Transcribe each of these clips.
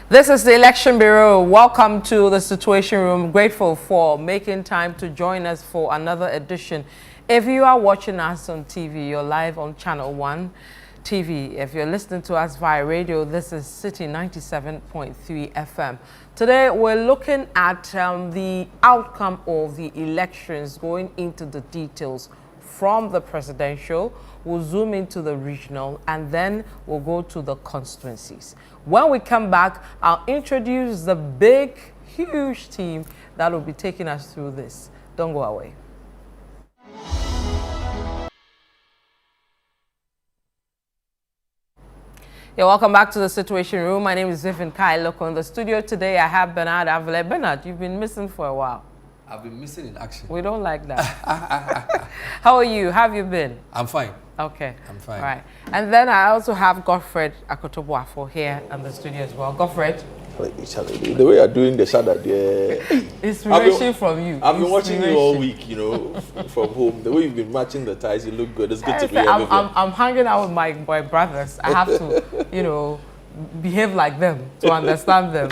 This is the Election Bureau. Welcome to the Situation Room. Grateful for making time to join us for another edition. If you are watching us on TV, you're live on ChannelOne TV. If you're listening to us via radio, this is City 97.3 FM. Today, we're looking at the outcome of the elections, going into the details from the presidential. We'll zoom into the regional, and then we'll go to the constituencies. When we come back, I'll introduce the big, huge team that will be taking us through this. Don't go away. Yeah, welcome back to the Situation Room. My name is Vivian Kai. Look, on the studio today, I have Bernard Avile. Bernard, you've been missing for a while. I've been missing in action. We don't like that. How are you? How have you been? I'm fine. Okay. I'm fine. All right. And then I also have Godfred Akotobuafo here in the studio as well. Godfred. The way you're doing the shadow, inspiration from you. I've been watching you all week, from home. The way you've been matching the ties, you look good. It's good to be here. I'm hanging out with my brothers. I have to, behave like them to understand them.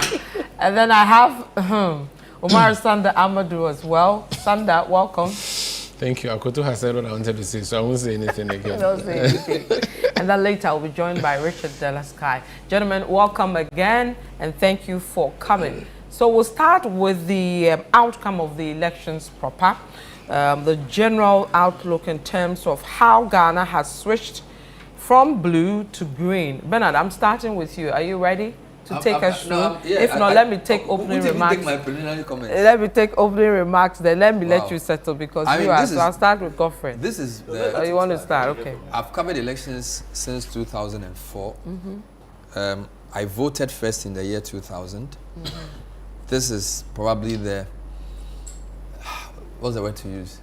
And then I have Omar Sanda Amadou as well. Sanda, welcome. Thank you. Akoto has said what I wanted to say, so I won't say anything again. Don't say anything. And then later I'll be joined by Richard Delasky. Gentlemen, welcome again, and thank you for coming. So we'll start with the outcome of the elections proper, the general outlook in terms of how Ghana has switched from blue to green. Bernard, I'm starting with you. Are you ready to take us through? If not, let me take opening remarks. Take my preliminary comments. Let me take opening remarks, then let me let you settle because so I'll start with Godfred. This is you want to start? Okay. I've covered elections since 2004. I voted first in the year 2000. This is probably what's the word to use?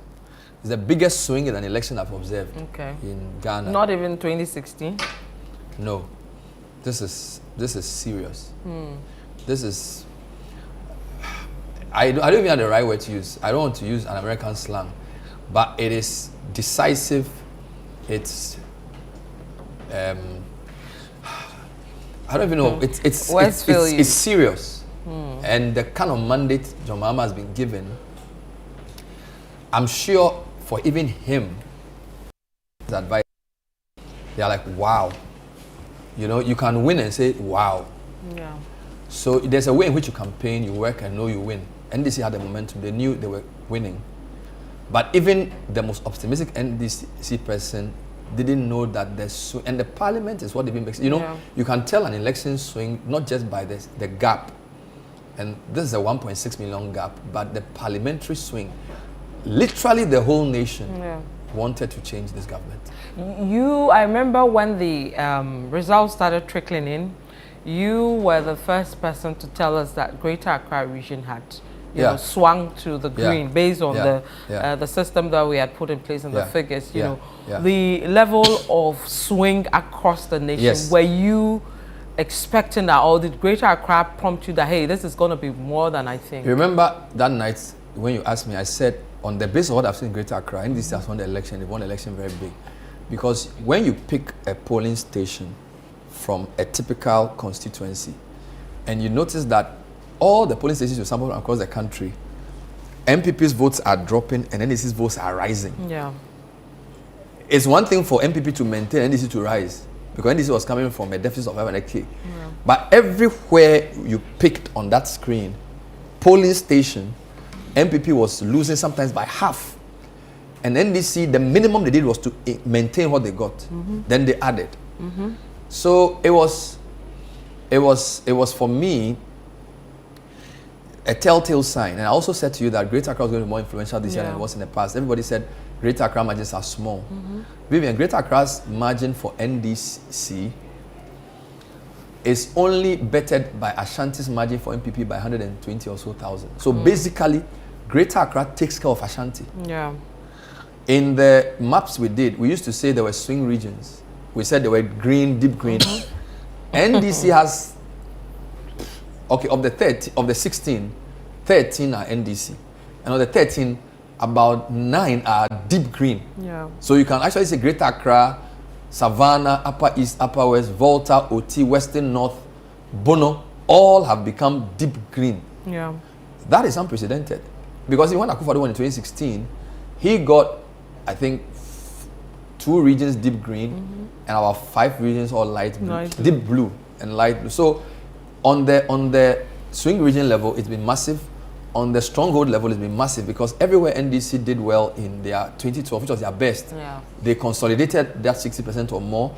It's the biggest swing in an election I've observed in Ghana. Not even 2016? No. This is serious. This is. I don't even have the right word to use. I don't want to use an American slang, but it is decisive. It's. I don't even know. It's serious, and the kind of mandate John Mahama has been given. I'm sure for even him, his advice, they are like, wow. You can win and say, wow. Yeah. So there's a way in which you campaign, you work, and know you win. NDC had the momentum. They knew they were winning. But even the most optimistic NDC person didn't know that and the parliament is what even makes, you can tell an election swing not just by the gap. And this is a 1.6 million gap, but the parliamentary swing. Literally the whole nation wanted to change this government. I remember when the results started trickling in, you were the first person to tell us that Greater Accra region had swung to the green based on the system that we had put in place and the figures. The level of swing across the nation. Yes. Were you expecting that, or did Greater Accra prompt you that, hey, this is going to be more than I think? Remember that night when you asked me, I said, on the basis of what I've seen in Greater Accra, NDC has won the election. They won the election very big. Because when you pick a polling station from a typical constituency, and you notice that all the polling stations you sample across the country, NPP's votes are dropping and NDC's votes are rising. Yeah. It's one thing for NPP to maintain NDC to rise, because NDC was coming from a deficit of 500K. Yeah. But everywhere you picked on that screen, polling station, NPP was losing sometimes by half. And NDC, the minimum they did was to maintain what they got. Then they added. So it was for me a telltale sign. And I also said to you that Greater Accra was going to be more influential this year than it was in the past. Everybody said Greater Accra margins are small. Vivian, Greater Accra's margin for NDC is only bettered by Ashanti's margin for NPP by 120 or so thousand. So basically, Greater Accra takes care of Ashanti. Yeah. In the maps we did, we used to say there were swing regions. We said they were green, deep green. NDC has, of the 16, 13 are NDC. And of the 13, about 9 are deep green. Yeah. So you can actually say Greater Accra, Savannah, Upper East, Upper West, Volta, Oti, Western North, Bono, all have become deep green. Yeah. That is unprecedented. Because even when Akufo-Addo won in 2016, he got, I think, 2 regions deep green and about 5 regions all light blue, deep blue and light blue. So on the swing region level, it's been massive. On the stronghold level, it's been massive because everywhere NDC did well in their 2012, which was their best, they consolidated that 60% or more.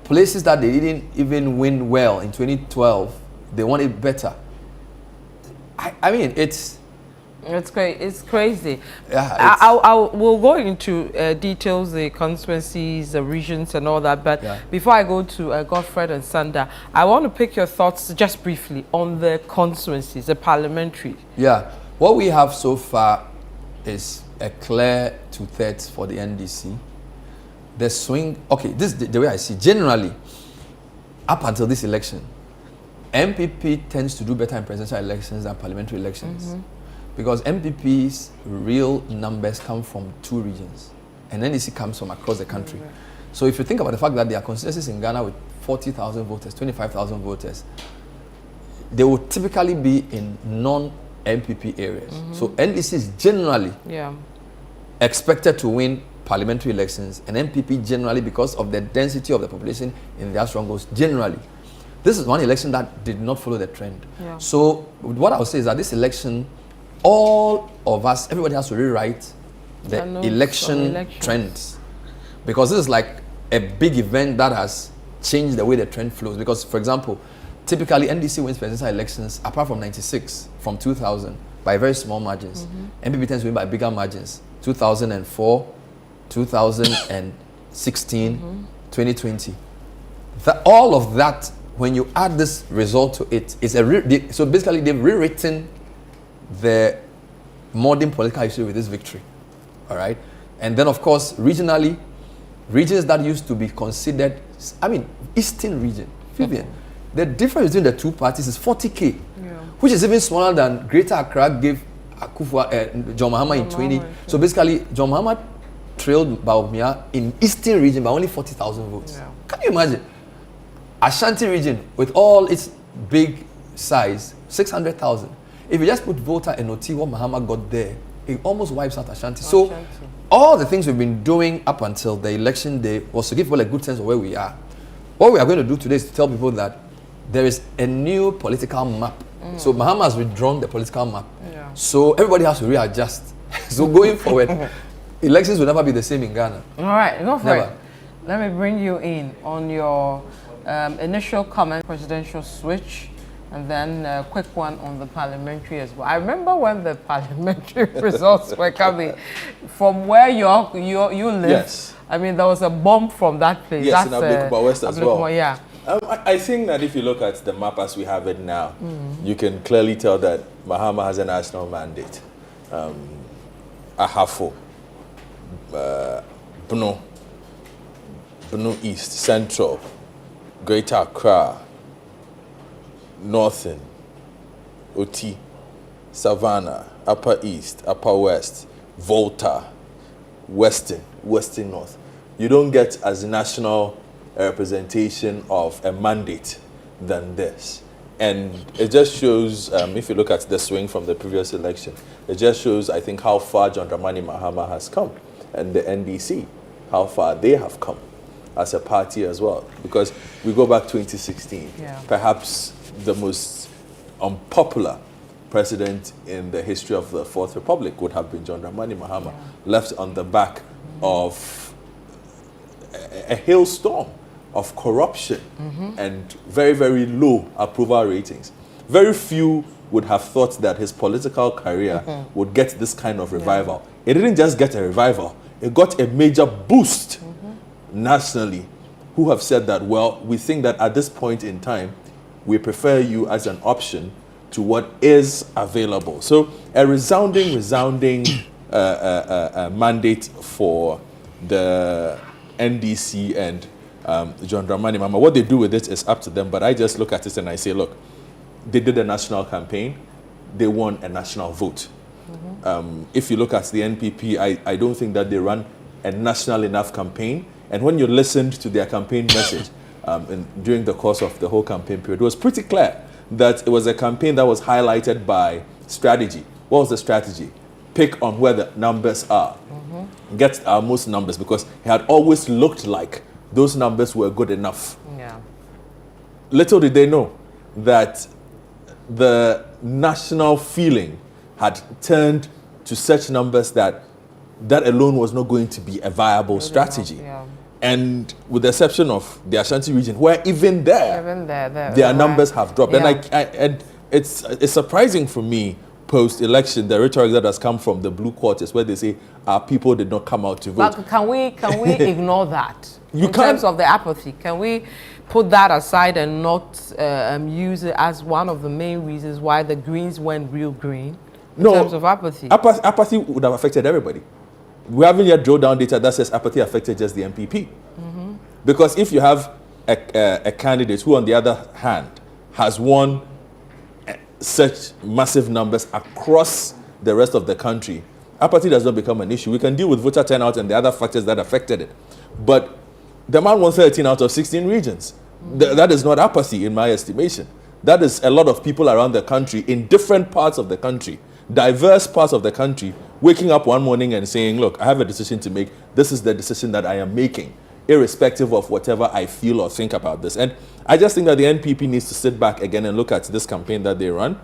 Places that they didn't even win well in 2012, they won it better. I mean, it's great. It's crazy. Yeah, we'll go into details, the constituencies, the regions, and all that. But before I go to Godfred and Sanda, I want to pick your thoughts just briefly on the constituencies, the parliamentary. Yeah, what we have so far is a clear 2/3 for the NDC. The swing. Okay, this is the way I see. Generally, up until this election, NPP tends to do better in presidential elections than parliamentary elections. Because MPP's real numbers come from 2 regions, and NDC comes from across the country. So if you think about the fact that there are constituencies in Ghana with 40,000 voters, 25,000 voters, they will typically be in non-MPP areas. So NDC is generally expected to win parliamentary elections, and MPP generally, because of the density of the population in their strongholds, generally. This is one election that did not follow the trend. So what I would say is that this election, all of us, everybody has to rewrite the election trends, because this is like a big event that has changed the way the trend flows. Because, for example, typically NDC wins presidential elections, apart from 96, from 2000, by very small margins. MPP tends to win by bigger margins. 2004, 2016, 2020. All of that, when you add this result to it, is so basically they've rewritten the modern political history with this victory. All right. And then, of course, regionally, regions that used to be considered, I mean, Eastern region, Vivian, the difference between the 2 parties is 40K, which is even smaller than Greater Accra gave John Mahama in 20. So basically, John Mahama trailed Bawumia in Eastern region by only 40,000 votes. Can you imagine? Ashanti region, with all its big size, 600,000. If you just put voter NOT, what Mahama got there, it almost wipes out Ashanti. So all the things we've been doing up until the election day was to give people a good sense of where we are. What we are going to do today is to tell people that there is a new political map. So Mahama has withdrawn the political map. So everybody has to readjust. So going forward, elections will never be the same in Ghana. All right, go for it. Let me bring you in on your initial comment, presidential switch, and then a quick one on the parliamentary as well. I remember when the parliamentary results were coming from where you live. Yes. I mean, there was a bomb from that place. Yes, in Ablekuma West as well. Yeah. I think that if you look at the map as we have it now, you can clearly tell that Mahama has a national mandate. Ahafo, Bunu East, Central, Greater Accra, Northern, Oti, Savannah, Upper East, Upper West, Volta, Western North. You don't get as national representation of a mandate than this. And it just shows, if you look at the swing from the previous election, it just shows, I think, how far John Dramani Mahama has come, and the NDC, how far they have come as a party as well. Because we go back 2016, perhaps the most unpopular president in the history of the Fourth Republic would have been John Dramani Mahama, left on the back of a hailstorm of corruption and very, very low approval ratings. Very few would have thought that his political career would get this kind of revival. It didn't just get a revival, it got a major boost nationally, who have said that, well, we think that at this point in time, we prefer you as an option to what is available. So a resounding mandate for the NDC and John Dramani Mahama. What they do with it is up to them, but I just look at it and I say, look, they did a national campaign, they won a national vote. If you look at the NPP, I don't think that they run a national enough campaign. And when you listened to their campaign message during the course of the whole campaign period, it was pretty clear that it was a campaign that was highlighted by strategy. What was the strategy? Pick on where the numbers are. Get our most numbers, because it had always looked like those numbers were good enough. Yeah. Little did they know that the national feeling had turned to such numbers that alone was not going to be a viable strategy. Yeah. And with the exception of the Ashanti region, where even there their numbers have dropped. Yeah. And it's surprising for me, post-election, the rhetoric that has come from the blue quarters, where they say our people did not come out to vote. But can we ignore that? In terms of the apathy, can we put that aside and not use it as one of the main reasons why the Greens went real green in terms of apathy? Apathy would have affected everybody. We haven't yet drawn down data that says apathy affected just the NPP. Because if you have a candidate who, on the other hand, has won such massive numbers across the rest of the country, apathy does not become an issue. We can deal with voter turnout and the other factors that affected it. But the man won 13 out of 16 regions. That is not apathy in my estimation. That is a lot of people around the country in different parts of the country, diverse parts of the country, waking up one morning and saying, look, I have a decision to make. This is the decision that I am making, irrespective of whatever I feel or think about this. And I just think that the NPP needs to sit back again and look at this campaign that they run.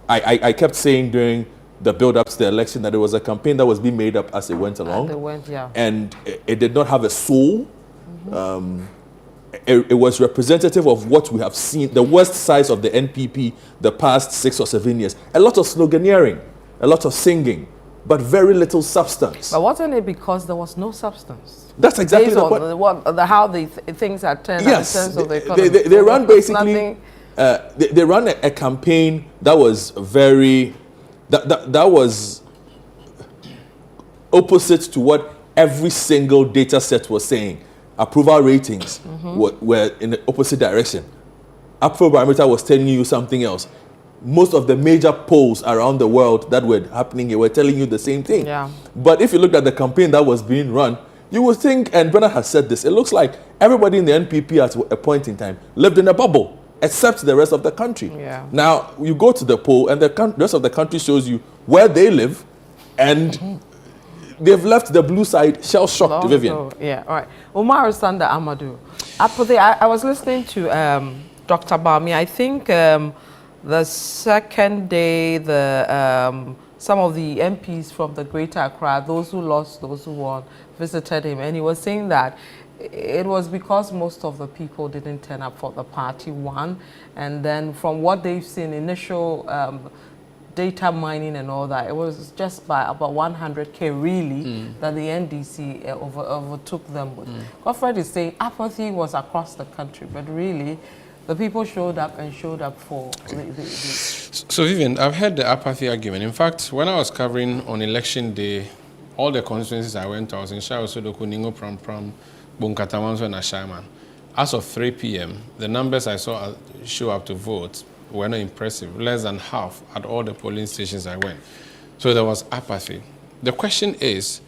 I kept saying during the build-up to the election that it was a campaign that was being made up as it went along. And it did not have a soul. It was representative of what we have seen, the worst sides of the NPP the past 6 or 7 years. A lot of sloganeering, a lot of singing, but very little substance. But wasn't it because there was no substance? That's exactly the point. How things are turned out in terms of the economy. They run basically, they run a campaign that was very, that was opposite to what every single data set was saying. Approval ratings were in the opposite direction. Afrobarometer was telling you something else. Most of the major polls around the world that were happening here were telling you the same thing. Yeah. But if you looked at the campaign that was being run, you would think, and Bernard has said this, it looks like everybody in the NPP at a point in time lived in a bubble, except the rest of the country. Yeah. Now, you go to the poll, and the rest of the country shows you where they live, and they've left the blue side shell-shocked, Vivian. Yeah, all right. Umar Sanda Amadou. I was listening to Dr. Bawumia. I think the second day, some of the MPs from the Greater Accra, those who lost, those who won, visited him. And he was saying that it was because most of the people didn't turn up for the party, one. And then from what they've seen, initial data mining and all that, it was just by about 100K really that the NDC overtook them with. Godfred is saying apathy was across the country, but really the people showed up for So Vivian, I've heard the apathy argument. In fact, when I was covering on election day, all the constituencies I went to, I was in Shao Sodoku, Ningo Pram Pram, Bunkatamanso and Ashaiman. As of 3 p.m., the numbers I saw show up to vote were not impressive, less than half at all the polling stations I went. So there was apathy. The question is,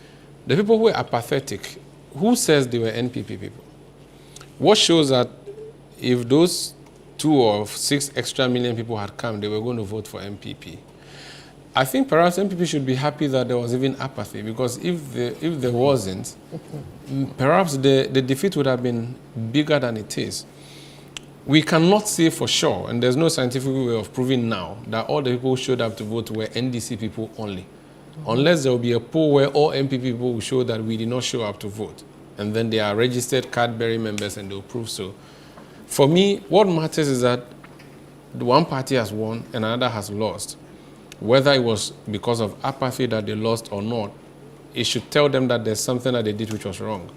the people who were apathetic, who says they were NPP people? What shows that if those 2 or 6 extra million people had come, they were going to vote for NPP? I think perhaps NPP should be happy that there was even apathy, because if there wasn't, perhaps the defeat would have been bigger than it is. We cannot say for sure, and there's no scientific way of proving now, that all the people who showed up to vote were NDC people only. Unless there will be a poll where all NPP people will show that we did not show up to vote. And then they are registered card-bearing members and they'll prove so. For me, what matters is that the one party has won and another has lost. Whether it was because of apathy that they lost or not, it should tell them that there's something that they did which was wrong.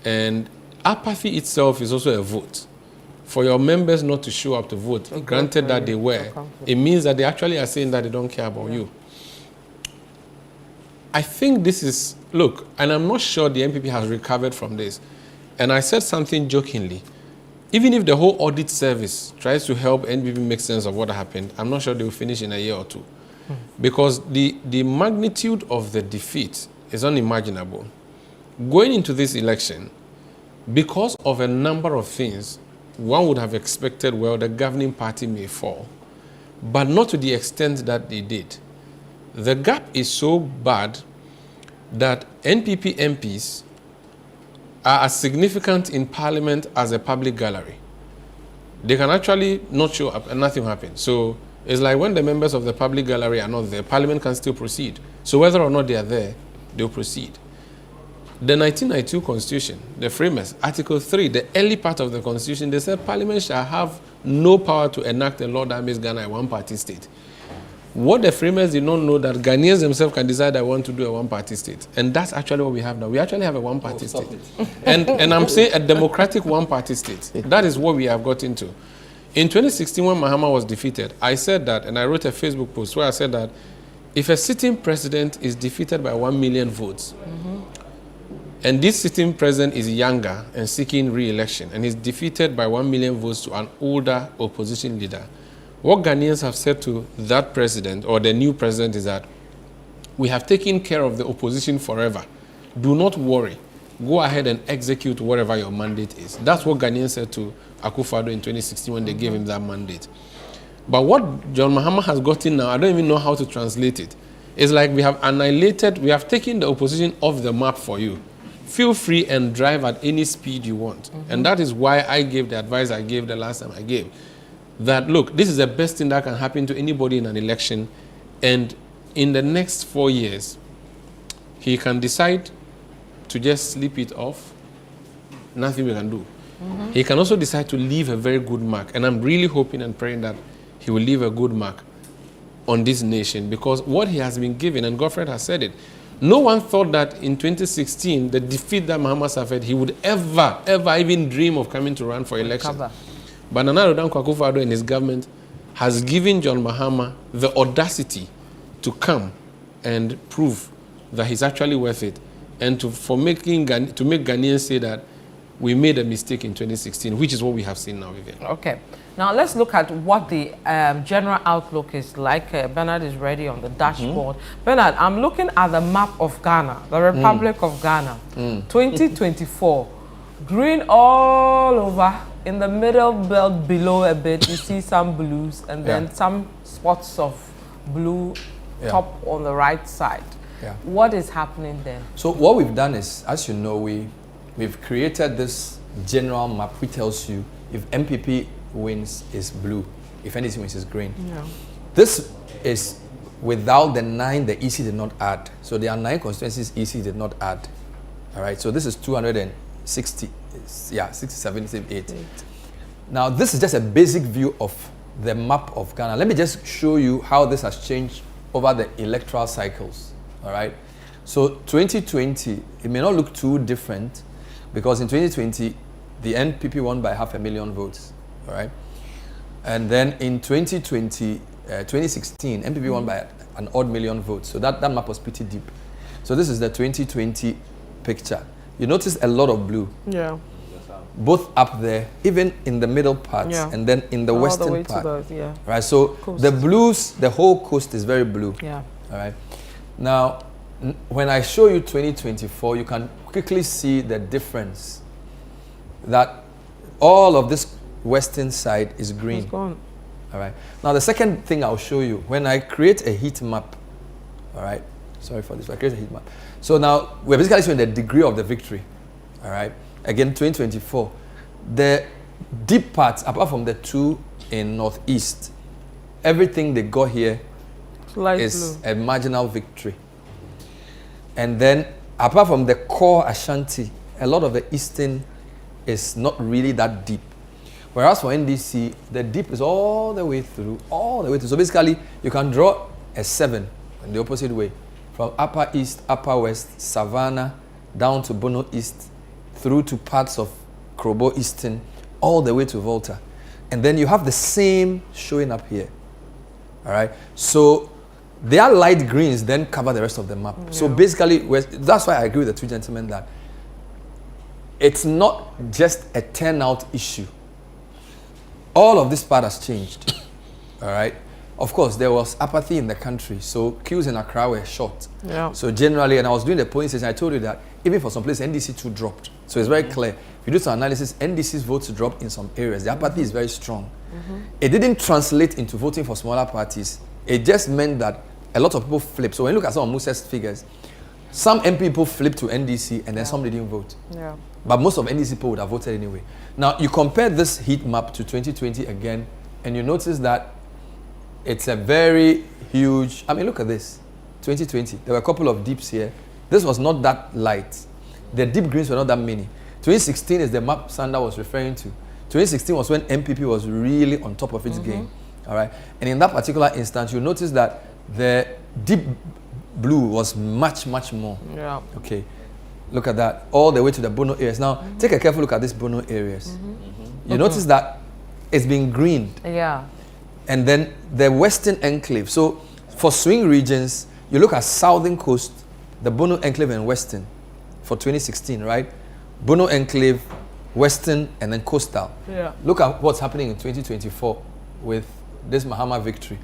And apathy itself is also a vote. For your members not to show up to vote, granted that they were, it means that they actually are saying that they don't care about you. I think this is, look, and I'm not sure the NPP has recovered from this. And I said something jokingly. Even if the whole audit service tries to help NPP make sense of what happened, I'm not sure they will finish in a year or two. Because the magnitude of the defeat is unimaginable. Going into this election, because of a number of things, one would have expected, well, the governing party may fall, but not to the extent that they did. The gap is so bad that NPP MPs are as significant in parliament as a public gallery. They can actually not show up and nothing happens. So it's like when the members of the public gallery are not there, parliament can still proceed. So whether or not they are there, they'll proceed. The 1992 Constitution, the framers, Article 3, the early part of the Constitution, they said Parliament shall have no power to enact a law that makes Ghana a one-party state. What the framers did not know that Ghanaians themselves can decide they want to do a one-party state. And that's actually what we have now. We actually have a one-party state. And I'm saying a democratic one-party state. That is what we have got into. In 2016, when Mahama was defeated, I said that, and I wrote a Facebook post where I said that if a sitting president is defeated by 1 million votes, and this sitting president is younger and seeking re-election, and is defeated by 1 million votes to an older opposition leader, what Ghanaians have said to that president or the new president is that we have taken care of the opposition forever. Do not worry. Go ahead and execute whatever your mandate is. That's what Ghanaians said to Akufo-Addo in 2016 when they gave him that mandate. But what John Mahama has gotten now, I don't even know how to translate it. It's like we have annihilated, we have taken the opposition off the map for you. Feel free and drive at any speed you want. And that is why I gave the advice I gave the last time I gave. That, look, this is the best thing that can happen to anybody in an election. And in the next 4 years, he can decide to just sleep it off. Nothing we can do. He can also decide to leave a very good mark. And I'm really hoping and praying that he will leave a good mark on this nation. Because what he has been given, and Godfred has said it, no one thought that in 2016, the defeat that Mahama suffered, he would ever even dream of coming to run for election. But Nana Addo Dankwa Akufo-Addo and his government has given John Mahama the audacity to come and prove that he's actually worth it, and to make Ghanaians say that we made a mistake in 2016, which is what we have seen now. Vivian. Okay. Now let's look at what the general outlook is like. Bernard is ready on the dashboard. Bernard, I'm looking at the map of Ghana, the Republic of Ghana, 2024. Green all over. In the middle belt below a bit, you see some blues, and then some spots of blue top on the right side. What is happening there? So what we've done is, as you know, we've created this general map which tells you if MPP wins is blue, if NDC wins is green. This is without the 9 the EC did not add. So there are 9 constituencies EC did not add. All right, so this is 260, 67, 8. Now this is just a basic view of the map of Ghana. Let me just show you how this has changed over the electoral cycles. All right, so 2020, it may not look too different because in 2020 the NPP won by 500,000 votes. All right, and then in 2016 NPP won by an odd million votes. So that map was pretty deep. So this is the 2020 picture. You notice a lot of blue. Both up there, even in the middle parts, and then in the western part. Right. So coast. The blues, the whole coast is very blue. All right. Now, when I show you 2024, you can quickly see the difference. That all of this western side is green. It's gone. All right. Now, the second thing I'll show you, when I create a heat map, all right. Sorry for this, I create a heat map. So now we're basically showing the degree of the victory. All right. Again, 2024, the deep parts, apart from the 2 in northeast, everything they got here is blue. A marginal victory. And then, apart from the core Ashanti, a lot of the eastern is not really that deep. Whereas for NDC, the deep is all the way through, So basically, you can draw a 7 in the opposite way, from upper east, upper west, Savannah, down to Bono East, through to parts of Krobo Eastern, all the way to Volta. And then you have the same showing up here. All right. So their light greens then cover the rest of the map. So basically, that's why I agree with the 2 gentlemen that it's not just a turnout issue. All of this part has changed. All right. Of course, there was apathy in the country, so queues in Accra were short. So generally, and I was doing the polling station, I told you that even for some places, NDC2 dropped. So it's very clear. If you do some analysis, NDC's votes dropped in some areas. The apathy is very strong. It didn't translate into voting for smaller parties. It just meant that a lot of people flipped. So when you look at some of Musa's figures, some MP people flipped to NDC and then some didn't vote. Yeah. But most of NDC people would have voted anyway. Now, you compare this heat map to 2020 again, and you notice that it's a very huge, I mean, look at this. 2020, there were a couple of dips here. This was not that light. The deep greens were not that many. 2016 is the map Sander was referring to. 2016 was when NPP was really on top of its game. All right. And in that particular instance, you notice that the deep blue was much, much more. Yeah. Okay. Look at that. All the way to the Bono areas. Now, take a careful look at these Bono areas. You notice that it's been greened. Yeah. And then the Western Enclave. So, for swing regions, you look at Southern Coast, the Bono Enclave and Western for 2016, right? Bono Enclave, Western, and then Coastal. Yeah. Look at what's happening in 2024 with this Mahama victory.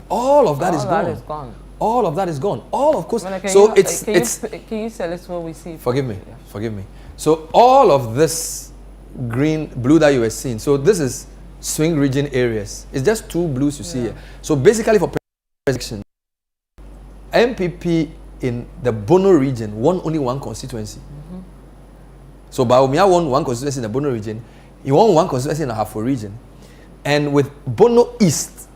All of that is gone. All of that is gone. All of course. So can you tell us what we see? Forgive me. Yeah. Forgive me. So all of this green, blue that you were seeing. So this is swing region areas. It's just two blues you see here. So basically for election, NPP in the Bono region won only one constituency. So Bawumia won one constituency in the Bono region. He won one constituency in the Ahafo region. And with Bono East,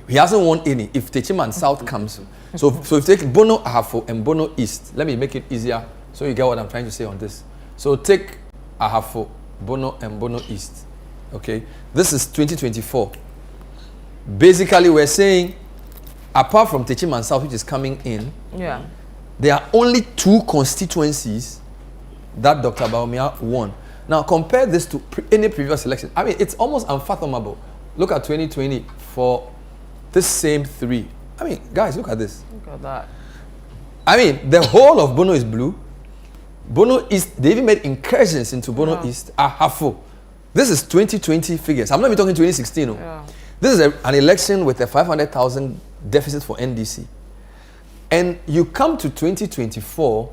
he hasn't won any if Techiman South comes. So if you take Bono Ahafo and Bono East, let me make it easier so you get what I'm trying to say on this. So take Ahafo, Bono, and Bono East. Okay? This is 2024. Basically, we're saying, apart from Techiman South, which is coming in, there are only two constituencies that Dr. Bawumia won. Now, compare this to any previous election. I mean, it's almost unfathomable. Look at 2020 for this same three. I mean, guys, look at this. Look at that. I mean, the whole of Bono is blue. Bono East, they even made incursions into Bono East. Ahafo. This is 2020 figures. I'm not even talking 2016. No. Yeah. This is an election with a 500,000 deficit for NDC. And you come to 2024,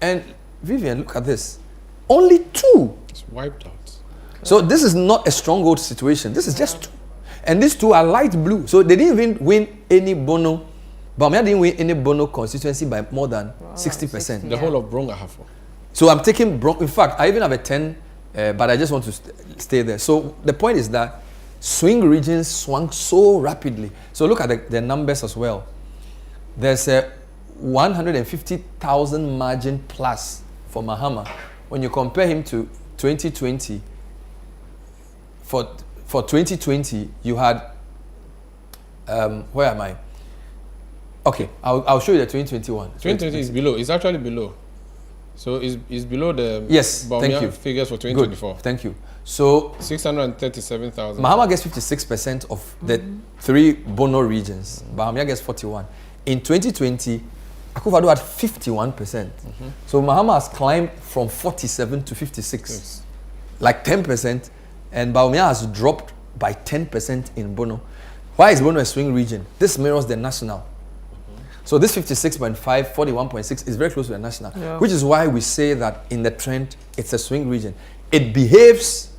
and Vivian, look at this. Only two. It's wiped out. So this is not a stronghold situation. This is just two. And these two are light blue. So they didn't even win any Bono. Bawumia didn't win any Bono constituency by more than 60%. The whole of Brong Ahafo. So I'm taking Brong. In fact, I even have a 10, but I just want to stay there. So the point is that swing regions swung so rapidly. So look at the numbers as well. There's a 150,000 margin plus for Mahama. When you compare him to 2020, for 2020, you had, where am I? Okay, I'll show you the 2021. 2020 is below. It's actually below. So it's below the Bawumia figures for 2024. Good. Thank you. So 637,000. Mahama gets 56% of the three Bono regions. Bawumia gets 41. In 2020, Akufo-Addo had 51%. So Mahama has climbed from 47 to 56, like 10%, and Bawumia has dropped by 10% in Bono. Why is Bono a swing region? This mirrors the national. So this 56.5, 41.6 is very close to the national, which is why we say that in the trend, it's a swing region. It behaves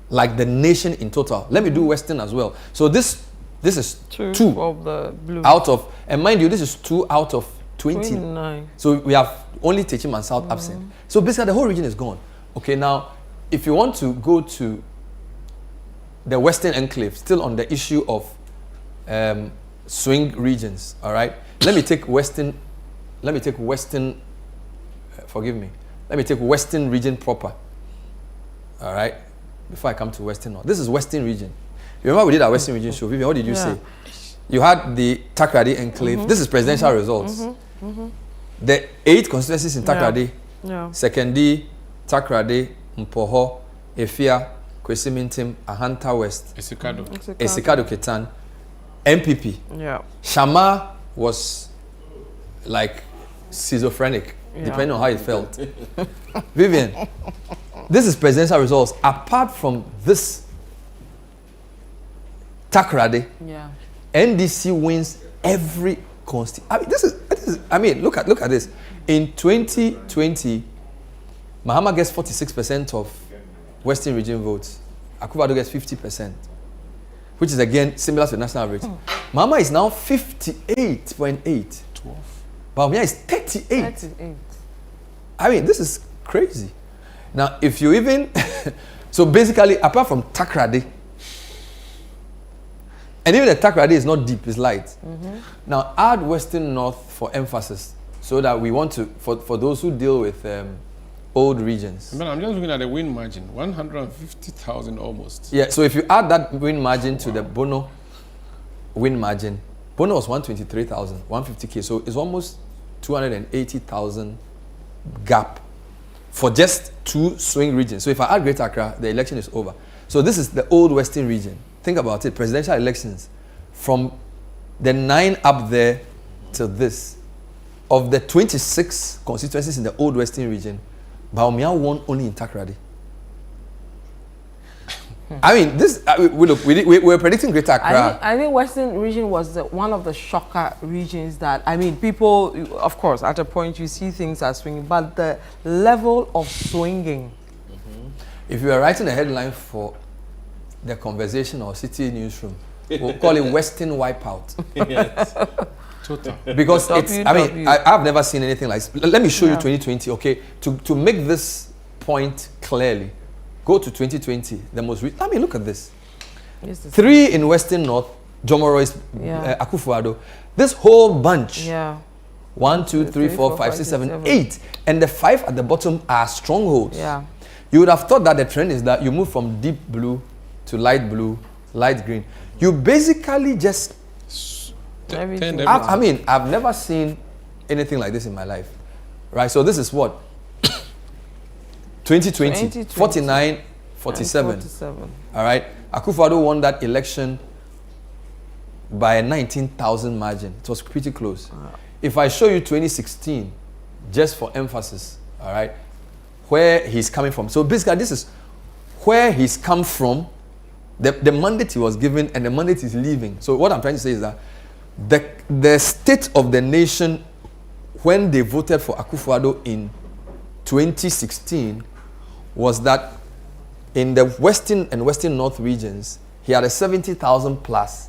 like the nation in total. Let me do Western as well. So this is two of the blue. Out of, and mind you, this is 2 out of 29. So we have only Techiman South absent. So basically the whole region is gone. Okay, now if you want to go to the Western Enclave, still on the issue of swing regions, all right? Let me take Western, forgive me. Let me take Western region proper, all right? Before I come to Western North. This is Western region. You remember we did our Western region show? Vivian, what did you say? You had the Takrady Enclave. This is presidential results. The 8 constituencies in Takrady. Sekondi, Takrady, Mpoho, Efia, Kwesi Mintim, Ahanta West, Esikado Ketan, NPP. Shama was like schizophrenic, depending on how it felt. Vivian, this is presidential results. Apart from this Takrady, NDC wins every constituency. I mean, this is. I mean, look at this. In 2020, Mahama gets 46% of Western region votes. Akufo-Addo gets 50%, which is again similar to the national average. Mahama is now 58.8. 12. Bawumia is 38. 38. I mean, this is crazy. Now, if you even... so basically, apart from Takrady, and even the Takrady is not deep, it's light. Now, add Western North for emphasis, so that we want to, for those who deal with old regions. But I'm just looking at the win margin, 150,000 almost. Yeah, so if you add that win margin to the Bono win margin, Bono was 123,000, 150K, so it's almost 280,000 gap for just 2 swing regions. So if I add Greater Accra, the election is over. So this is the old Western region. Think about it, presidential elections, from the 9 up there to this. Of the 26 constituencies in the old Western region, Bawumia won only in Takrady. I mean, this we're predicting Greater Accra. I think Western region was one of the shocker regions that, I mean, people, of course, at a point you see things are swinging, but the level of swinging. If you are writing a headline for the Conversation or City Newsroom, we'll call it Western Wipeout. Yes. Total. Because it's, I mean, I've never seen anything like this. Let me show you 2020, okay? To make this point clearly, go to 2020, the most I mean, look at this. 3 in Western North, Jomoro's, Akufo-Addo. This whole bunch. Yeah. 1, 2, 3, 4, 5, 6, 7, 8. And the 5 at the bottom are strongholds. Yeah. You would have thought that the trend is that you move from deep blue to light blue, light green. You basically just... I mean, I've never seen anything like this in my life. Right? So this is what? 2020. 49, 47. All right? Akufo-Addo won that election by a 19,000 margin. It was pretty close. Wow. If I show you 2016, just for emphasis, all right, where he's coming from. So basically, this is where he's come from, the mandate he was given, and the mandate he's leaving. So what I'm trying to say is that the state of the nation when they voted for Akufo-Addo in 2016 was that in the Western and Western North regions, he had a 70,000 plus.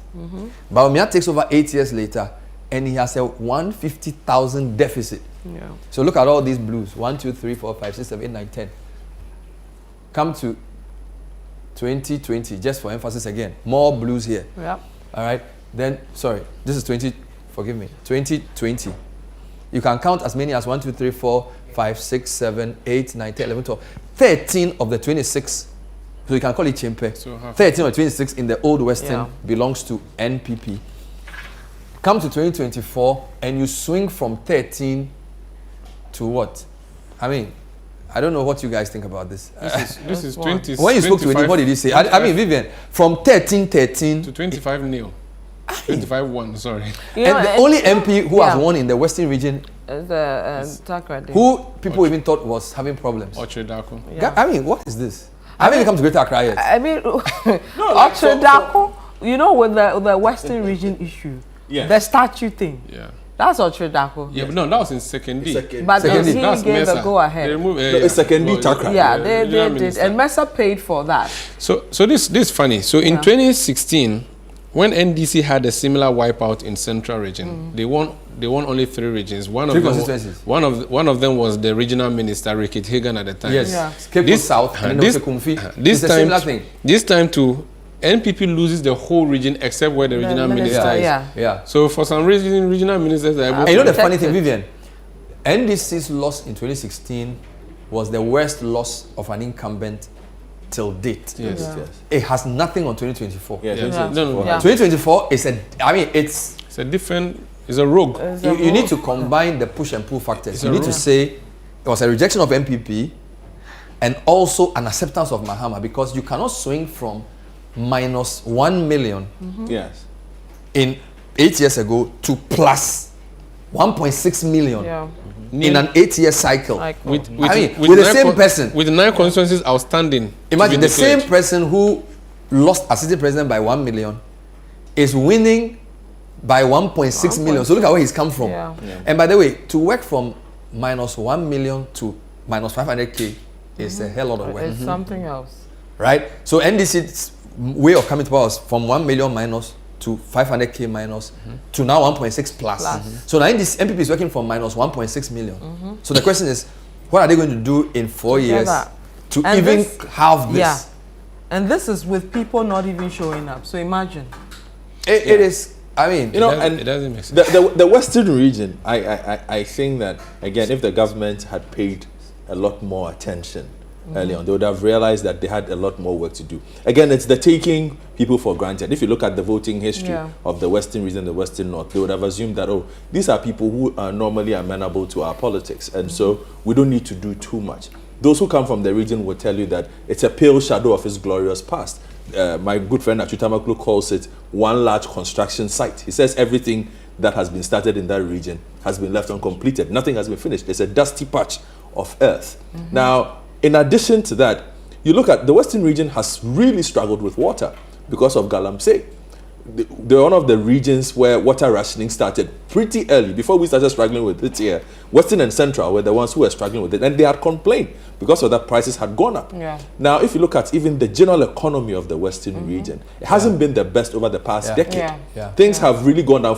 Bawumia takes over 8 years later, and he has a 150,000 deficit. Yeah. So look at all these blues. 1, 2, 3, 4, 5, 6, 7, 8, 9, 10. Come to 2020, just for emphasis again. More blues here. Yeah. All right. Then, sorry, this is 2020. You can count as many as 1, 2, 3, 4, 5, 6, 7, 8, 9, 10, 11, 12. 13 of the 26, so you can call it Chimpe. So 13 of 26 in the Old Western belongs to NPP. Come to 2024 and you swing from 13 to what? I mean, I don't know what you guys think about this. This is 20. When you spoke to him, what did he say? I mean, Vivian, from 13 to 25 nil. 25-1, sorry. You know, and the only MP who has won in the Western region, who people even thought was having problems. Ochedako. Yeah. I mean, what is this? I haven't come to Greater Accra yet. I mean, Ochedako, you know, with the Western region issue, the statue thing. Yeah. That's Ochedako. Yeah, but no, that was in second D. But he gave a go ahead. It's second D Takra. Yeah, they did. And Mesa paid for that. So this is funny. So in 2016, when NDC had a similar wipeout in Central region, they won only 3 regions. One of them was the regional minister Rickett Hagan at the time. Yes. Cape Coast South and also Kumfi. This time too, NPP loses the whole region except where the regional minister is. Yeah. So for some reason, regional ministers are able to... You know the funny thing, Vivian? NDC's loss in 2016 was the worst loss of an incumbent till date. Yes. It has nothing on 2024. 2024 is it's a different... It's a rogue. You need to combine the push and pull factors. You need to say it was a rejection of MPP and also an acceptance of Mahama, because you cannot swing from minus 1 million in 8 years ago to plus 1.6 million in an 8-year cycle. With the same person. With 9 constituencies outstanding. Imagine the same person who lost as city president by 1 million is winning by 1.6 million. So look at where he's come from. And by the way, to work from minus 1 million to minus 500K is a hell lot of work. It's something else. Right? So NDC's way of coming to power was from 1 million minus to 500K minus to now 1.6 plus. So now this NPP is working from minus 1.6 million. So the question is, what are they going to do in 4 years to and even this, have this? Yeah. And this is with people not even showing up. So imagine. It is, I mean, You know, It doesn't make sense. the Western region, I think that, again, if the government had paid a lot more attention early on, they would have realized that they had a lot more work to do. Again, it's the taking people for granted. If you look at the voting history of the Western region, the Western North, they would have assumed that, oh, these are people who are normally amenable to our politics, and so we don't need to do too much. Those who come from the region will tell you that it's a pale shadow of its glorious past. My good friend Achutamaklu calls it one large construction site. He says everything that has been started in that region has been left uncompleted. Nothing has been finished. It's a dusty patch of earth. Now, in addition to that, you look at the Western region has really struggled with water because of Galamsey. They're one of the regions where water rationing started pretty early. Before we started struggling with it here, Western and Central were the ones who were struggling with it, and they had complained because of that prices had gone up. Now, if you look at even the general economy of the Western region, it hasn't been the best over the past decade. Things have really gone down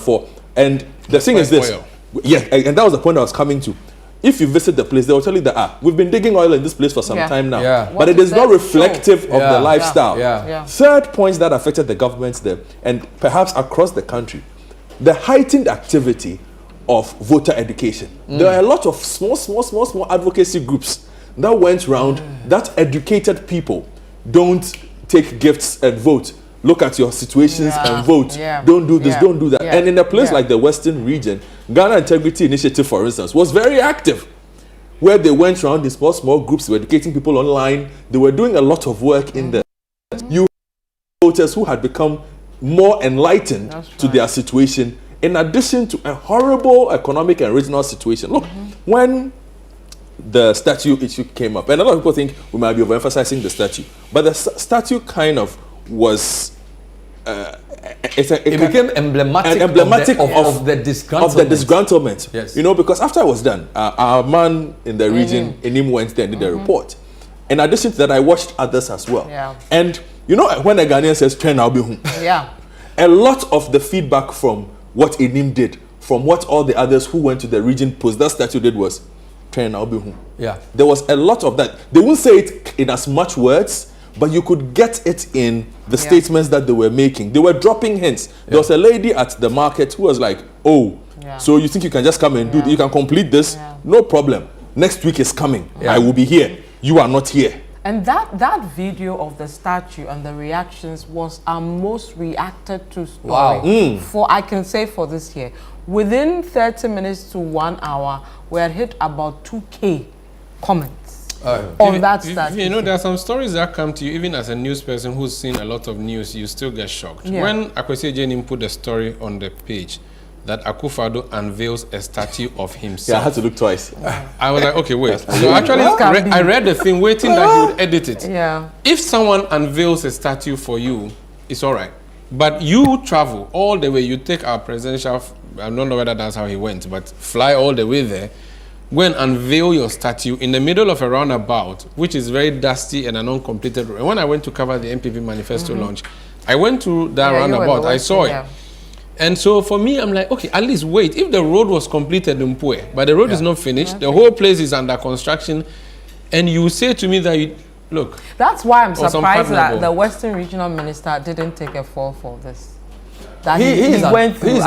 and the thing is this. Oil. Yeah, and that was the point I was coming to. If you visit the place, they will tell you that we've been digging oil in this place for some time now, but it is not reflective of the lifestyle. Third points that affected the governments there, and perhaps across the country, the heightened activity of voter education. There are a lot of small advocacy groups that went round that educated people. Don't take gifts and vote. Look at your situations and vote. Don't do this, don't do that. And in a place like the Western region, Ghana Integrity Initiative, for instance, was very active, where they went around in small groups, were educating people online. They were doing a lot of work in there. You voters who had become more enlightened to their situation, in addition to a horrible economic and regional situation. Look, when the statue issue came up, and a lot of people think we might be overemphasizing the statue, but the statue kind of was it became emblematic of the disgruntlement. Yes. You know, because after it was done, our man in the region, Enim, went there and did a report. In addition to that, I watched others as well. And you know, when a Ghanaian says, "Train, I'll be home," a lot of the feedback from what Enim did, from what all the others who went to the region post that statue did was, "Train, I'll be home." There was a lot of that. They wouldn't say it in as much words, but you could get it in the statements that they were making. They were dropping hints. There was a lady at the market who was like, "Oh, so you think you can just come and do you can complete this? No problem. Next week is coming. I will be here. You are not here." And that video of the statue and the reactions was our most reacted to story for, I can say, for this year. Within 30 minutes to 1 hour, we had hit about 2K comments. On that statue. You know, there are some stories that come to you, even as a news person who's seen a lot of news, you still get shocked. When Akwesi Ejenim put the story on the page that Akufo-Addo unveils a statue of himself. I had to look twice. I was like, okay, wait. So actually, I read the thing, waiting that he would edit it. If someone unveils a statue for you, it's all right. But you travel all the way, you take our presidential, I don't know whether that's how he went, but fly all the way there, go and unveil your statue in the middle of a roundabout, which is very dusty and an uncompleted road. And when I went to cover the NPP manifesto launch, I went to that roundabout, I saw it. And so for me, I'm like, okay, at least wait. If the road was completed in Pue, but the road is not finished, the whole place is under construction, and you say to me that, look. That's why I'm surprised that the Western Regional Minister didn't take a fall for this. That he went through.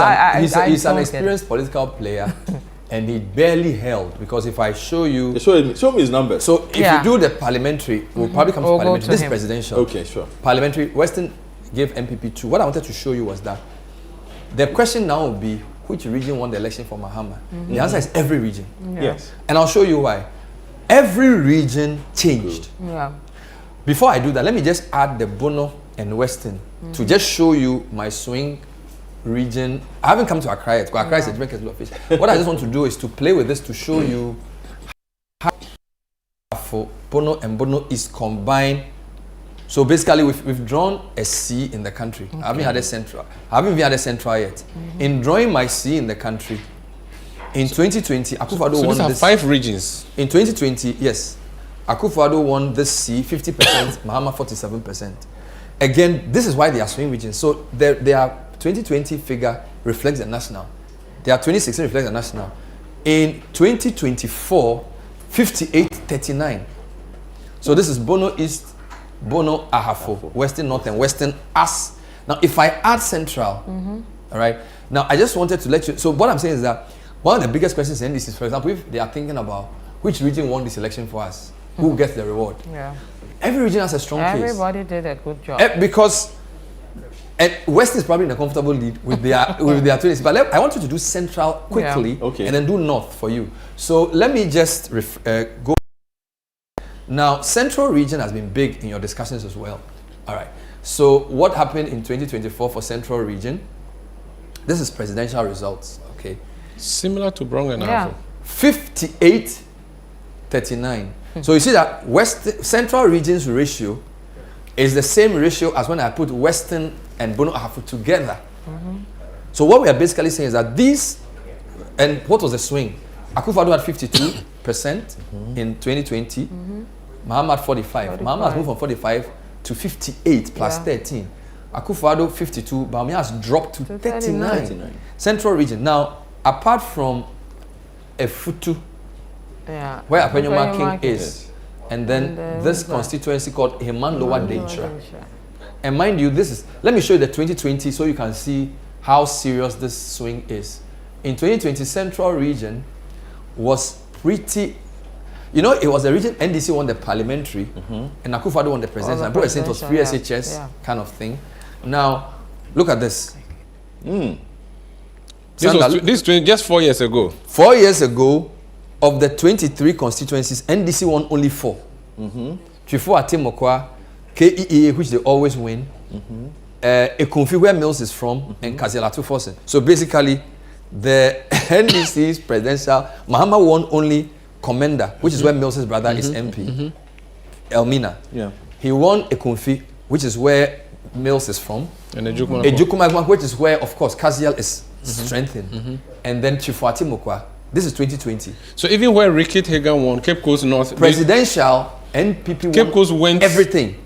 He's an experienced political player. And he barely held, because if I show you... Show me his numbers. So if you do the parliamentary, we'll probably come to parliamentary. This is presidential. Okay, sure. Parliamentary, Western gave NPP 2. What I wanted to show you was that the question now will be, which region won the election for Mahama? The answer is every region. Yes. And I'll show you why. Every region changed. Before I do that, let me just add the Bono and Western to just show you my swing region. I haven't come to Accra yet, because Accra is a different kettle of fish. What I just want to do is to play with this to show you how Bono and Bono is combined. So basically, we've drawn a C in the country. I haven't had a central. I haven't even had a central yet. In drawing my C in the country, In 2020, Akufo-Addo So won these are this. 5 regions. In 2020, yes, Akufo-Addo won this C 50%, Mahama 47%. Again, this is why they are swing regions. So their 2020 figure reflects the national. Their 2016 reflects the national. In 2024, 58-39. So this is Bono East, Bono Ahafo, Western North, and Western As. Now, if I add Central, all right. Now, I just wanted to let you. So what I'm saying is that one of the biggest questions in this is, for example, if they are thinking about which region won this election for us, who gets the reward? Yeah. Every region has a strong case. Everybody did a good job. Because West is probably in a comfortable lead with their 20s. But I want you to do Central quickly, Okay. and then do North for you. So let me just go. Now, Central region has been big in your discussions as well. All right. So what happened in 2024 for Central region? This is presidential results. Okay. Similar to Brong and Yeah. Ahafo. 58-39. So you see that Central region's ratio is the same ratio as when I put Western and Bono Ahafo together. So what we are basically saying is that these, and what was the swing? Akufo-Addo had 52% in 2020. Mahama had 45. Mahama has moved from 45 to 58 plus 13. Akufo-Addo 52. Bawumia has dropped to 39. Central region. Now, apart from Efutu, where Apenyoma King is, and then this constituency called Heman Lower Dentra. And mind you, this is, let me show you the 2020 so you can see how serious this swing is. In 2020, Central region was pretty, you know, it was a region NDC won the parliamentary and Akufo-Addo won the presidential. And people were saying it was free SHS kind of thing. Now, look at this. This 20, just 4 years ago. 4 years ago, of the 23 constituencies, NDC won only 4. Twifo Atimokwa, KEA, which they always win, Ekunfi, where Mills is from, and Kazialatu Fosen. So basically, the NDC's presidential, Mahama won only Commander, which is where Mills' brother is MP, Elmina. Yeah. He won Ekunfi, which is where Mills is from, And Ejukuma. Ejukuma, which is where, of course, Kazial is strengthened, and then Twifo Atimokwa. This is 2020. So even where Ricky Hagan won, Cape Coast North. Presidential, NPP Cape Coast went everything.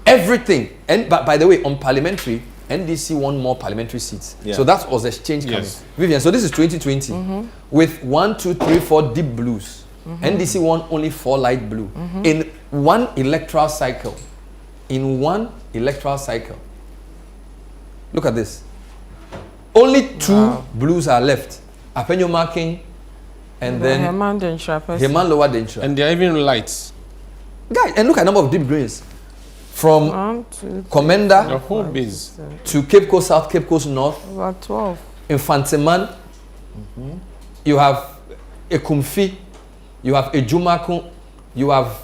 Everything. And but by the way, on parliamentary, NDC won more parliamentary seats. Yeah. So that was the change coming. Yes. Vivian, so this is 2020 with 1, 2, 3, 4 deep blues. NDC won only 4 light blue in one electoral cycle. In one electoral cycle. Look at this. Only 2 blues are left. Apenyoma King and then Heman Lower Dentra. and they're even lights. Guys, and look at the number of deep greens. From 1, 2, 3, Commander The whole base. to Cape Coast South, Cape Coast North, about 12. Infanteman, you have Ekumfi, you have Ejumakun, you have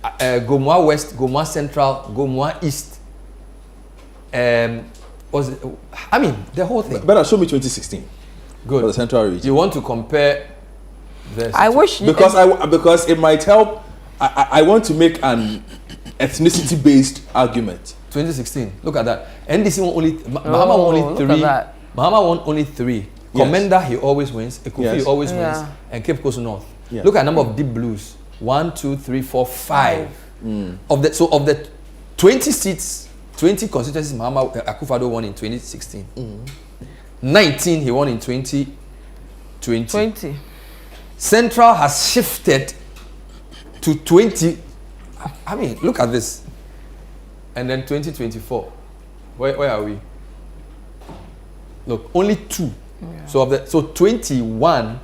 Gomwa West, Gomwa Central, Gomwa East. The whole thing. Better show me 2016 Good. for the Central region. You want to compare the I wish Because it might help. I want to make an ethnicity-based argument. 2016. Look at that. NDC won only. Mahama won only look 3. at that. Mahama won only 3. Yes. Commander, he always wins. Ekufi, Yes. he always Yeah. wins. And Cape Coast North. Yeah. Look at number of deep blues. 1, 2, 3, 4, 5. Of the 20 seats, 20 constituencies, Mahama Akufo-Addo won in 2016. 19 he won in 2020. 20. Central has shifted to 20. I mean, look at this. And then 2024. Where are we? Look, only 2. Yeah. So 21.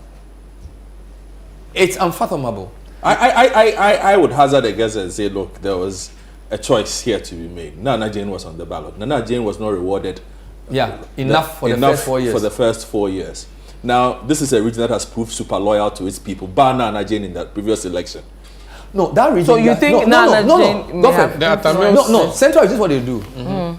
It's unfathomable. I would hazard a guess and say, look, there was a choice here to be made. Nana Jane was on the ballot. Nana Jane was not rewarded. Yeah, enough for the first 4 years. For the first 4 years. Now, this is a region that has proved super loyal to its people, bar Nana Jane in that previous election. No, that region. So you think Nana Jane may Go for have it. There are influence? No. Central is just what they do. No,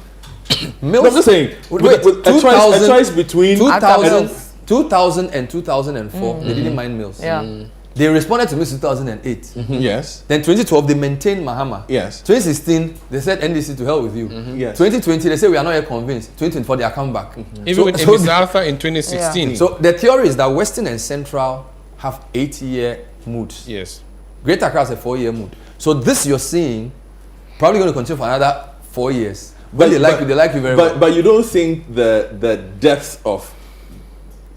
I'm just saying, with a choice between 2000 and 2004, they didn't mind Mills. Yeah. They responded to me in 2008. Yes. Then 2012, they maintained Mahama. Yes. 2016, they said NDC to hell with you. Yes. 2020, they said we are not yet convinced. 2024, they are come back. Even with Ms. Arthur in 2016. Yeah. So the theory is that Western and Central have 8-year moods. Yes. Greater Accra has a 4-year mood. So this you're seeing probably going to continue for another 4 years. But they like you very much. But you don't think the depth of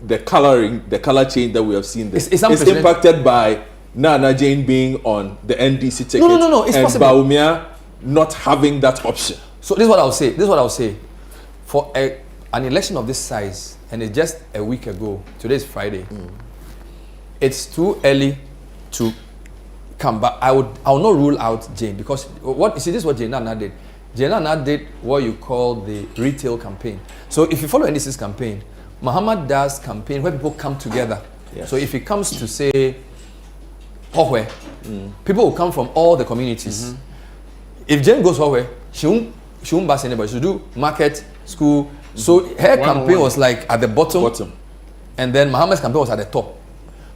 the color change that we have seen there It's is impacted by Nana Jane being on the NDC ticket? No. It's and possible. Bawumia not having that option. So this is what I'll say. For an election of this size, and it's just a week ago, today is Friday, it's too early to come back. I will not rule out Jane, because this is what Jane Nana did. Jane Nana did what you call the retail campaign. So if you follow NDC's campaign, Muhammad does campaign where people come together. Yes. So if he comes to say Hohwe, people will come from all the communities. If Jane goes Hohwe, she won't bash anybody. She'll do market, school. So her campaign was like at the bottom, and then Muhammad's campaign was at the top.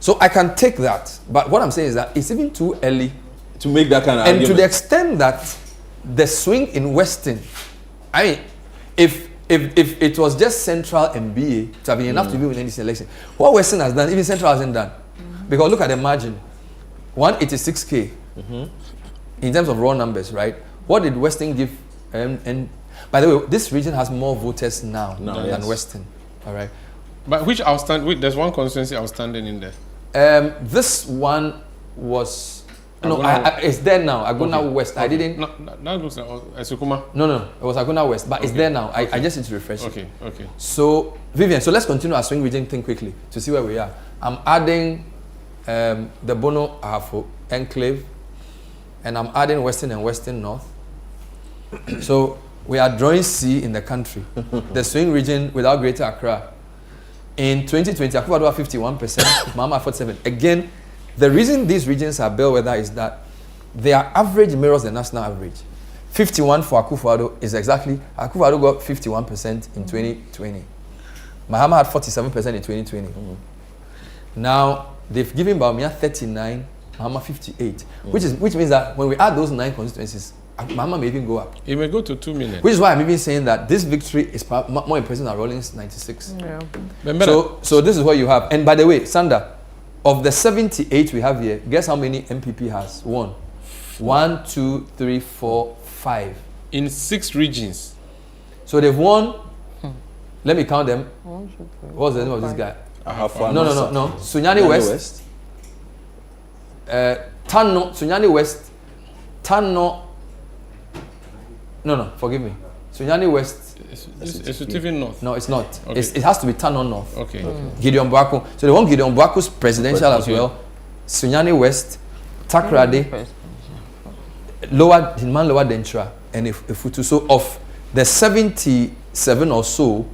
So I can take that, but what I'm saying is that it's even too early to make that kind of and argument. to the extent that the swing in Western, I mean, if it was just Central and BA to have been enough to be within this election, what Western has done, even Central hasn't done. Because look at the margin, 186K in terms of raw numbers, right? What did Western give? And by the way, this region has more voters now than Western. All right. But there's one constituency outstanding in there. This one was it's there now. Agona West. I didn't. No, that looks like Esukuma. No, it was Agona West, but it's there now. I just need to refresh it. Okay. So Vivian, so let's continue our swing region thing quickly to see where we are. I'm adding the Bono Ahafo enclave, and I'm adding Western and Western North. So we are drawing C in the country. The swing region without Greater Accra. In 2020, Akufo-Addo 51%, Mahama 47%. Again, the reason these regions are bellwether is that their average mirrors the national average. 51 for Akufo-Addo is exactly, Akufo-Addo got 51% in 2020. Mahama had 47% in 2020. Now, they've given Bawumia 39, Mahama 58, which means that when we add those 9 constituencies, Mahama may even go up. It may go to 2 million. Which is why I'm even saying that this victory is more impressive than Rawlings 96. Yeah. So this is what you have. And by the way, Sanda, of the 78 we have here, guess how many NPP has? 1, 2, 3, 4, 5. In 6 regions. So they've won. Let me count them. What's the name of this guy? No. Sunyani West. Tano. Sunyani West. Tano. No, forgive me. Sunyani West. It's even North. No, it's not. Okay. It has to be Tano North. Okay. Gideon Boako. So they want Gideon Boako's presidential as well. Sunyani West, Takrade, lower Dentra, and Ifutu. So of the 77 or so,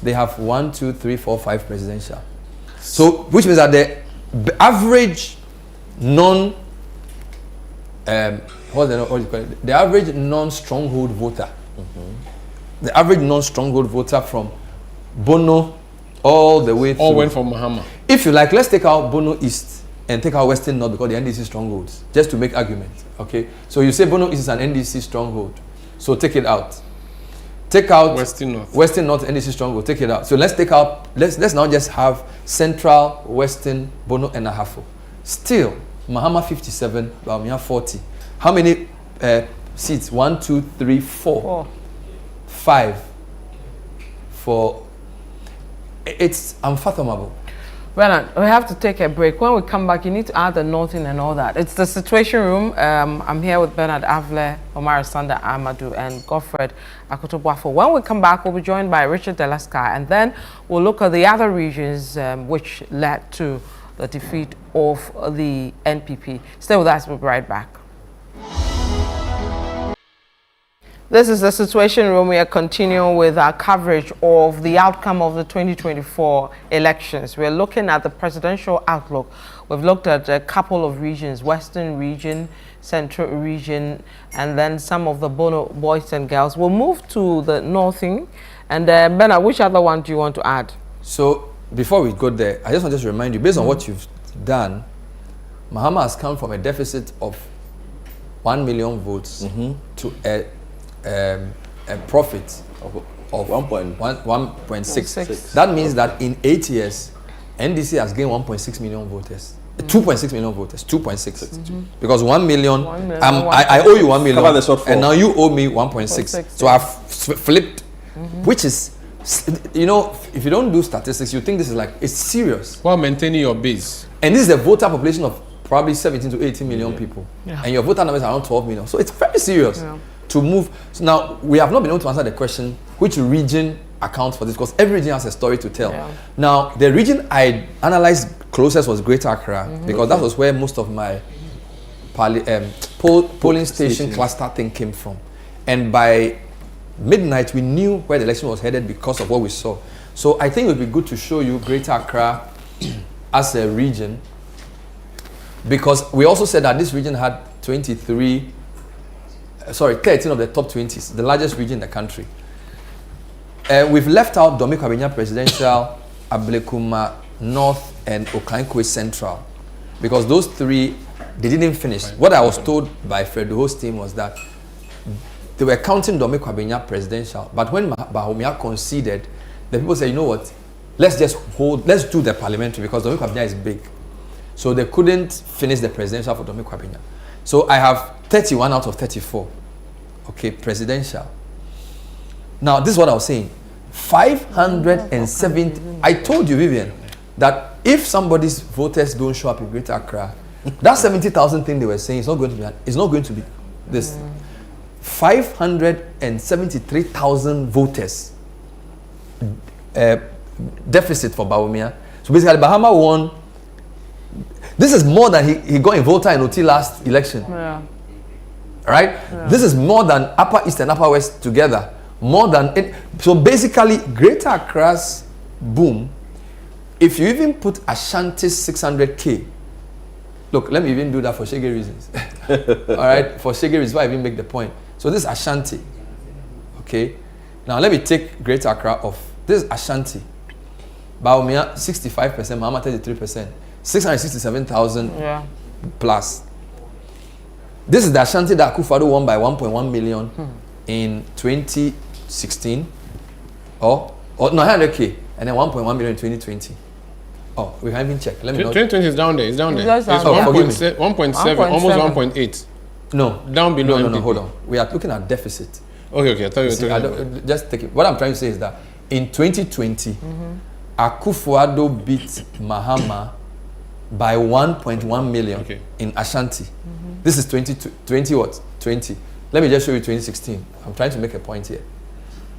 they have 1, 2, 3, 4, 5 presidential. So which means that the average the average non-stronghold voter, the average non-stronghold voter from Bono all the way All through. went for Mahama. If you like, let's take out Bono East and take out Western North because the NDC strongholds, just to make argument. Okay, so you say Bono East is an NDC stronghold, so take it out. Take out Western North. Western North NDC stronghold. Take it out. So let's take out. Let's now just have Central, Western, Bono, and Ahafo. Still, Mahama 57, Bawumia 40. How many seats? 1, 2, 3, 4. 5. For it's unfathomable. Bernard, we have to take a break. When we come back, you need to add the noting and all that. It's the Situation Room. I'm here with Bernard Avle, Omar Sanda Amadou, and Godfred Akotobwafo. When we come back, we'll be joined by Richard Delaska, and then we'll look at the other regions which led to the defeat of the NPP. Stay with us. We'll be right back. This is the Situation Room. We are continuing with our coverage of the outcome of the 2024 elections. We're looking at the presidential outlook. We've looked at a couple of regions, Western region, Central region, and then some of the Bono boys and girls. We'll move to the Northing. And Bernard, which other one do you want to add? So before we go there, I just want to remind you, based on what you've done, Mahama has come from a deficit of 1 million votes to a profit of 1.6. That means that in 8 years, NDC has gained 1.6 million voters. 2.6 million voters. 2.6. Because 1 million, I owe you 1 million, and now you owe me 1.6. So I've flipped, which is, you know, if you don't do statistics, you think this is like, it's serious. While maintaining your base. And this is a voter population of probably 17 to 18 million people. Yeah. And your voter numbers are around 12 million. So it's very serious to move. So now, we have not been able to answer the question, which region accounts for this? Because every region has a story to tell. Yeah. Now, the region I analyzed closest was Greater Accra, because that was where most of my polling station cluster thing came from. And by midnight, we knew where the election was headed because of what we saw. So I think it would be good to show you Greater Accra as a region, because we also said that this region had 13 of the top 20s, the largest region in the country. We've left out Domi Kwabenya Presidential, Ablekuma North, and Okankwe Central, because those three, they didn't finish. What I was told by Fred Ho's team was that they were counting Domi Kwabenya Presidential, but when Bawumia conceded, the people said, you know what, let's do the parliamentary, because Domi Kwabenya is big. So they couldn't finish the presidential for Domi Kwabenya. So I have 31 out of 34. Okay, presidential. Now, this is what I was saying. 570. I told you, Vivian, that if somebody's voters don't show up in Greater Accra, that 70,000 thing they were saying is not going to be this. 573,000 voters deficit for Bawumia. So basically, Bahama won. This is more than he got in Volta and Oti last election. Yeah. Right? Yeah. This is more than Upper East and Upper West together. More than it. So basically, Greater Accra's boom, if you even put Ashanti's 600K, look, let me even do that for Shege reasons. All right? For Shege reasons, why I even make the point. So this is Ashanti. Okay? Now let me take Greater Accra off. This is Ashanti. Bawumia, 65%, Mahama, 33%. 667,000 plus. This is the Ashanti that Akufo-Addo won by 1.1 million in 2016. No, 100K, and then 1.1 million in 2020. Oh, we haven't even checked. Let me know. 2020 is down there. It's down there. It's 1.7, almost 1.8. No. Down below. No, hold on. We are looking at deficit. Okay. I thought you were talking. Just take it. What I'm trying to say is that in 2020, Akufo-Addo beat Mahama by 1.1 million in Ashanti. This is 20 what? 20. Let me just show you 2016. I'm trying to make a point here.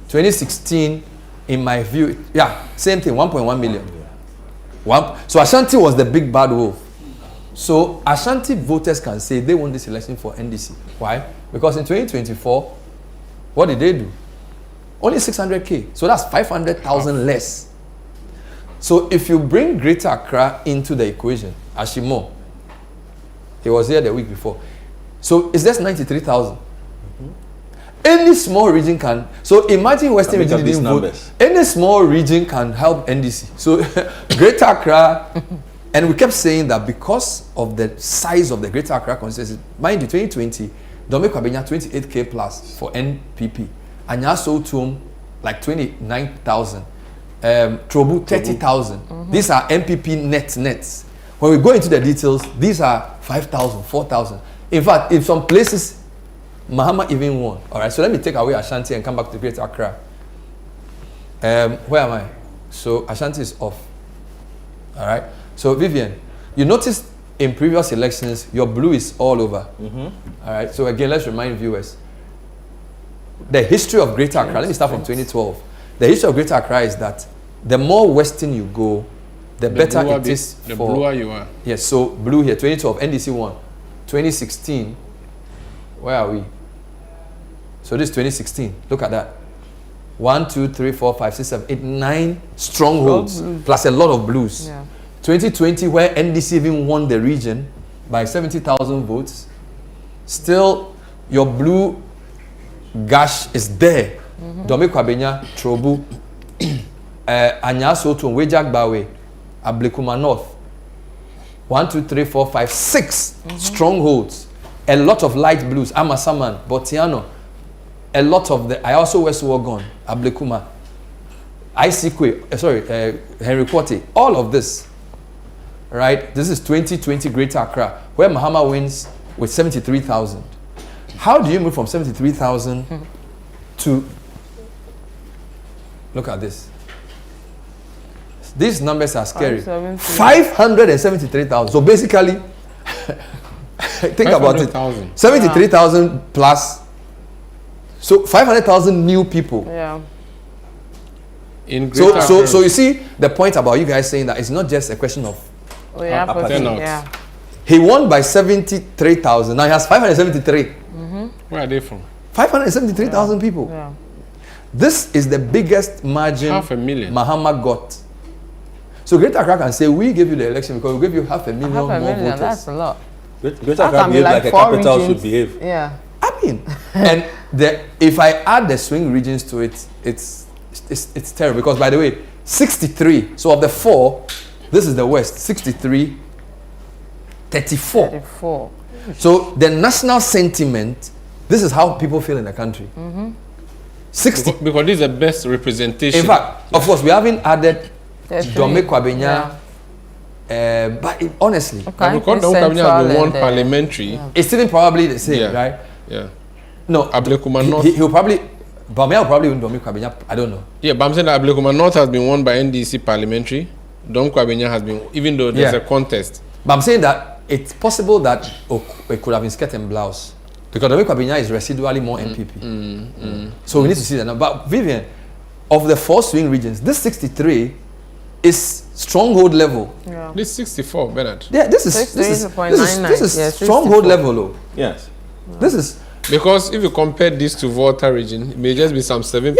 2016, in my view, same thing, 1.1 million. So Ashanti was the big bad wolf. So Ashanti voters can say they won this election for NDC. Why? Because in 2024, what did they do? Only 600K. So that's 500,000 less. So if you bring Greater Accra into the equation, Ashimo, he was here the week before. So it's just 93,000. Any small region can. So imagine Western region didn't vote. Any small region can help NDC. So Greater Accra, and we kept saying that because of the size of the Greater Accra constituency, mind you, 2020, Domi Kwabenya 28K plus for NPP. Anyaso Tum like 29,000. Trobu 30,000. These are NPP nets. When we go into the details, these are 5,000, 4,000. In fact, in some places, Mahama even won. All right, so let me take away Ashanti and come back to Greater Accra. Where am I? So Ashanti is off. All right. So Vivian, you noticed in previous elections, your blue is all over. All right. So again, let's remind viewers. The history of Greater Accra, let me start from 2012. The history of Greater Accra is that the more western you go, the better it is the bluer you are. Yes, so blue here, 2012, NDC won. 2016, where are we? So this is 2016. Look at that. 1, 2, 3, 4, 5, 6, 7, 8, 9 strongholds, plus a lot of blues. 2020, where NDC even won the region by 70,000 votes, still your blue gash is there. Domi Kwabenya, Trobu, Anyaso to Wejak Bawe, Ablekuma North. 1, 2, 3, 4, 5, 6 strongholds. A lot of light blues. Amasaman, Botiano. A lot of the. I also West Wogon, Ablekuma, Isikwe. Henry Quarty. All of this. Right. This is 2020 Greater Accra, where Mahama wins with 73,000. How do you move from 73,000 to? Look at this. These numbers are scary. 573,000. So basically, think about it. 73,000 plus. So 500,000 new people. Yeah. In so you see the point about you guys saying that it's not just a question of. Yeah. He won by 73,000. Now he has 573. Where are they from? 573,000 people. Yeah. This is the biggest margin 500,000 Mahama got. So Greater Accra can say, we give you the election because we give you 500,000 more voters. That's a lot. Greater Accra behave like a capital should behave. Yeah. I mean, and if I add the swing regions to it, it's terrible. Because by the way, 63. So of the 4, this is the West. 63, 34. 34. So the national sentiment, this is how people feel in the country. 60. Because this is the best representation. In fact, of course, we haven't added Dome Kwabenya. But honestly, because Dome Kwabenya has been won parliamentary. it's even probably the same, right? Yeah. No, Ablekuma North. he'll probably, Bawumia will probably win Dome Kwabenya. I don't know. Yeah, but I'm saying that Ablekuma North has been won by NDC parliamentary. Dome Kwabenya has been, even though there's a contest. But I'm saying that it's possible that it could have been skirt and blouse. Because Dome Kwabenya is residually more NPP. So we need to see that now. But Vivian, of the 4 swing regions, this 63 is stronghold level. Yeah. This 64, Bernard. Yeah, this is stronghold level, though. Yes. This is. Because if you compare this to Volta region, it may just be some 7%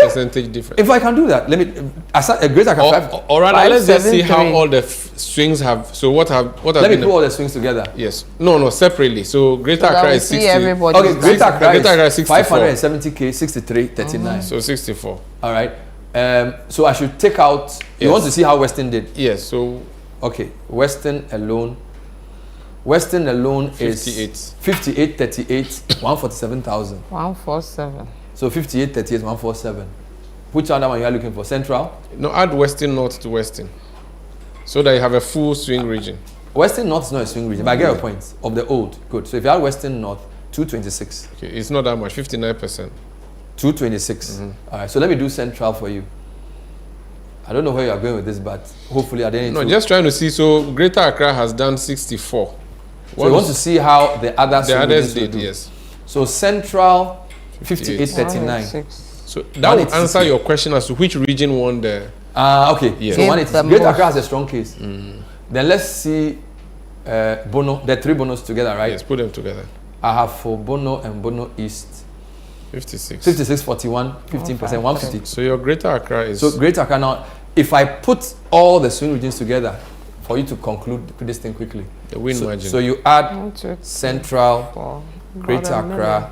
difference. If I can do that, let me. A greater or rather, let's just see how all the swings have. So what have let me put all the swings together. Yes. No, separately. So Greater Accra is 60. Okay, Greater Accra is 64. 570k, 63, 39. So 64. All right. So I should take out. You want to see how Western did? Yes. So okay, Western alone is 58, 38, 147,000. 147. So 58, 38, 147. Which other one you are looking for? Central? No, add Western North to Western, so that you have a full swing region. Western North is not a swing region, but I get your point. Of the old, good. So if you have Western North, 226. Okay, it's not that much, 59%. 226. All right, so let me do Central for you. I don't know where you are going with this, but hopefully I didn't. No, just trying to see. So Greater Accra has done 64. So you want to see how the others did, yes. So Central, 58, 39. So that would answer your question as to which region won the. Okay. Yes. So 186. Greater Accra has a strong case. Then let's see Bono, the 3 Bonos together, right? Yes, put them together. I have for Bono and Bono East. 56. 56, 41, 15%, 150. So your Greater Accra is. So Greater Accra now, if I put all the swing regions together, for you to conclude this thing quickly. The win margin. So you add Central, Greater Accra,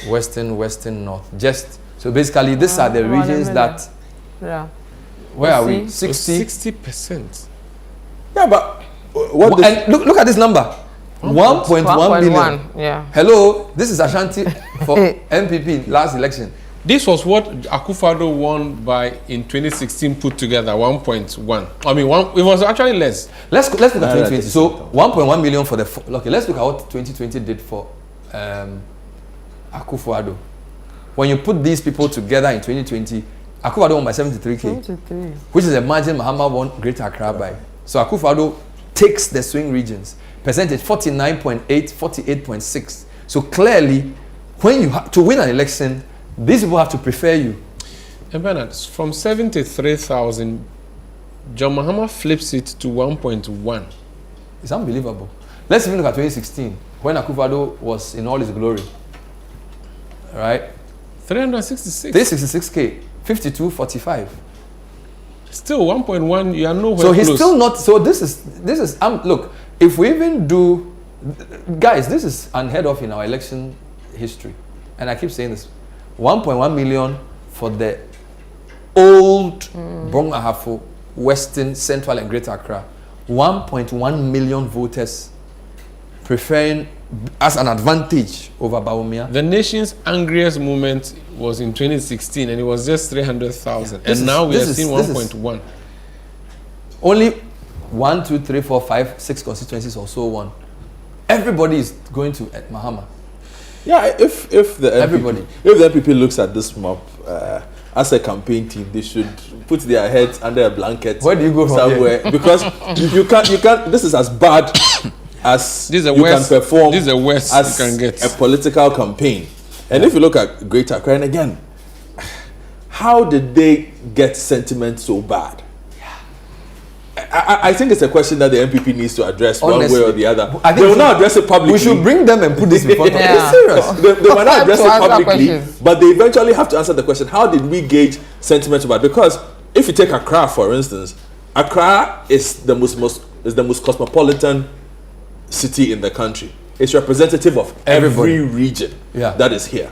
Western, North. So basically, these are the regions that. Yeah. Where are we? 60. 60%. Yeah, but and look at this number. 1.1 million. Yeah. Hello, this is Ashanti for NPP last election. This was what Akufo-Addo won by in 2016 put together 1.1. I mean, it was actually less. Let's look at 2020. So 1.1 million for the. Okay, let's look at what 2020 did for Akufo-Addo. When you put these people together in 2020, Akufo-Addo won by 73k, 73. which is a margin Mahama won Greater Accra by. So Akufo-Addo takes the swing regions. Percentage 49.8, 48.6. So clearly, when you have to win an election, these people have to prefer you. And Bernard, from 73,000, John Mahama flips it to 1.1. It's unbelievable. Let's even look at 2016, when Akufo-Addo was in all his glory. All right? 366. 366k, 52.45. Still 1.1, you are nowhere So he's close. still not. So this is look, if we even do, guys, this is unheard of in our election history. And I keep saying this. 1.1 million for the old Brong Ahafo, Western, Central and Greater Accra. 1.1 million voters preferring as an advantage over Bawumia. The nation's angriest moment was in 2016, and it was just 300,000. And now we have seen 1.1. Only 1, 2, 3, 4, 5, 6 constituencies or so won. Everybody is going to Mahama. Yeah, if the Everybody. if the NPP looks at this map as a campaign team, they should put their heads under a blanket. Where do you go from somewhere? Because you can't. This is as bad as This is the you worst, can perform. This is the worst as you can get. a political campaign. And if you look at Greater Accra, and again, how did they get sentiment so bad? I think it's a question that the NPP needs to address. Honestly, one way or the other. They will not address it publicly. We should bring them and put this before them. Yeah. It's serious. They might not address it publicly, questions. but they eventually have to answer the question: how did we gauge sentiment about? Because if you take Accra, for instance, Accra is the most cosmopolitan city in the country. It's representative of every region that is here.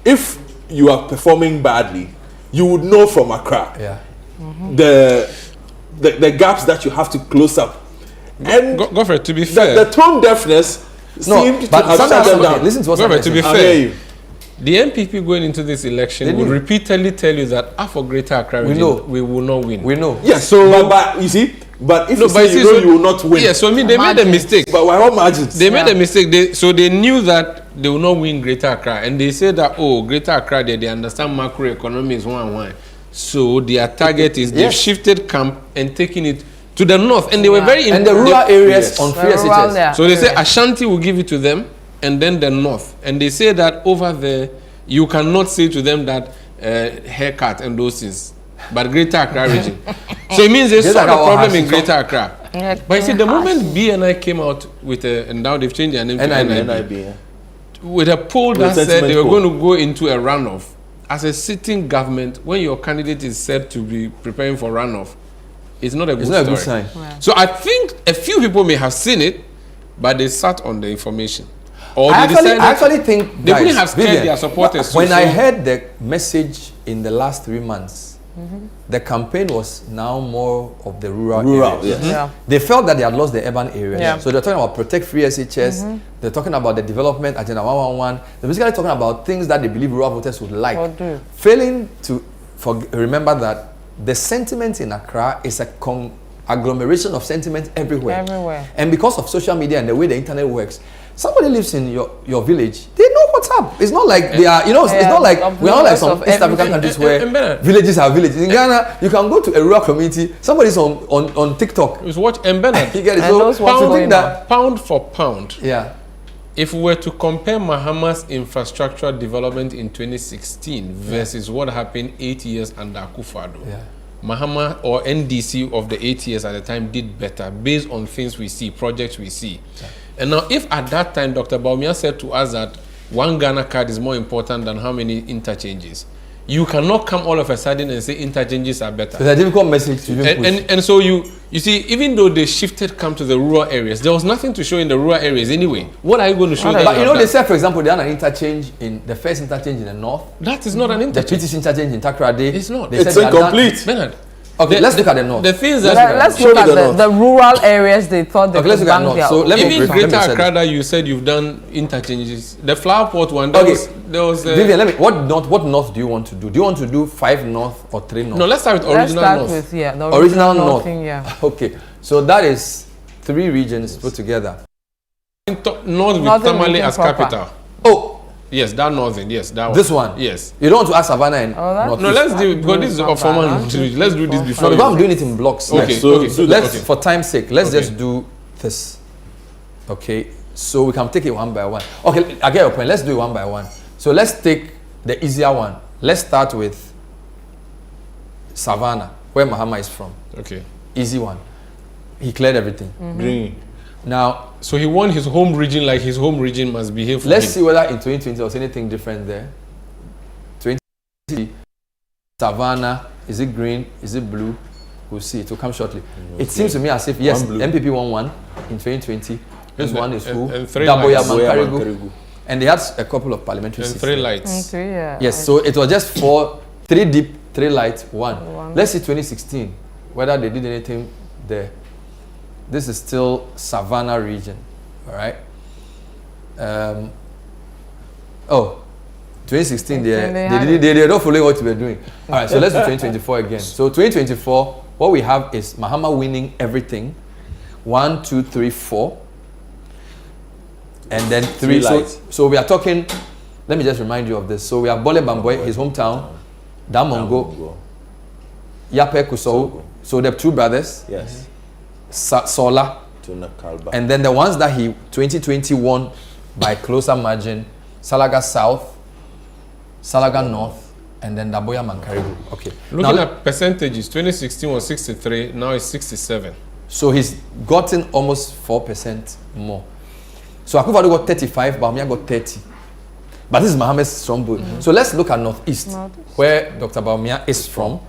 If you are performing badly, you would know from Accra the gaps that you have to close up. And Godfrey, to be fair, the tone deafness seemed to have shut them down. Listen to what Godfrey, to be I fair, hear you. the NPP going into this election will repeatedly tell you that for Greater Accra region, we will not win. We know. Yes, but you see, but if you will not win. Yeah, so I mean, they made a mistake. But by what margins? They made a mistake. They knew that they will not win Greater Accra, and they said that Greater Accra, they understand macroeconomics 1-1. So their target is they've shifted camp and taken it to the north, and they were very and the rural areas on free SHS. So they say Ashanti will give it to them, and then the north, and they say that over there you cannot say to them that haircut and those things, but Greater Accra region. So it means they saw the problem in Greater Accra. But you see, the moment BNI came out with and now they've changed their name to NIB, with a poll that said they were going to go into a runoff. As a sitting government, when your candidate is said to be preparing for runoff, it's not a good story. A good sign. Yeah. So I think a few people may have seen it, but they sat on the information. Or I they actually think they wouldn't have scared their supporters. When I heard the message in the last 3 months, the campaign was now more of the rural areas. Yeah. They felt that they had lost the urban areas. Yeah. So they're talking about protect free SHS. They're talking about the development agenda 111. They're basically talking about things that they believe rural voters would like. Failing to remember that the sentiment in Accra is a agglomeration of sentiment everywhere. And because of social media and the way the internet works, somebody lives in your village, they know what's up. It's not like they are, it's not like we're not like some East African countries where villages are villages. In Ghana, you can go to a rural community, somebody's on TikTok. Just watch Bernard. You get it. So pound for pound. Yeah. If we were to compare Mahama's infrastructural development in 2016 versus what happened 8 years under Akufo-Addo, Mahama or NDC of the 8 years at the time did better based on things we see, projects we see. And now, if at that time Dr. Bawumia said to us that one Ghana card is more important than how many interchanges, you cannot come all of a sudden and say interchanges are better. It's a difficult message to push. And so you see, even though they shifted come to the rural areas, there was nothing to show in the rural areas anyway. What are you going to show them? But they said, for example, they had an interchange in the first interchange in the north. That is not an interchange. The PTC interchange in Takoradi. It's not. It's incomplete. Bernard. Okay, let's look at the north. The things that let's look at the rural areas they thought they could bank their So let me even Greater Accra, you said you've done interchanges. The flower pot one, there was Vivian, what north do you want to do? Do you want to do 5 north or 3 north? No, let's start with original north. With, the original north. Thing, yeah. Okay, so that is 3 regions put together. North with Tamale as capital. Oh, yes, that northern. Yes, that one. This one. Yes. You don't want to ask Savannah and no, let's do it because this is a formal. Let's do this before. No, because I'm doing it in blocks. Okay. So let's, for time's sake, let's just do this. Okay. So we can take it one by one. Okay, I get your point. Let's do it one by one. So let's take the easier one. Let's start with Savannah, where Mahama is from. Okay. Easy one. He cleared everything. Green. Now, so he won his home region like his home region must behave for let's him. see whether in 2020 there was anything different there. 2020, Savannah, is it green? Is it blue? We'll see. It will come shortly. It seems to me as if, yes, NPP won 1 in 2020. This one is who? Daboya Mankarigu. And they had a couple of parliamentary seats. And 3 lights. Yes, so it was just 3 deep, 3 light, 1. Let's see 2016, whether they did anything there. This is still Savannah region. All right. 2016, they're not following what we're doing. All right, so let's do 2024 again. So 2024, what we have is Mahama winning everything. 1, 2, 3, 4. And then 3. So we are talking, let me just remind you of this. So we have Bole Bamboy, his hometown, Damongo, Yape Kusou. So the 2 brothers. Yes. Sola. And then the ones that he 2020 won by closer margin, Salaga South, Salaga North, and then Daboya Mankaribu. Okay. Looking at percentages, 2016 was 63, now it's 67. So he's gotten almost 4% more. So Akufo-Addo got 35, Bawumia got 30. But this is Mohammed's stronghold. So let's look at Northeast, where Dr. Bawumia is from,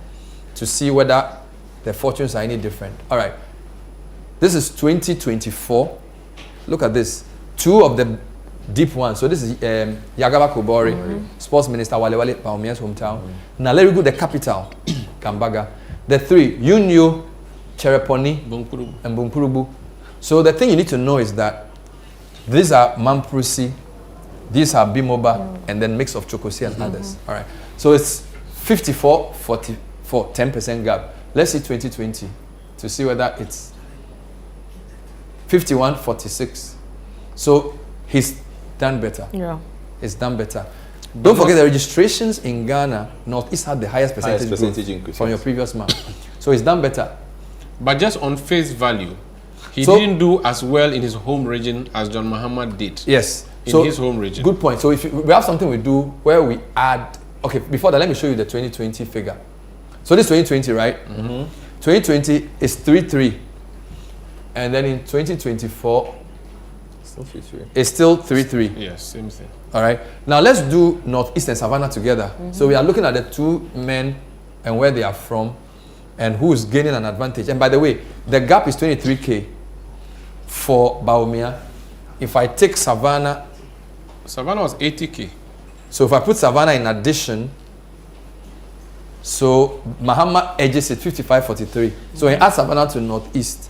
to see whether the fortunes are any different. All right. This is 2024. Look at this. 2 of the deep ones. So this is Yagaba Kobori, Sports Minister Wale Bawumia's hometown. Nalerigu, the capital, Kambaga. The 3, Unyo, Chereponi, and Bumpurubu. So the thing you need to know is that these are Mamprusi, these are Bimoba, and then mix of Chokosi and others. All right. So it's 54, 44, 10% gap. Let's see 2020 to see whether it's 51, 46. So he's done better. Yeah. He's done better. Don't forget the registrations in Ghana, Northeast had the highest percentage increase from your previous month. So he's done better. But just on face value, he didn't do as well in his home region as John Mahama did. Yes. In his home region. Good point. So if we have something we do where we add, okay, before that, let me show you the 2020 figure. So this 2020, right? 2020 is 3-3. And then in 2024, it's still 3-3. Yes, same thing. All right. Now let's do Northeast and Savannah together. So we are looking at the 2 men and where they are from and who is gaining an advantage. And by the way, the gap is 23K for Bawumia. If I take Savannah was 80K. So if I put Savannah in addition, so Mahama edges it 55-43. So he adds Savannah to Northeast.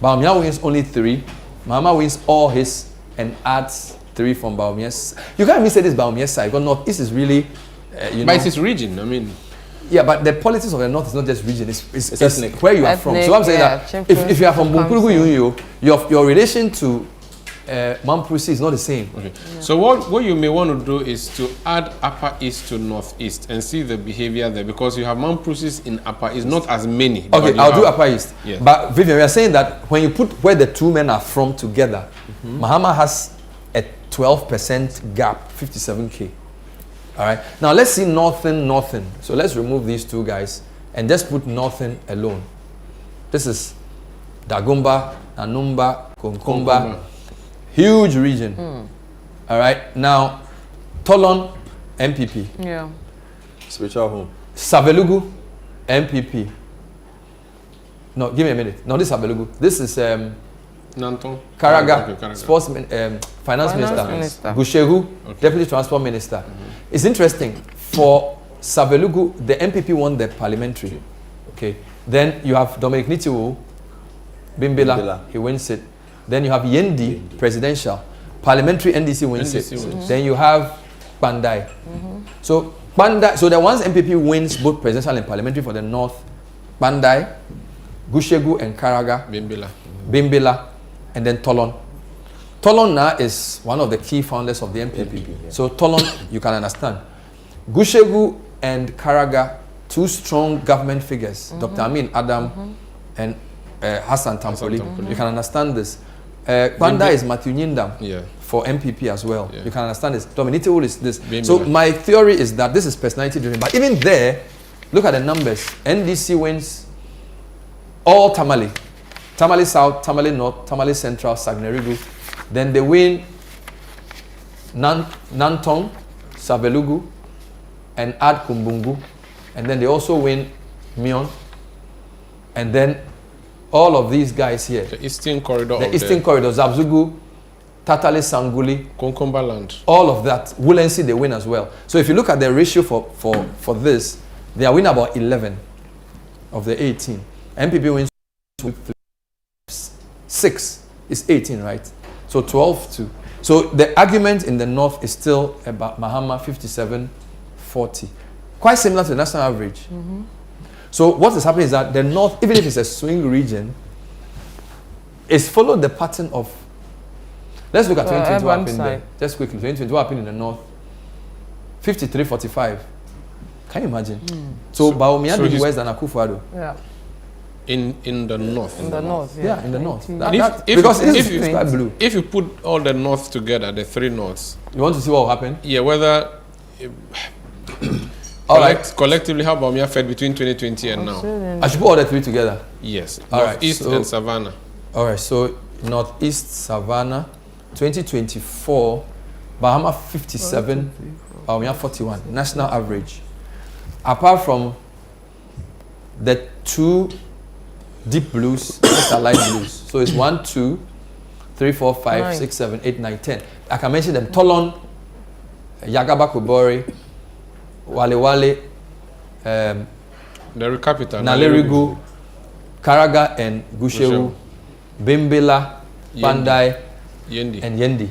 Bawumia wins only 3. Mahama wins all his and adds 3 from Bawumia's. You can't even say this Bawumia's side, because Northeast is really, but it's his region, I mean. Yeah, but the politics of the North is not just region, it's where you are from. So I'm saying that if you are from Bumpurugu Yunyo, your relation to Mamprusi is not the same. Okay. Yeah. So what you may want to do is to add Upper East to Northeast and see the behavior there, because you have Mamprusis in Upper East, not as many. Okay, I'll do Upper East. Yeah. But Vivian, we are saying that when you put where the 2 men are from together, Mahama has a 12% gap, 57K. All right. Now let's see Northern. So let's remove these 2 guys and just put Northern alone. This is Dagomba, Anumba, Konkomba. Huge region. All right. Now, Tolon, NPP. Yeah. Spiritual home. Savelugu, NPP. No, give me a minute. No, this is Savelugu. This is Nanton. Karaga, Sports Finance Minister. Gushegu, Deputy Transport Minister. It's interesting. For Savelugu, the NPP won the parliamentary. Okay. Then you have Dominic Nitiwu, Bimbila, he wins it. Then you have Yendi, presidential. Parliamentary NDC wins it. Then you have Bandai. So Bandai, so the ones NPP wins both presidential and parliamentary for the North, Bandai, Gushegu and Karaga, Bimbila, and then Tolon. Tolon now is one of the key founders of the NPP. So Tolon, you can understand. Gushegu and Karaga, 2 strong government figures, Dr. Amin Adam and Hassan Tampoli. You can understand this. Banda is Matthew Nyindam for NPP as well. You can understand this. Dominito is this. So my theory is that this is personality driven. But even there, look at the numbers. NDC wins all Tamale. Tamale South, Tamale North, Tamale Central, Sagnerigu. Then they win Nanton, Savelugu, and Ad Kumbungu. And then they also win Mion. And then all of these guys here. The Eastern Corridor. The Eastern Corridor, Zabzugu, Tatale Sanguli. Konkomba land. All of that. Wulensi, they win as well. So if you look at the ratio for this, they are winning about 11 of the 18. NPP wins 6 is 18, right? So 12 to. So the argument in the north is still about Mahama 57-40. Quite similar to the national average. So what is happening is that the north, even if it's a swing region, is followed the pattern of. Let's look at 2020 what happened there. Just quickly, 2020 what happened in the north? 53-45. Can you imagine? So Bawumia did worse than Akufo-Addo. Yeah. In the north. In the north, yeah. In the north. If you put all the north together, the 3 norths. You want to see what will happen? Yeah, whether collectively how Bawumia fared between 2020 and now. I should put all the 3 together. Yes. All right, Northeast and Savannah. All right, so Northeast Savannah, 2024, Bahama 57, Bawumia 41, national average. Apart from the 2 deep blues, these are light blues. So it's 1, 2, 3, 4, 5, 6, 7, 8, 9, 10. I can mention them: Tolon, Yagaba Kubori, Wale Wale, the capital, Nalerigu, Karaga and Gushewu, Bimbila, Bandai, Yendi. and Yendi.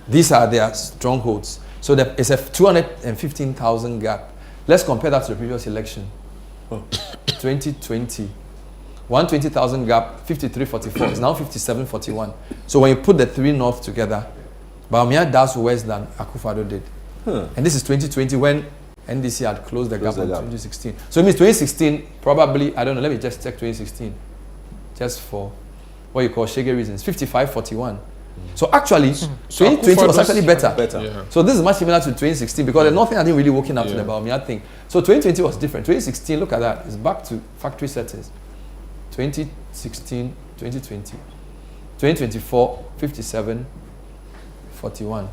These are their strongholds. So it's a 215,000 gap. Let's compare that to the previous election. 2020. 120,000 gap, 53-44. It's now 57-41. So when you put the 3 north together, Bawumia does worse than Akufo-Addo did. And this is 2020 when NDC had closed the gap in 2016. So it means 2016, probably, I don't know, let me just check 2016. Just for what you call shaggy reasons, 55-41. So actually, 2020 was actually better. Yeah. So this is much similar to 2016 because the nothing hadn't really woken up to the Bawumia thing. So 2020 was different. 2016, look at that, it's back to factory settings. 2016, 2020, 2024, 57, 41.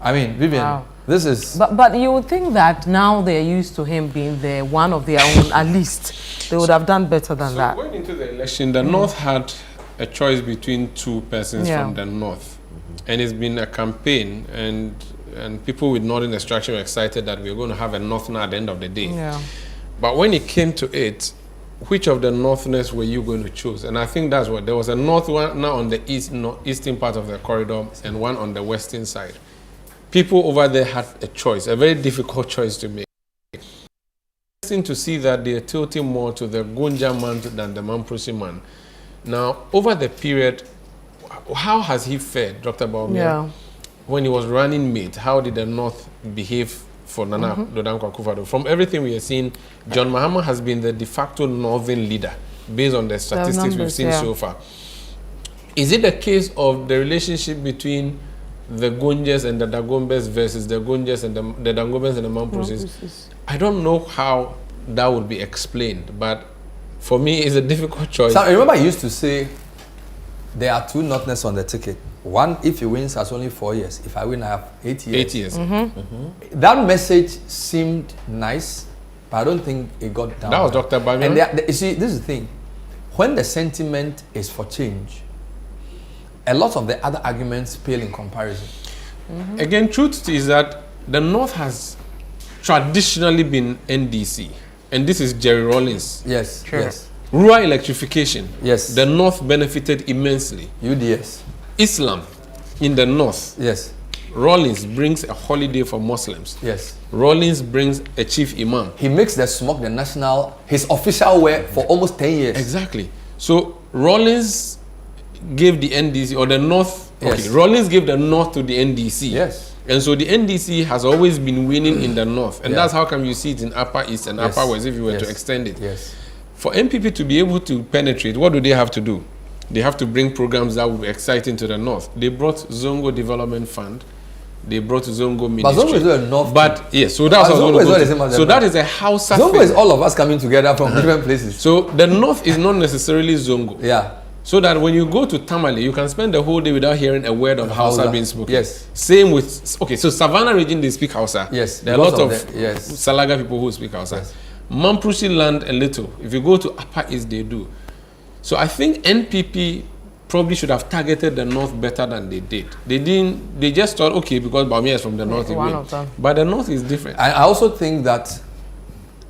I mean, Vivian, this is... But you would think that now they're used to him being there, one of their own, at least, they would have done better than that. So going into the election, the North had a choice between 2 persons from the North. And it's been a campaign, and people with Northern extraction were excited that we were going to have a Northerner at the end of the day. Yeah. But when it came to it, which of the Northerners were you going to choose? And I think that's what, there was a North one now on the eastern part of the corridor and one on the western side. People over there had a choice, a very difficult choice to make. It's interesting to see that they are tilting more to the Gunja man than the Mamprose man. Now, over the period, how has he fared, Dr. Bawumia? Yeah. When he was running mate, how did the North behave for Nana Dankwa Akufo-Addo? From everything we are seeing, John Mahama has been the de facto northern leader based on the statistics we've seen so far. Is it a case of the relationship between the Gunjes and the Dagombes versus the Gunjes and the Dagombes and the Mamproses? I don't know how that would be explained, but for me, it's a difficult choice. So I remember I used to say there are 2 Northerners on the ticket. One, if he wins, has only 4 years. If I win, I have 8 years. 8 years. That message seemed nice, but I don't think it got down. That was Dr. Bawumia. And you see, this is the thing. When the sentiment is for change, a lot of the other arguments pale in comparison. Again, truth is that the North has traditionally been NDC, and this is Jerry Rawlings. Yes, yes. Rural electrification. Yes. The North benefited immensely. UDS. Islam in the North. Yes. Rawlings brings a holiday for Muslims. Yes. Rawlings brings a chief imam. He makes the smoke the national, his official wear for almost 10 years. Exactly. So Rawlings gave the NDC, or the North, yes. Rawlings gave the North to the NDC. Yes. And so the NDC has always been winning in the North. And that's how come you see it in Upper East and Upper West if you were to extend it. Yes. For NPP to be able to penetrate, what do they have to do? They have to bring programs that will be exciting to the North. They brought Zongo Development Fund. They brought Zongo Ministry. But Zongo is not enough. But yes, so that's what Zongo is not the same as so that is a house. Zongo is all of us coming together from different places. So the North is not necessarily Zongo. Yeah. So that when you go to Tamale, you can spend the whole day without hearing a word of Hausa being spoken. Yes. Same with, okay, so Savannah region, they speak Hausa. Yes. There are a lot of Salaga people who speak Hausa. Yes. Mamprose land a little. If you go to Upper East, they do. So I think NPP probably should have targeted the North better than they did. They didn't, they just thought, okay, because Bawumia is from the North, but the North is different. I also think that,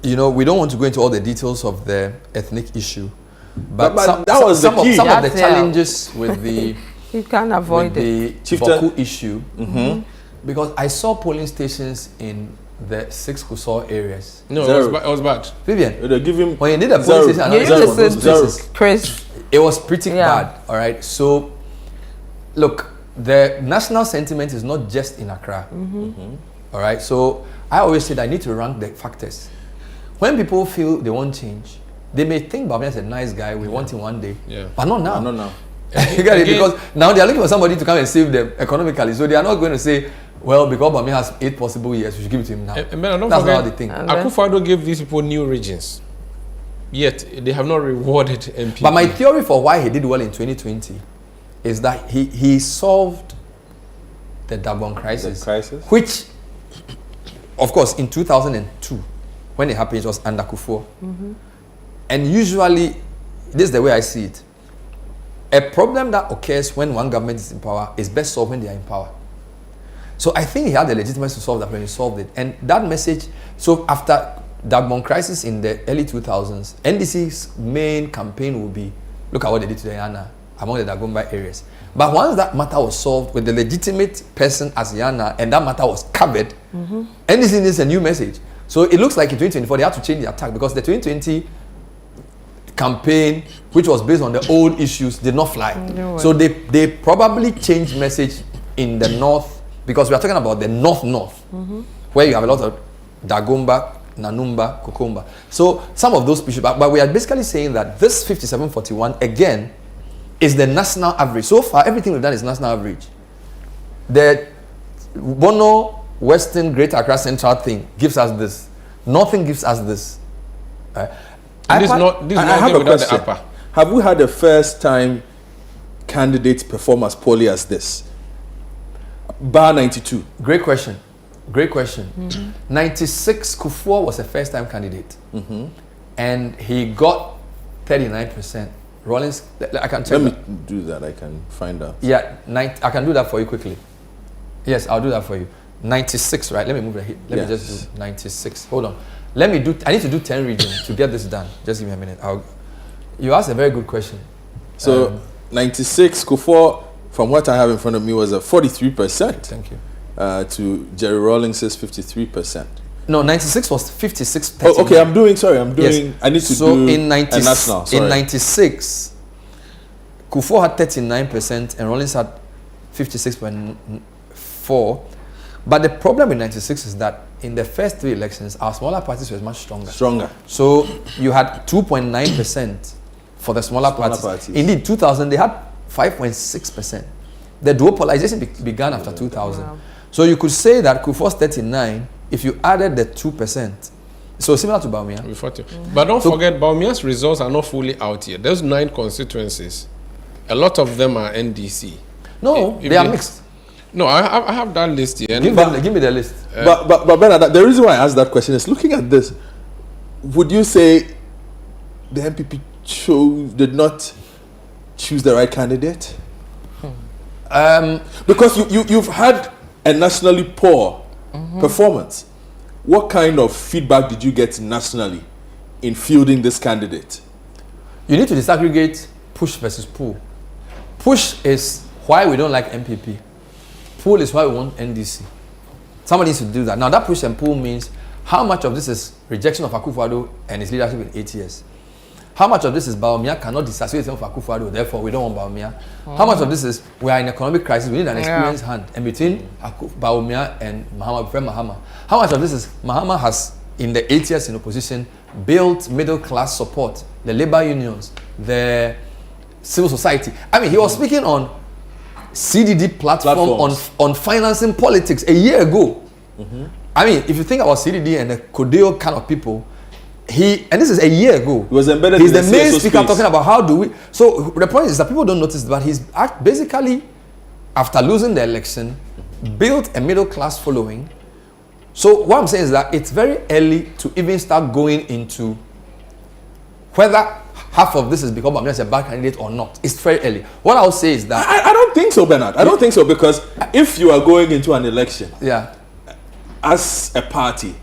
you know, we don't want to go into all the details of the ethnic issue, But that was the key. Some of the That's, challenges with the You can't avoid with it. the Boku issue, because I saw polling stations in the 6 Kusor areas. No, Zero. it was bad. Vivian, They give him when you did a zero. polling station, You analysis need of to those sit, places, Chris. it was pretty Yeah. bad. All right, so look, the national sentiment is not just in Accra. All right, so I always say that I need to rank the factors. When people feel they want change, they may think Bawumia is a nice guy, we want him one day, Yeah. but not now. No, no. You get it? Again- Because now they are looking for somebody to come and save them economically. So they are not going to say, well, because Bawumia has 8 possible years, we should give it to him now. And Ben, don't That's forget, not how they think. And then- Akufo-Addo gave these people new regions. Yet they have not rewarded NPP. But my theory for why he did well in 2020 is that he solved the Dagon crisis, The crisis? which, of course, in 2002, when it happened, it was under Kufuor. And usually, this is the way I see it. A problem that occurs when one government is in power is best solved when they are in power. So I think he had the legitimacy to solve that when he solved it. And that message, so after Dagbon crisis in the early 2000s, NDC's main campaign will be, look at what they did to the Yana among the Dagomba areas. But once that matter was solved with the legitimate person as Yana and that matter was covered, NDC needs a new message. So it looks like in 2024 they had to change the attack because the 2020 campaign, which was based on the old issues, did not fly. So they probably changed message in the north, because we are talking about the north, where you have a lot of Dagomba, Nanumba, Kokomba. So some of those issues, but we are basically saying that this 5741 again is the national average. So far, everything we've done is national average. The Bono Western Greater Accra Central thing gives us this. Nothing gives us this. This is not I have a without the question. upper. Have we had a first time candidate perform as poorly as this? Bar 92. Great question. Great question. 96, Kufuor was a first-time candidate. And he got 39%. Rollins, I can check. Let me do that. I can find out. Yeah, I can do that for you quickly. Yes, I'll do that for you. 96, right? Let me move the hit. Let me Yes. just do 96. Hold on. I need to do 10 regions to get this done. Just give me a minute. You asked a very good question. So 96, Kufuor, from what I have in front of me, was a 43%. Thank you. To Jerry Rawlings' 53%. No, 96 was 56. Oh, okay, I'm doing. Yes. I need to so do in 90, a national. Sorry. In 96, Kufuor had 39% and Rollins had 56.4. But the problem with 96 is that in the first 3 elections, our smaller parties were much stronger. Stronger. So you had 2.9% for the smaller parties. Indeed, 2000 they had 5.6%. The duopolization began after 2000. Wow. So you could say that Kufuor's 39, if you added the 2%, so similar to Bawumia. But don't forget, Bawumia's results are not fully out yet. There's 9 constituencies. A lot of them are NDC. No, If they are mixed. No, I have that list here. Give me the list. But Bernard, the reason why I asked that question is looking at this. Would you say the NPP did not choose the right candidate? Because you've had a nationally poor performance. What kind of feedback did you get nationally in fielding this candidate? You need to disaggregate push versus pull. Push is why we don't like NPP. Pull is why we want NDC. Somebody needs to do that. Now that push and pull means how much of this is rejection of Akufo-Addo and his leadership in 8 years? How much of this is Bawumia cannot disassociate himself from Akufo-Addo, therefore we don't want Bawumia? How much of this is we are in economic crisis, we need an experienced hand, and between Bawumia and Mahama? How much of this is Mahama has, in the 8 years in opposition, built middle class support, the labor unions, the civil society? I mean, he was speaking on CDD platform on financing politics a year ago. I mean, if you think about CDD and the Kodeo kind of people, and this is a year ago. He was embedded He's in the the main CSO speaker space. talking about how do we. So the point is that people don't notice, but he's basically, after losing the election, built a middle class following. So what I'm saying is that it's very early to even start going into whether half of this is because I'm just a bad candidate or not. It's very early. What I'll say is that I don't think so, Bernard. I don't think so, because if you are going into an election as a party,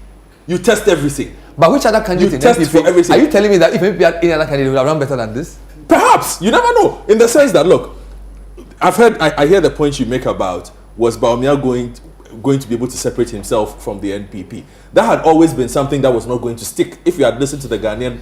you test everything. But which other candidate You in test NPP? for everything. Are you telling me that if NPP had any other candidate would have run better than this? Perhaps. You never know. In the sense that, look, I hear the point you make about was Bawumia going to be able to separate himself from the NPP. That had always been something that was not going to stick. If you had listened to the Ghanaian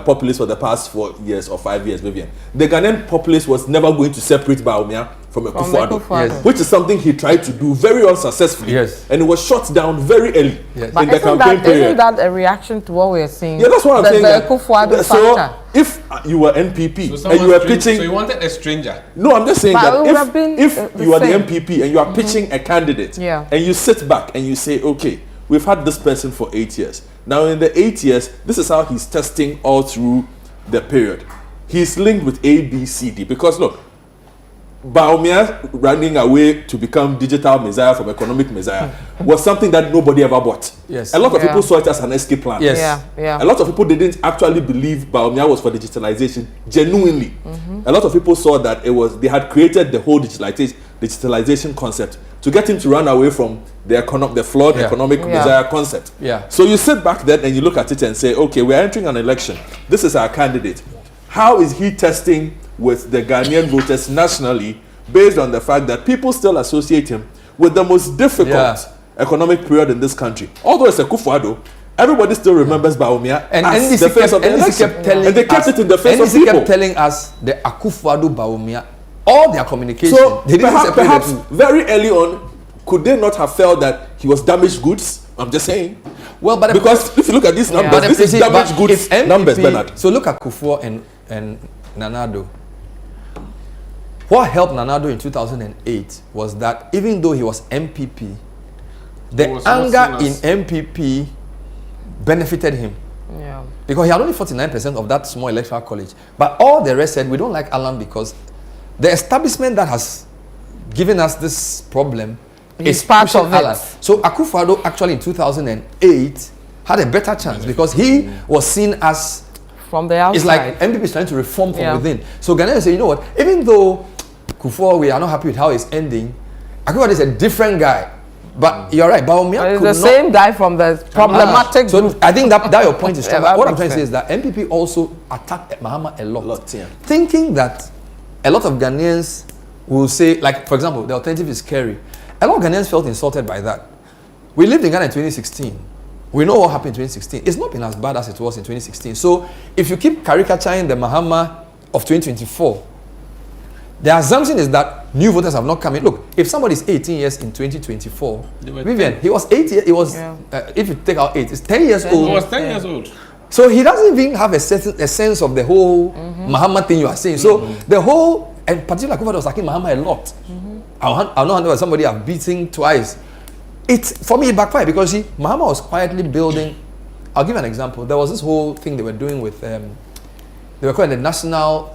populace for the past 4 years or 5 years, Vivian, the Ghanaian populace was never going to separate Bawumia from Akufo-Addo, Yes. which is something he tried to do very unsuccessfully. Yes. And it was shot down very early Yes. But in the campaign period. Isn't that a reaction to what we're seeing? Yeah, that's what I'm saying. The Akufo-Addo So factor. if you were NPP So and you were someone pitching, so you wanted a stranger. no, I'm just saying But it would that have been, if the you are the same. MPP and you are pitching a candidate, Yeah. and you sit back and you say, okay, we've had this person for 8 years. Now in the 8 years, this is how he's testing all through the period. He's linked with A, B, C, D. Because look, Bawumia running away to become digital messiah from economic messiah was something that nobody ever bought. Yes. A lot of Yeah. people saw it as an escape plan. Yes. Yeah. A lot of people didn't actually believe Bawumia was for digitalization genuinely. A lot of people saw that they had created the whole digitalization concept to get him to run away from the flawed Yeah. economic Yeah. messiah concept. Yeah. So you sit back then and you look at it and say, okay, we're entering an election. This is our candidate. How is he testing with the Ghanaian voters nationally based on the fact that people still associate him with the most difficult economic period in this country? Although it's Akufo-Addo, everybody still remembers Bawumia And as NDC the face of the NDC election. kept telling And they kept us, it in the face of NDC people. kept telling us the Akufo-Addo Bawumia, all their communication. So they didn't separate the perhaps two. very early on, could they not have felt that he was damaged goods? I'm just saying. Well, but Because if you look at these numbers, but this is damaged but goods if NPP numbers, Bernard. So look at Kufuor and Nana-Addo. What helped Nana-Addo in 2008 was that even though he was MPP, the He was not anger in seen as- MPP benefited him. Yeah. Because he had only 49% of that small electoral college. But all the rest said, we don't like Alan because the establishment that has given us this problem He's is part pushing of it. Alan. So Akufo-Addo actually in 2008 had a better chance because he was seen as, From the outside. it's like MPP is trying to reform from Yeah. within. So Ghanaians say, you know what, even though Kufuor, we are not happy with how it's ending, Akufo-Addo is a different guy. But you're right, Bawumia But it's could the not. same guy from the problematic So group. I think that your point is strong. Yeah, that What I'm makes trying to say sense. is that MPP also attacked Mahama a lot, yeah. thinking that a lot of Ghanaians will say, like for example, the alternative is Kerry. A lot of Ghanaians felt insulted by that. We lived in Ghana in 2016. We know what happened in 2016. It's not been as bad as it was in 2016. So if you keep caricaturing the Mahama of 2024, the assumption is that new voters have not come in. Look, if somebody is 18 years in 2024, They were Vivian, 10. he was 8 years. He was, Yeah. if you take out 8, it's 10 years old. He was 10 years old. So he doesn't even have a sense of the whole Mahama thing you are saying. So the whole, and particularly Akufo-Addo was attacking Mahama a lot. I'll not handle somebody I've beaten twice. It's, for me, it backfired because see, Mahama was quietly building. I'll give you an example. There was this whole thing they were doing with, they were calling the national,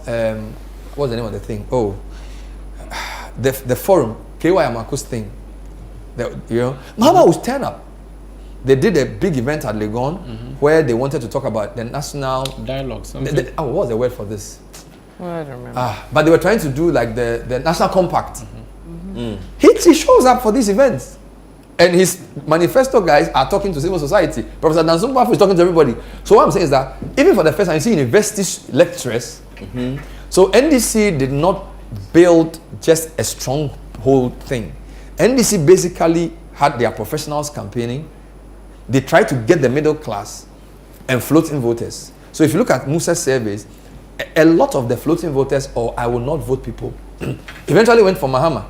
what's the name of the thing? Oh, the forum, KY Amaku's thing. Mahama would turn up. They did a big event at Legon where they wanted to talk about the national Dialogue, something. what was the word for this? I don't remember. But they were trying to do like the national compact. He shows up for these events, and his manifesto guys are talking to civil society. Professor Danson Pafu is talking to everybody. So what I'm saying is that even for the first time, you see university lecturers. So NDC did not build just a stronghold thing. NDC basically had their professionals campaigning. They tried to get the middle class and floating voters. So if you look at Musa's surveys, a lot of the floating voters or I will not vote people eventually went for Mahama.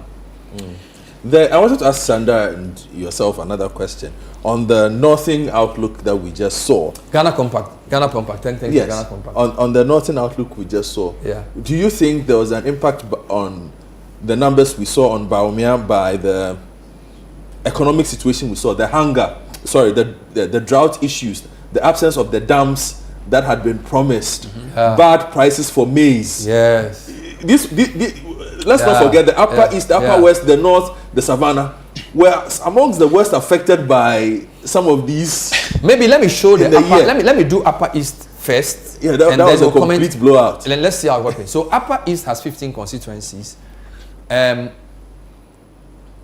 I wanted to ask Sanda and yourself another question on the Northern outlook that we just saw. Ghana Compact, 10 things Yes, Ghana Compact. on the Northern outlook we just saw. Yeah. Do you think there was an impact on the numbers we saw on Bawumia by the economic situation we saw, the hunger, the drought issues, the absence of the dams that had been promised, bad prices for maize? Yes. Let's not forget the upper east, the upper west, the north, the savannah were amongst the worst affected by some of these. Maybe let me show In the the upper, year. let me do Upper East first. Yeah, that and was then a we'll comment. complete blowout. And then let's see how it happens. So Upper East has 15 constituencies,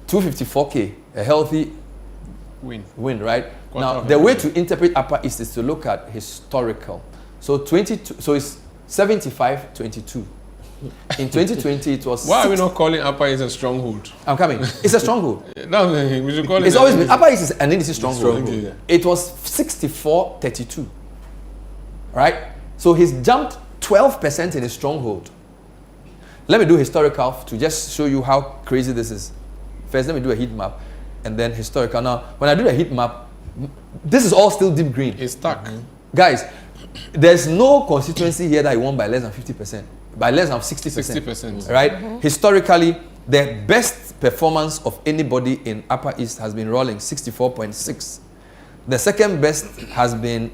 254k, a healthy win, right? Quarter Now of the a way million. to interpret Upper East is to look at historical. So 22, so it's 75-22. In 2020, it was. Why are we not calling Upper East a stronghold? I'm coming. It's a stronghold. No, we should call it. It's always been. Upper East is an NDC stronghold. Stronghold, yeah. It was 64-32. Right? So he's jumped 12% in his stronghold. Let me do historical to just show you how crazy this is. First, let me do a heat map and then historical. Now, when I do a heat map, this is all still deep green. It's stuck. Guys, there's no constituency here that he won by less than 50%, by less than 60%. 60%. Right? Historically, the best performance of anybody in Upper East has been Rawlings, 64.6. The second best has been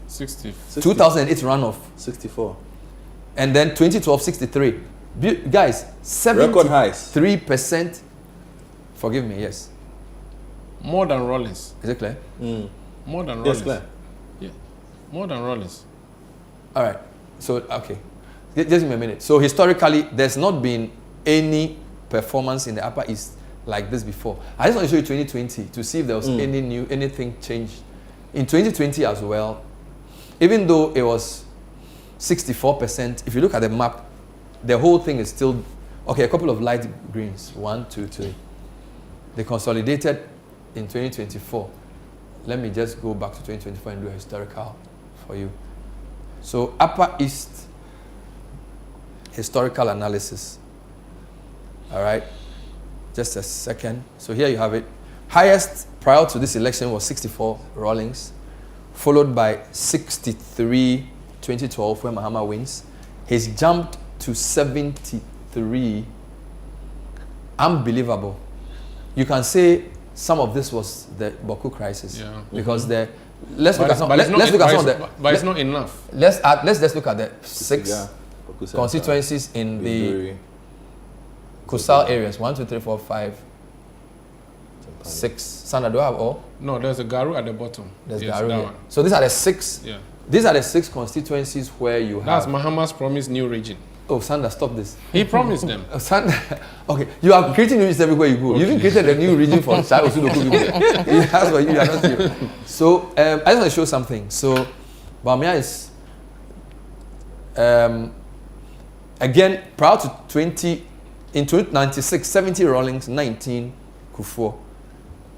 60. 2008 runoff, 64. and then 2012, 63. Guys, Record highs. 73%. Forgive me, yes. More than Rawlings. Is it clear? More than Yes, Rawlings. clear. Yeah. More than Rawlings. All right. So, okay. Just give me a minute. So, historically, there's not been any performance in the Upper East like this before. I just want to show you 2020 to see if there was anything changed. In 2020 as well, even though it was 64%, if you look at the map, the whole thing is still, okay, a couple of light greens, 1, 2, 3. They consolidated in 2024. Let me just go back to 2024 and do a historical for you. So Upper East historical analysis. All right, just a second. So here you have it. Highest prior to this election was 64 Rawlings, followed by 63 2012 when Mahama wins. He's jumped to 73. Unbelievable. You can say some of this was the Boku crisis, because let's look at some. Let's look at some of the. But it's not enough. Let's just look at the 6 constituencies in the coastal areas. 1, 2, 3, 4, 5, 6. Sandra, do I have all? No, there's a Garu at the bottom. There's yes, Garu. that Here. one. So these are the 6. Yeah. These are the 6 constituencies where you have. That's Mahama's promised new region. Oh, Sandra, stop this. He promised them. Sandra, okay, you are creating new regions everywhere you go. You even created a new region for Shai Osudoku people. That's what you are not serious. So I just want to show something. So Bawumia is again prior to 20 in 1996, 70 Rawlings, 19 Kufuor,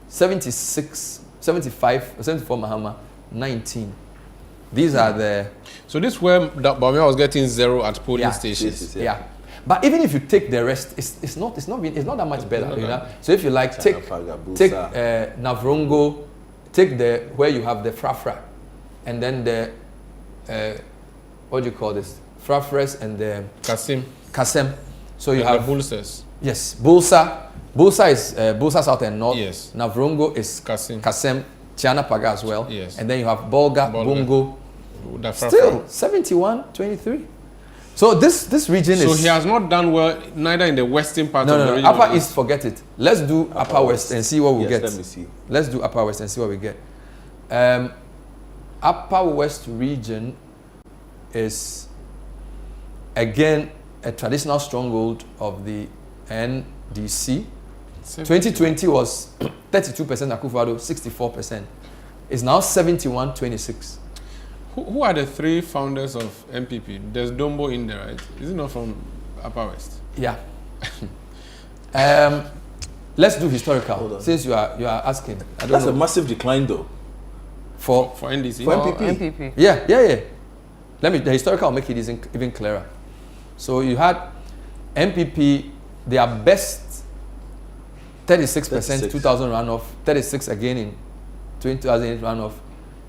76, 75, 74 Mahama, 19. These are the. So this is where Bawumia was getting 0 at polling stations. Yeah. But even if you take the rest, it's not that much better. You know? So if you like, take Navrongo, take the where you have the Frafra, and then the what do you call this? Frafres and the Kasem. So you have the Bulsas. Yes, Bulsa. Bulsa is Bulsa South and North. Yes. Navrongo is Kasem, Tiana Paga as well. Yes. And then you have Bolga. Bungo. Still 71-23. So this region is. So he has not done well neither in the western part of the region. Upper East, forget it. Let's do Upper West and see what we get. Let me see. Let's do Upper West and see what we get. Upper West region is again a traditional stronghold of the NDC. 2020 was 32% Akufo-Addo, 64%. It's now 71-26. Who are the 3 founders of NPP? There's Dombo in there, right? Is it not from Upper West? Yeah. Let's do historical. Since you are asking. That's a massive decline, though. For NDC? For NPP. NPP. Yeah. The historical will make it even clearer. So you had NPP, their best 36% 2000 runoff, 36 again in 2008 runoff,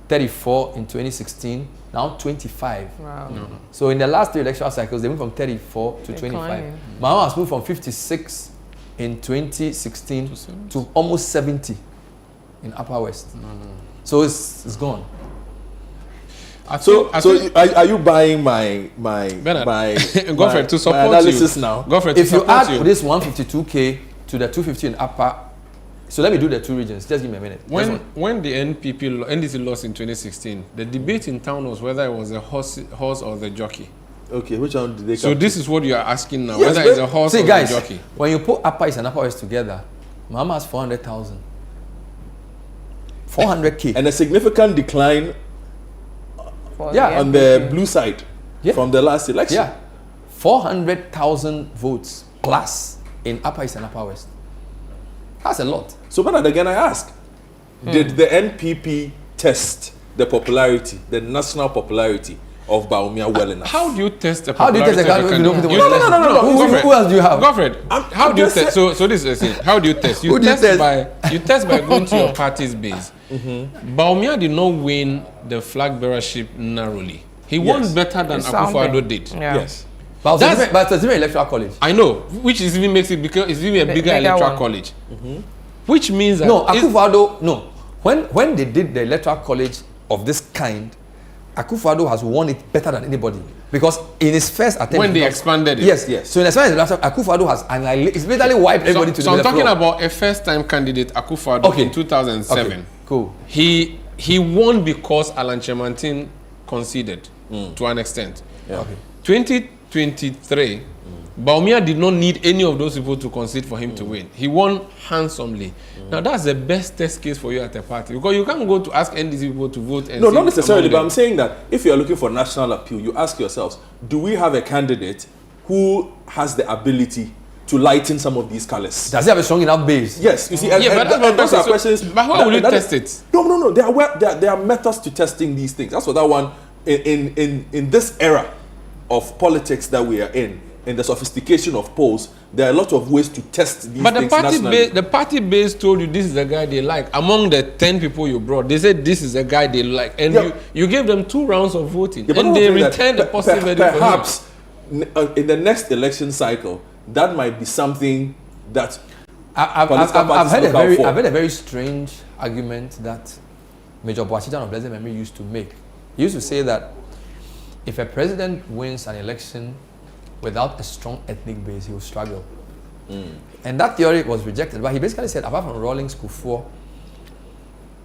34 in 2016, now 25. Wow. No. So in the last 3 electoral cycles, they went from 34 to 25. Mahama has moved from 56 in 2016 to almost 70 in Upper West. So it's gone. So are you buying my Godfrey, to support analysis you now? Godfrey, If you add this 152K to the 250 in Upper, so let me do the 2 regions. Just give me a minute. When the NDC lost in 2016, the debate in town was whether it was a horse or the jockey. Okay, which one did they? So this is what you are asking now, Yes, whether it's a horse or guys, a jockey. When you put Upper East and Upper West together, Mahama has 400,000. 400K. And a significant decline For Yeah, on the blue side from the last election. Yeah. 400,000 votes plus in Upper East and Upper West. That's a lot. So, but again, I ask, did the NPP test the popularity, the national popularity of Bawumia well enough? How do you test the How do you test the popularity of a candidate? candidate? No. Who else do you have? Godfred, how do you test? So this is the thing. How do you test? Who do you test? You test by going to your party's base. Bawumia did not win the flag bearership narrowly. He won better than Akufo-Addo did. Yeah. Yes. But it's a different electoral college. I know, which is even makes it because it's even a bigger electoral one. college. Which means that No, Akufo-Addo, no. When they did the electoral college of this kind, Akufo-Addo has won it better than anybody. Because in his first attempt... When they expanded it. Yes. So in the first Akufo-Addo has annihilated... It's basically wiped everybody to the So I'm talking floor. about a first-time candidate, Akufo-Addo, in 2007. Okay, cool. He won because Alan Chemantin conceded to an extent. Yeah. Okay. 2023, Bawumia did not need any of those people to concede for him to win. He won handsomely. Now that's the best test case for you at a party, because you can't go to ask NDC people to vote. And No, not necessarily, but them. I'm saying that if you're looking for national appeal, you ask yourselves, do we have a candidate who has the ability to lighten some of these colors? Does he have a strong enough base? Yes, you see, Yeah, but that's what those I'm are saying. questions. But how will you test it? No. There are methods to testing these things. That's what that one in this era of politics that we are in the sophistication of polls, there are a lot of ways to test these But things nationally. the party base told you this is the guy they like. Among the 10 people you brought, they said this is the guy they like, and you gave them 2 rounds of voting, Yeah, but and they returned a positive verdict for him. perhaps in the next election cycle, that might be something that I've heard a very strange argument that Major Boachitan of blessed memory used to make. He used to say that if a president wins an election without a strong ethnic base, he will struggle. And that theory was rejected. But he basically said, apart from Rawlings, Kufuor,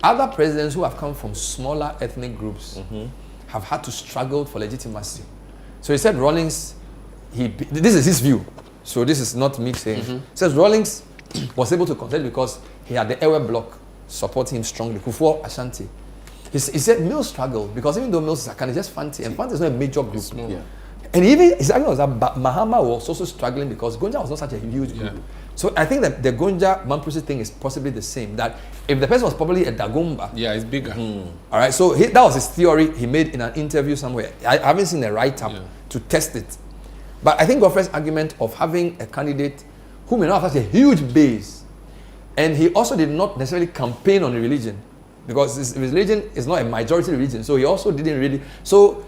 other presidents who have come from smaller ethnic groups have had to struggle for legitimacy. So he said Rawlings, this is his view. So this is not me saying. He says Rawlings was able to contest because he had the Ewe bloc supporting him strongly. Kufuor, Ashanti. He said Mills struggled because even though Mills is a candidate, just Fanti, and Fanti is not a major group. Yeah. And even his argument was that Mahama was also struggling because Gonja was not such a huge group. So I think that the Gonja Mamprisi thing is possibly the same. That if the person was probably a Dagomba, it's bigger. All right. So that was his theory he made in an interview somewhere. I haven't seen a write-up to test it, but I think Godfrey's argument of having a candidate who may not have such a huge base, and he also did not necessarily campaign on the religion, because his religion is not a majority religion. So he also didn't really. So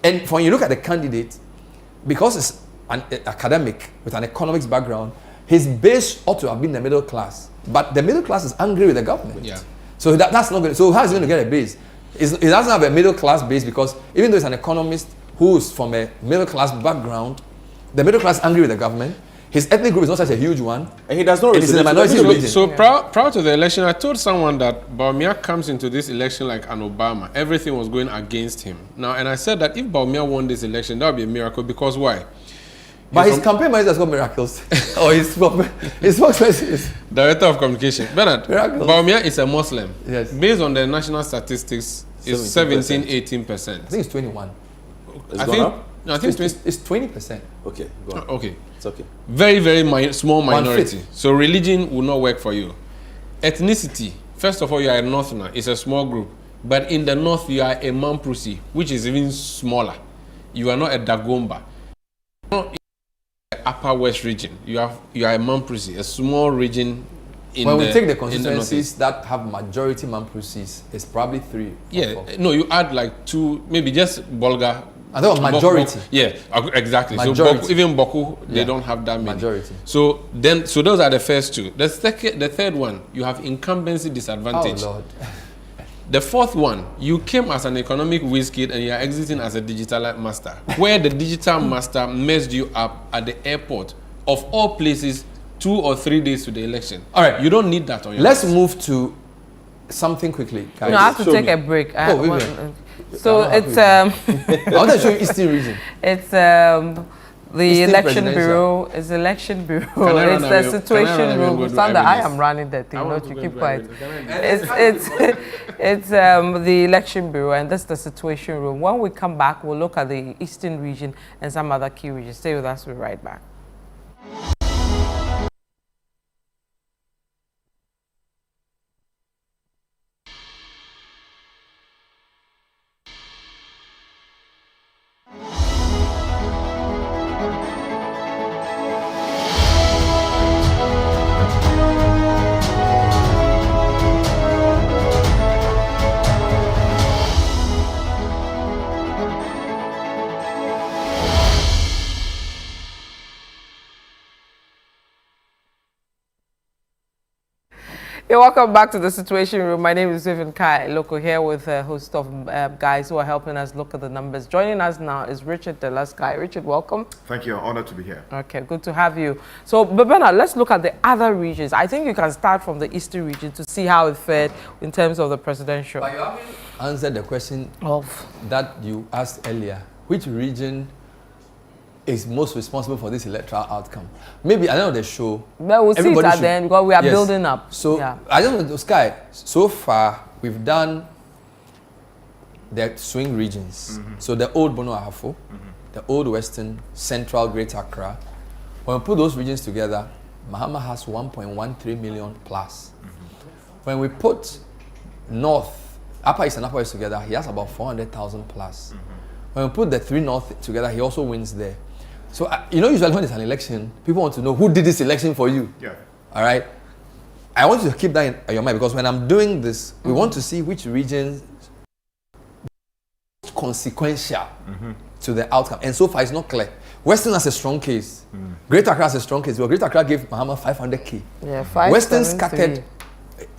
and when you look at the candidate, because it's an academic with an economics background, his base ought to have been the middle class. But the middle class is angry with the government. Yeah. So that's not good. So how is he going to get a base? He doesn't have a middle class base because even though he's an economist who's from a middle class background, the middle class is angry with the government. His ethnic group is not such a huge one. And he does not It's in the minority religion. So prior to the election, I told someone that Bawumia comes into this election like an Obama. Everything was going against him. Now, and I said that if Bawumia won this election, that would be a miracle. Because why? But his campaign manager has got miracles. Or his spokesperson is Director of Communication. Bernard, Miracles. Bawumia is a Muslim. Yes. Based on the national statistics, it's 17, 18%. I think it's 21. It's gone up? No, I think It's 20%. Okay, go on. okay. It's okay. Very, very small minority. 1/5. So religion will not work for you. Ethnicity. First of all, you are a Northerner. It's a small group. But in the north, you are a Mamprusi, which is even smaller. You are not a Dagomba. You're not in the Upper West region. You are a Mamprusi, a small region in When we take the in constituencies that have majority Mamprusis, it's probably 3. yeah, no, you add like 2, maybe just Bolga. I thought majority. Yeah, exactly. Majority. So even Boku, they don't have that many. Majority. So those are the first 2. The third one, you have incumbency disadvantage. Oh Lord. The fourth one, you came as an economic whiz kid and you are exiting as a digital master, where the digital master messed you up at the airport of all places 2 or 3 days to the election. All right. You don't need that on your Let's hands. move to something quickly, guys. No, I have to Show take me. a break. Oh, wait. So I'm it's I want to show you Eastern region. it's The Eastern election Presidential. bureau is election bureau. Can I run It's away- the can I situation run away room. and go It's do not that I evidence? am running that I thing. want No, to you go keep do quiet. evidence. It's the election bureau, and this is the situation room. When we come back, we'll look at the eastern region and some other key regions. Stay with us. We'll be right back. You're welcome back to the Situation Room. My name is Vivian Kai Loco here with a host of guys who are helping us look at the numbers. Joining us now is Richard Delasky. Richard, welcome. Thank you. Honored to be here. Okay, good to have you. So, Babena, let's look at the other regions. I think you can start from the eastern region to see how it fared in terms of the presidential. But you haven't answered the question Of that you asked earlier. Which region is most responsible for this electoral outcome? Maybe at the end of the show. But we'll see it everybody at should- the end because we are Yes. building up. So yeah. I just want to Sky. So far, we've done the swing regions. So the old Bono Ahafo, the old Western, Central, Great Accra. When we put those regions together, Mahama has 1.13 million plus. When we put North, Upper East and Upper West together, he has about 400,000 plus. When we put the three North together, he also wins there. So, usually when it's an election, people want to know who did this election for you. Yeah. All right. I want you to keep that in your mind because when I'm doing this, we want to see which regions consequential to the outcome. And so far, it's not clear. Western has a strong case. Great Accra has a strong case. Well, Great Accra gave Mahama 500K. Yeah, Western 573. scattered.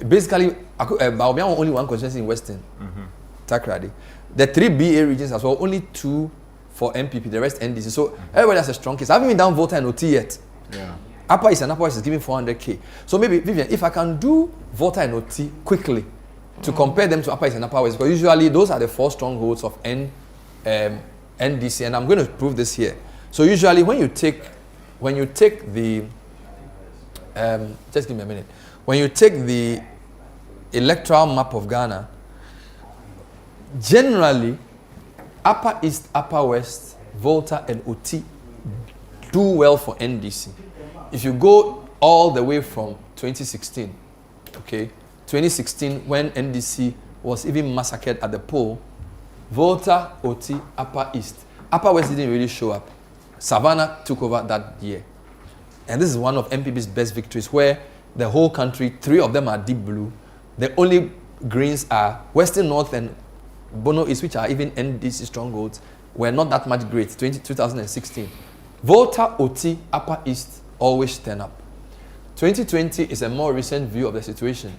Basically, Bawumia only one constituency in Western. Takrady. The three BA regions as well, only two for NPP, the rest NDC. So everybody has a strong case. I haven't been down voter and OT yet. Yeah. Upper East and Upper West is giving 400K. So maybe, Vivian, if I can do voter and OT quickly to compare them to Upper East and Upper West, because usually those are the four strongholds of NDC, and I'm going to prove this here. So usually when you take the, just give me a minute. When you take the electoral map of Ghana, generally, Upper East, Upper West, Volta, and OT do well for NDC. If you go all the way from 2016, okay, 2016 when NDC was even massacred at the poll, Volta, OT, Upper East. Upper West didn't really show up. Savannah took over that year. And this is one of NPP's best victories where the whole country, three of them are deep blue. The only greens are Western North and Bono East, which are even NDC strongholds, were not that much great, 2016. Volta, OT, Upper East always turn up. 2020 is a more recent view of the situation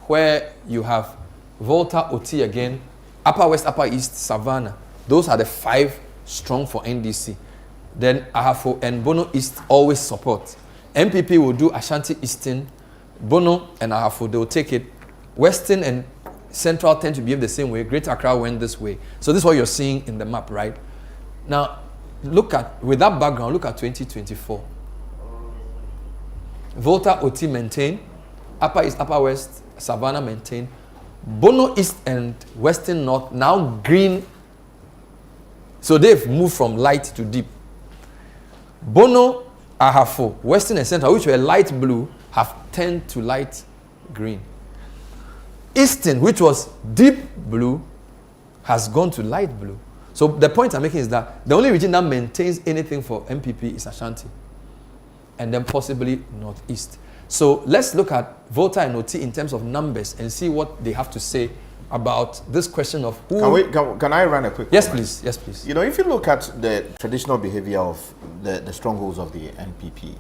where you have Volta, OT again, Upper West, Upper East, Savannah. Those are the five strong for NDC. Then Ahafo and Bono East always support. NPP will do Ashanti Eastern, Bono and Ahafo, they will take it. Western and Central tend to behave the same way. Great Accra went this way. So this is what you're seeing in the map, right? Now, with that background, look at 2024. Volta, OT maintain. Upper East, Upper West, Savannah maintain. Bono East and Western North now green. So they've moved from light to deep. Bono, Ahafo, Western and Central, which were light blue, have turned to light green. Eastern, which was deep blue, has gone to light blue. So the point I'm making is that the only region that maintains anything for NPP is Ashanti. And then possibly Northeast. So let's look at Volta and OT in terms of numbers and see what they have to say about this question of who... Can I run a quick Yes, comment? please. Yes, please. You know, if you look at the traditional behavior of the strongholds of the NPP,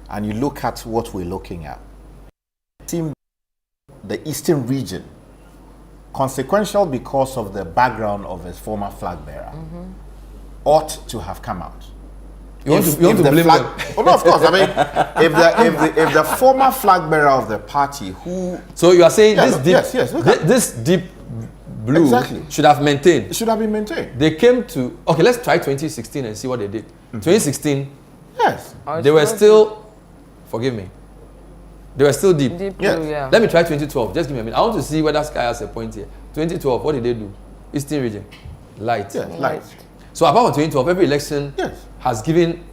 and you look at what we're looking at, it seems the eastern region, consequential because of the background of his former flag bearer, ought to have come out. You want to blame them? Oh, no, of course. I mean, if the former flag bearer of the party who... So you are saying Yeah, this look, deep, yes, look at- this deep Blue Exactly. should have maintained. It should have been maintained. They came to, okay, let's try 2016 and see what they did. 2016, Yes. they were still, forgive me, they were still deep. Deep Yes. blue, yeah. Let me try 2012. Just give me a minute. I want to see whether Sky has a point here. 2012, what did they do? Eastern region, light. Yes. Light. So apart from 2012, every election Yes. has given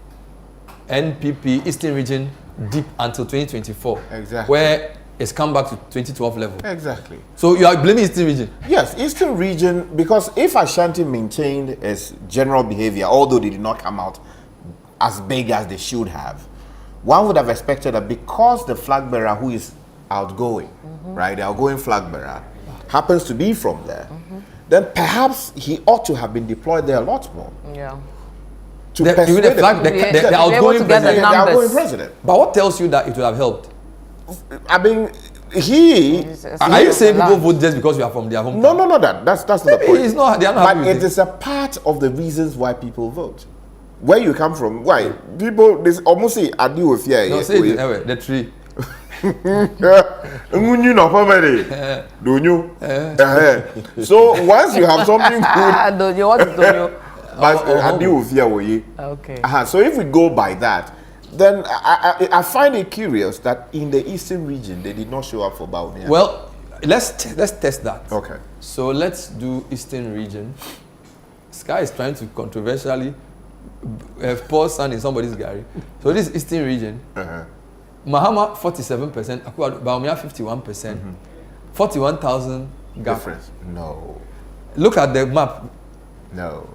NPP Eastern region deep until 2024. Exactly. Where it's come back to 2012 level. Exactly. So you are blaming Eastern region. Yes, Eastern region, because if Ashanti maintained its general behavior, although they did not come out as big as they should have, one would have expected that because the flag bearer who is outgoing, right, the outgoing flag bearer, happens to be from there, then perhaps he ought to have been deployed there a lot more. Yeah. To The persuade outgoing to be able to get the president. the outgoing numbers. president. But what tells you that it would have helped? I mean, he. Are you saying people vote just because you are from their home? No, that's not the Maybe point. it's not. They are not happy But with it is a part of the reasons why people vote. Where you come from, why people this almost say I deal with fear. No, say it anyway. The tree. You know, family, don't you? So once you have something good, Don't you want to do you? but I deal with fear. Will you? Okay. So if we go by that, then I find it curious that in the Eastern region they did not show up for Bawumia. Well, let's test that. Okay. So let's do Eastern region. Sky is trying to controversially pour sand in somebody's gari. So this Eastern region, Mahama 47%, Bawumia 51%, 41,000 gap. Difference? No. Look at the map. No.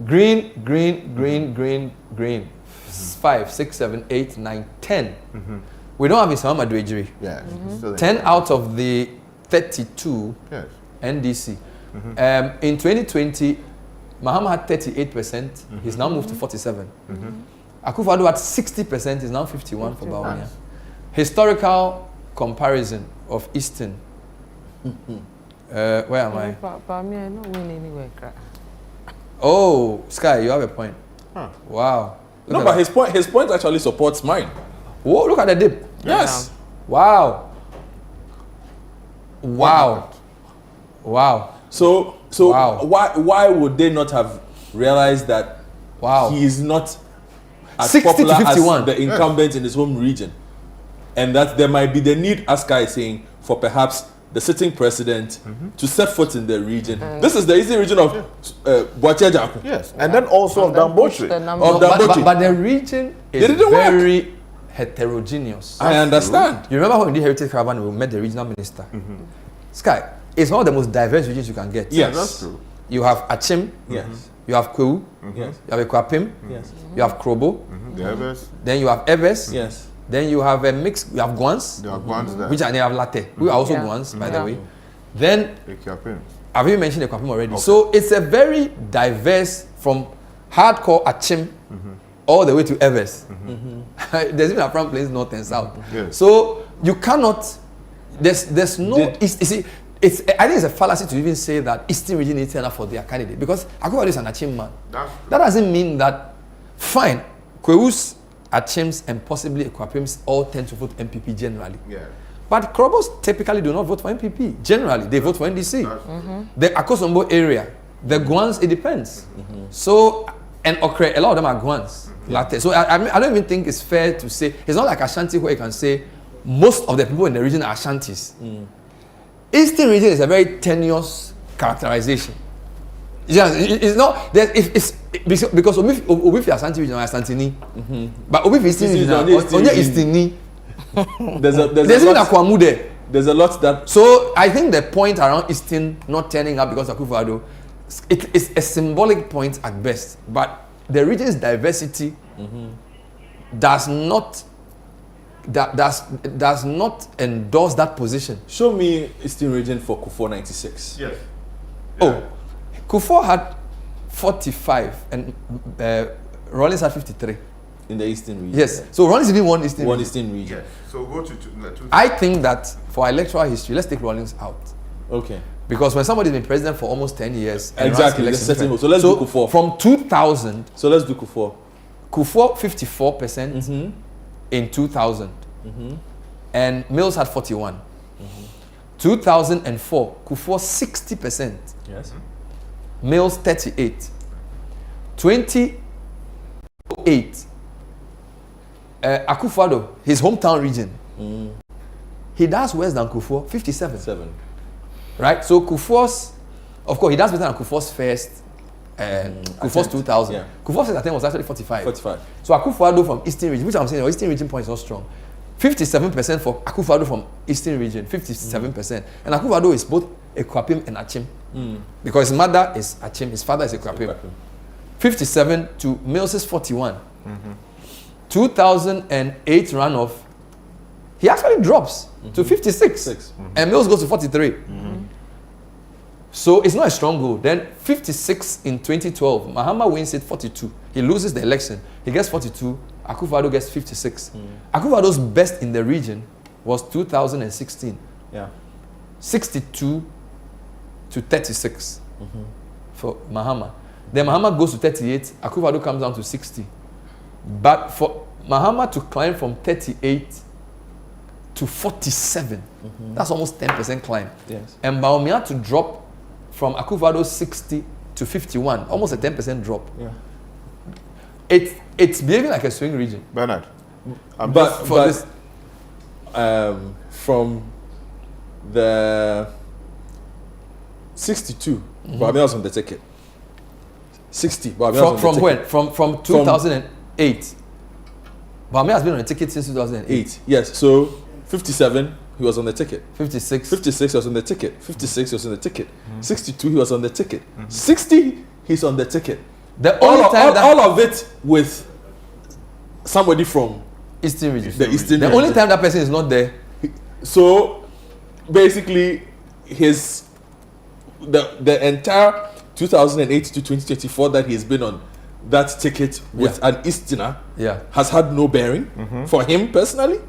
Green, green, green, green, green. 5, 6, 7, 8, 9, 10. We don't have Isama Dwejiri. Yeah. Still in 10 out of the 32 Yes. NDC. In 2020, Mahama had 38%. He's now moved to 47. Akufo-Addo had 60%. He's now 51 for Bawumia. Nice. Historical comparison of Eastern. Where am I? Bawumia not win anywhere. Oh, Sky, you have a point. Huh. Wow. Look No, at but that. his point actually supports mine. Whoa, look at the dip. Yes. Wow. Wow. Wow. So Wow. why would they not have realized that Wow. he is not as 60 to popular as 51. the incumbent in his home region, and that there might be the need, as Kai is saying, for perhaps the sitting president to set foot in the region. This is the eastern region of Boachejaku. Yes. And then also of Then push Dambotre. the number. Of But, Dambotre. but the region is didn't work. very heterogeneous. I understand. You remember when we did Heritage Caravan, we met the regional minister? Sky, it's one of the most diverse regions you can get. Yes. That's true. You have Achim, Yes. you have Kwewu, Yes. you have Ekwapim, Yes. you have Krobo, The others, then you have Eves, Yes. then you have a mix, you have Guans, there are ones that which are they have Latte. We are also Yeah. Guans, by Yeah. the way. Then they keep in. I've even mentioned Ekwapim already. So it's a very diverse from hardcore Achim all the way to Eves. There's even a front place north and south. Yes. So you cannot. There's no. You see, it's. I think it's a fallacy to even say that Eastern region needs enough for their candidate because Akufo-Addo is an Achim man. That's That doesn't mean that. Fine, Kwewu's, Achims, and possibly Ekwapims all tend to vote MPP generally. yeah. But Krobos typically do not vote for MPP. Generally, they vote for NDC. The Akosombo area, the Guans, it depends. So, and Okre, a lot of them are Guans. Latte. So I don't even think it's fair to say, it's not like Ashanti where you can say most of the people in the region are Ashantis. Eastern region is a very tenuous characterization. Yeah, it's not, because Obifi Ashanti region are Asantini. But Obifi Eastern region are Eastern. There's even Akwamu there. There's a lot that. So I think the point around Eastern not turning up because of Akufo-Addo, it is a symbolic point at best. But the region's diversity does not endorse that position. Show me Eastern region for Kufuor 96. Yes. Oh, Kufuor had 45 and Rawlings had 53. In the Eastern region. Yes. So Rawlings even won Eastern. One region. Eastern region. Yes. So go to two. I think that for electoral history, let's take Rawlings out. Okay. Because when somebody's been president for almost 10 years, and Exactly, runs let's set him elections, up. So let's do Kufuor. From 2000, So let's do Kufuor. Kufuor 54% in 2000, and Mills had 41. 2004, Kufuor 60%. Yes. Males 38. 2008, Akufo-Addo, his hometown region, he does worse than Kufuor, 57. Right? So Kufuor's, of course, he does better than Kufuor's first, Kufuor's 2000. Yeah. Kufuor's attempt was actually 45. 45. So Akufo-Addo from Eastern region, which I'm saying, Eastern region point is not strong. 57% for Akufo-Addo from Eastern region, 57%. And Akufo-Addo is both Ekwapim and Achim. Because his mother is Achim, his father is Ekwapim. 57 to Mills' 41. 2008 runoff, he actually drops to 56. And Mills goes to 43. So it's not a strong goal. Then 56 in 2012, Mahama wins it 42. He loses the election. He gets 42. Akufo-Addo gets 56. Akufo-Addo's best in the region was 2016. Yeah. 62 to 36 for Mahama. Then Mahama goes to 38. Akufo-Addo comes down to 60. But for Mahama to climb from 38 to 47, that's almost 10% climb. Yes. And Bawumia to drop from Akufo-Addo's 60 to 51, almost a 10% drop. Yeah. It's behaving like a swing region. Bernard, from the 62, Bawumia was on the ticket. 60, Bawumia was on the From ticket. when? From 2008. Bawumia has been on the ticket since 2008. Yes, so 57, he was on the ticket. 56. 56, he was on the ticket. 56, he was on the ticket. 62, he was on the ticket. 60, he's on the ticket. All of it with somebody from Eastern region. the Eastern The region. only time that person is not there. So basically, the entire 2008 to 2024 that he's been on that ticket with an Easterner has had no bearing for him personally.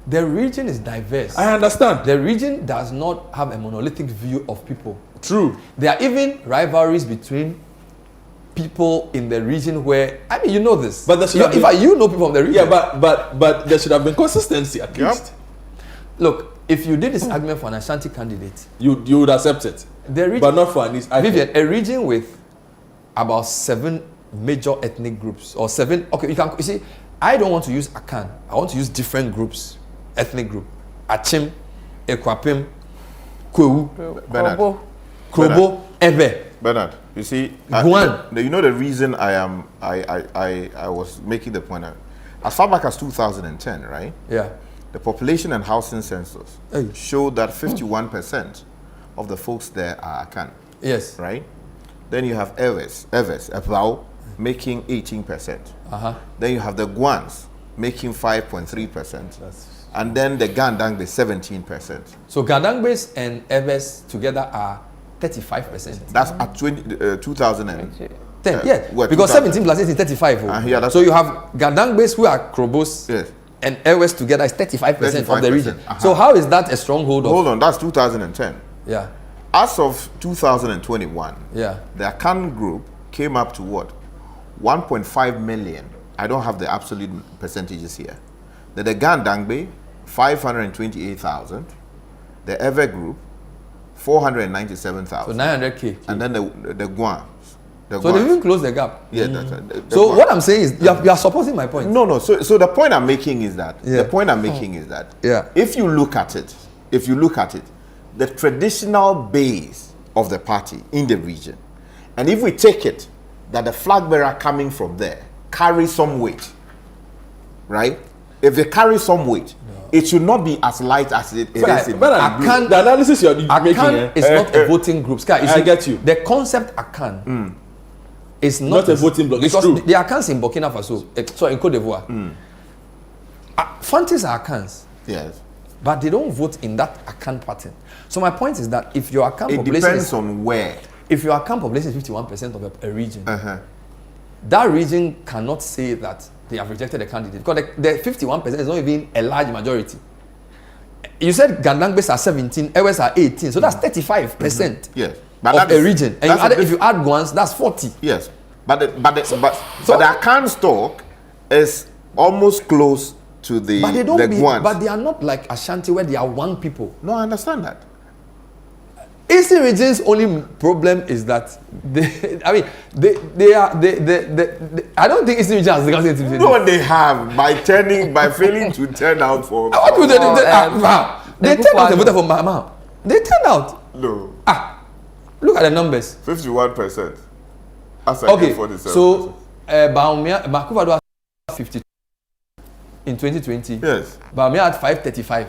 The region is diverse. I understand. The region does not have a monolithic view of people. True. There are even rivalries between people in the region where, I mean, you know this. But there should have been, you know people from the region. yeah, but there should have been consistency at least. Look, if you did this argument for an Ashanti candidate, You would accept it, the region, but not for an East. Vivian, a region with about 7 major ethnic groups or 7. Okay, you see, I don't want to use Akan. I want to use different groups, ethnic group. Achim, Ekwapim, Kwewu, Bernard. Krobo, Ebe. Bernard, you see, Guan. you know the reason I was making the point. As far back as 2010, right? Yeah. The population and housing census showed that 51% of the folks there are Akan. Yes. Right? Then you have Ebao, making 18%. Then you have the Guans making 5.3%. And then the Gandangbe 17%. So Gandangbes and Ebes together are 35%. That's at 2010. Yeah, what, because 2000? 17 plus 8 is 35. Yeah, that's so you have Gandangbes who are Krobos Yes. and Ewes together is 35% of the 35%. region. So how is that a stronghold of? Hold on, that's 2010. Yeah, As of 2021, yeah. the Akan group came up to what? 1.5 million. I don't have the absolute percentages here. The Gandangbe, 528,000. The Ever group, 497,000. So 900K. And then the Guan. So they even close the gap. Yeah. So what I'm saying is, you are supporting my point. No. So the point I'm making is that if you look at it, the traditional base of the party in the region, and if we take it that the flag bearer coming from there carries some weight, right? If they carry some weight, it should not be as light as it is. The analysis you're making Akan is not a voting group. Sky, I get you. The concept Akan is not a voting bloc. Because it's true. the Akans in Burkina Faso, sorry, in Cote d'Ivoire, Fantis are Akans. Yes. But they don't vote in that Akan pattern. So my point is that if your Akan It population depends is, on where. if your Akan population is 51% of a region, that region cannot say that they have rejected a candidate because the 51% is not even a large majority. You said Gandangbes are 17, Ewes are 18, so that's 35%. Yes. Of a region. And if you add Guans, that's 40. Yes. But the Akan stock is almost close to the But they don't Guans. but they are not like Ashanti where they are one people. No, I understand that. Eastern region's only problem is that I don't think Eastern region has the capacity. No, they have by failing to turn out for. What do they do? They turn out to vote for Mahama. They turn out. No. Look at the numbers. 51%. Okay, so Bawumia, Akufo-Addo had 52 in 2020. Yes. Bawumia had 535.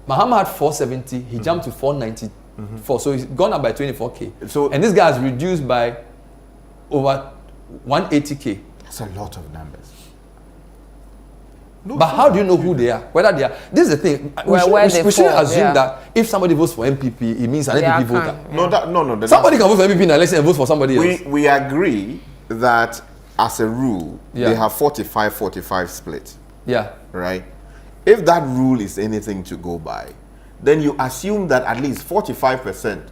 Mahama had 470. He jumped to 494. So he's gone up by 24K. So, and this guy has reduced by over 180K. That's a lot of numbers. But how do you know who they are? Whether they are. This is the thing. We shouldn't assume that if somebody votes for NPP, it means an NPP voter. No. Somebody can vote for NPP in an election and vote for somebody else. We agree that as a rule, they have 45-45 split. Yeah. Right? If that rule is anything to go by, then you assume that at least 45%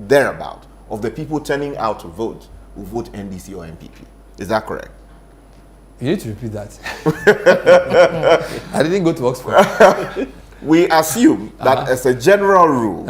thereabout of the people turning out to vote will vote NDC or NPP. Is that correct? You need to repeat that. I didn't go to Oxford. We assume that as a general rule,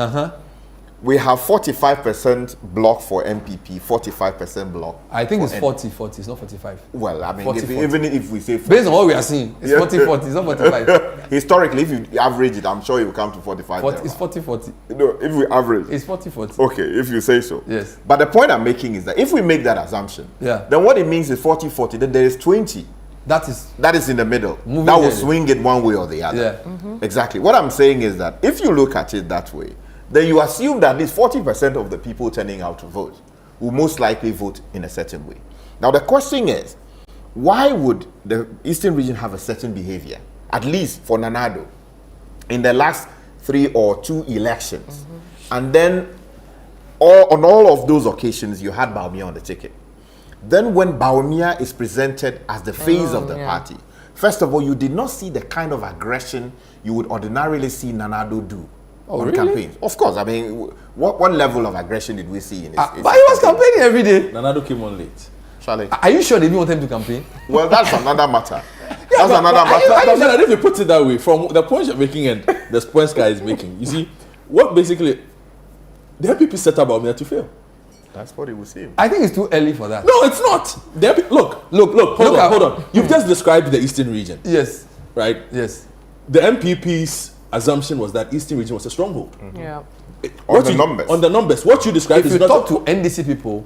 we have 45% block for NPP, 45% block. I think it's 40-40, it's not 45. Well, I mean, 40, even if we say 40, based on what we are seeing, it's 40-40, it's not 45. Historically, if you average it, I'm sure it will come to 45. It's 40-40. No, if we average, it's 40-40. Okay, if you say so. Yes. But the point I'm making is that if we make that assumption, then what it means is 40-40. Then there is 20. That is in the middle. That will swing it one way or the other. Yeah. Exactly. What I'm saying is that if you look at it that way, then you assume that at least 40% of the people turning out to vote will most likely vote in a certain way. Now the question is, why would the Eastern region have a certain behavior, at least for Nanado, in the last 3 or 2 elections? And then on all of those occasions, you had Bawumia on the ticket. Then when Bawumia is presented as the face of the party, first of all, you did not see the kind of aggression you would ordinarily see Nanado do. On campaigns. Of course, I mean, what level of aggression did we see in his but he was campaigning every day. Nanado came on late. Charlie. Are you sure they didn't want him to campaign? Well, that's another matter. That's another matter. But if you put it that way, from the point you're making and the points guy is making, you see, what basically, the NPP set up Bawumia to fail. That's what it was saying. I think it's too early for that. No, it's not. Look, hold on. You've just described the Eastern region. Yes. Right? Yes. The NPP's assumption was that Eastern region was a stronghold. Yeah. On the numbers. What you described is not... If you talk to NDC people,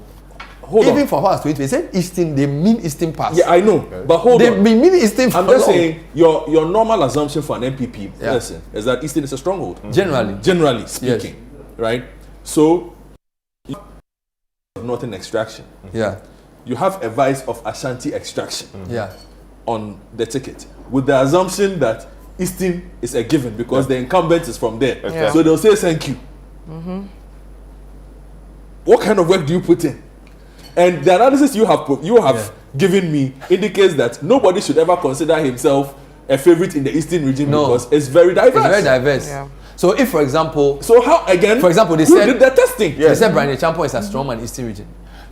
even for us, they said Eastern, they mean Eastern Pass. Yeah, I know. But hold on. They mean Eastern Pass. I'm just saying, your normal assumption for an NPP person is that Eastern is a stronghold. Generally speaking. Right? So, Northern extraction. You have a vice of Ashanti extraction on the ticket with the assumption that Eastern is a given because the incumbent is from there. So they'll say thank you. What kind of work do you put in? And the analysis you have given me indicates that nobody should ever consider himself a favorite in the Eastern region because it's very diverse. It's very diverse. Yeah. So if, for example... So how, again, for example, they who said... did the testing? They said Brian Champo is a strong man in the Eastern region.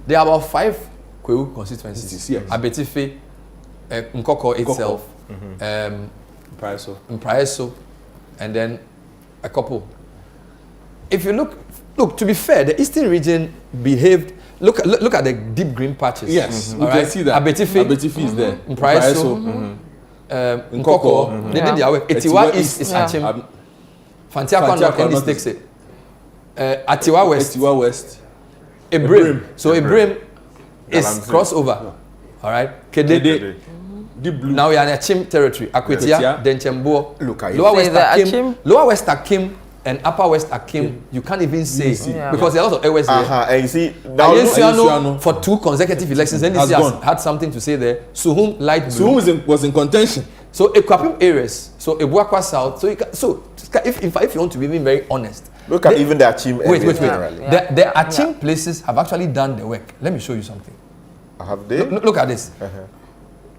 There are about 5 Kwewu constituencies. Abetife, Nkoko itself, Mpraeso, and then a couple. If you look, to be fair, the Eastern region behaved... Look at the deep green patches. Yes, you can see that. Abetife is there. Mpraeso, Nkoko, they did their work. Etiwa East is Achim. Fantiakwa North, East takes it. Atiwa West. Ibrahim. So Ibrahim is crossover. All right. Kede. Deep blue. Now we are in Achim territory. Akwetia, then Chembo. Lower West Akim and Upper West Akim. You can't even say because there are a lot of areas there. And you see, Ayesiano for 2 consecutive elections, NDC has had something to say there. Suhum light blue. Suhum was in contention. So Ekwapim areas. So Ebuakwa South. So if you want to be even very honest, look at even the Achim areas. Wait. The Achim places have actually done the work. Let me show you something. Have they? Look at this.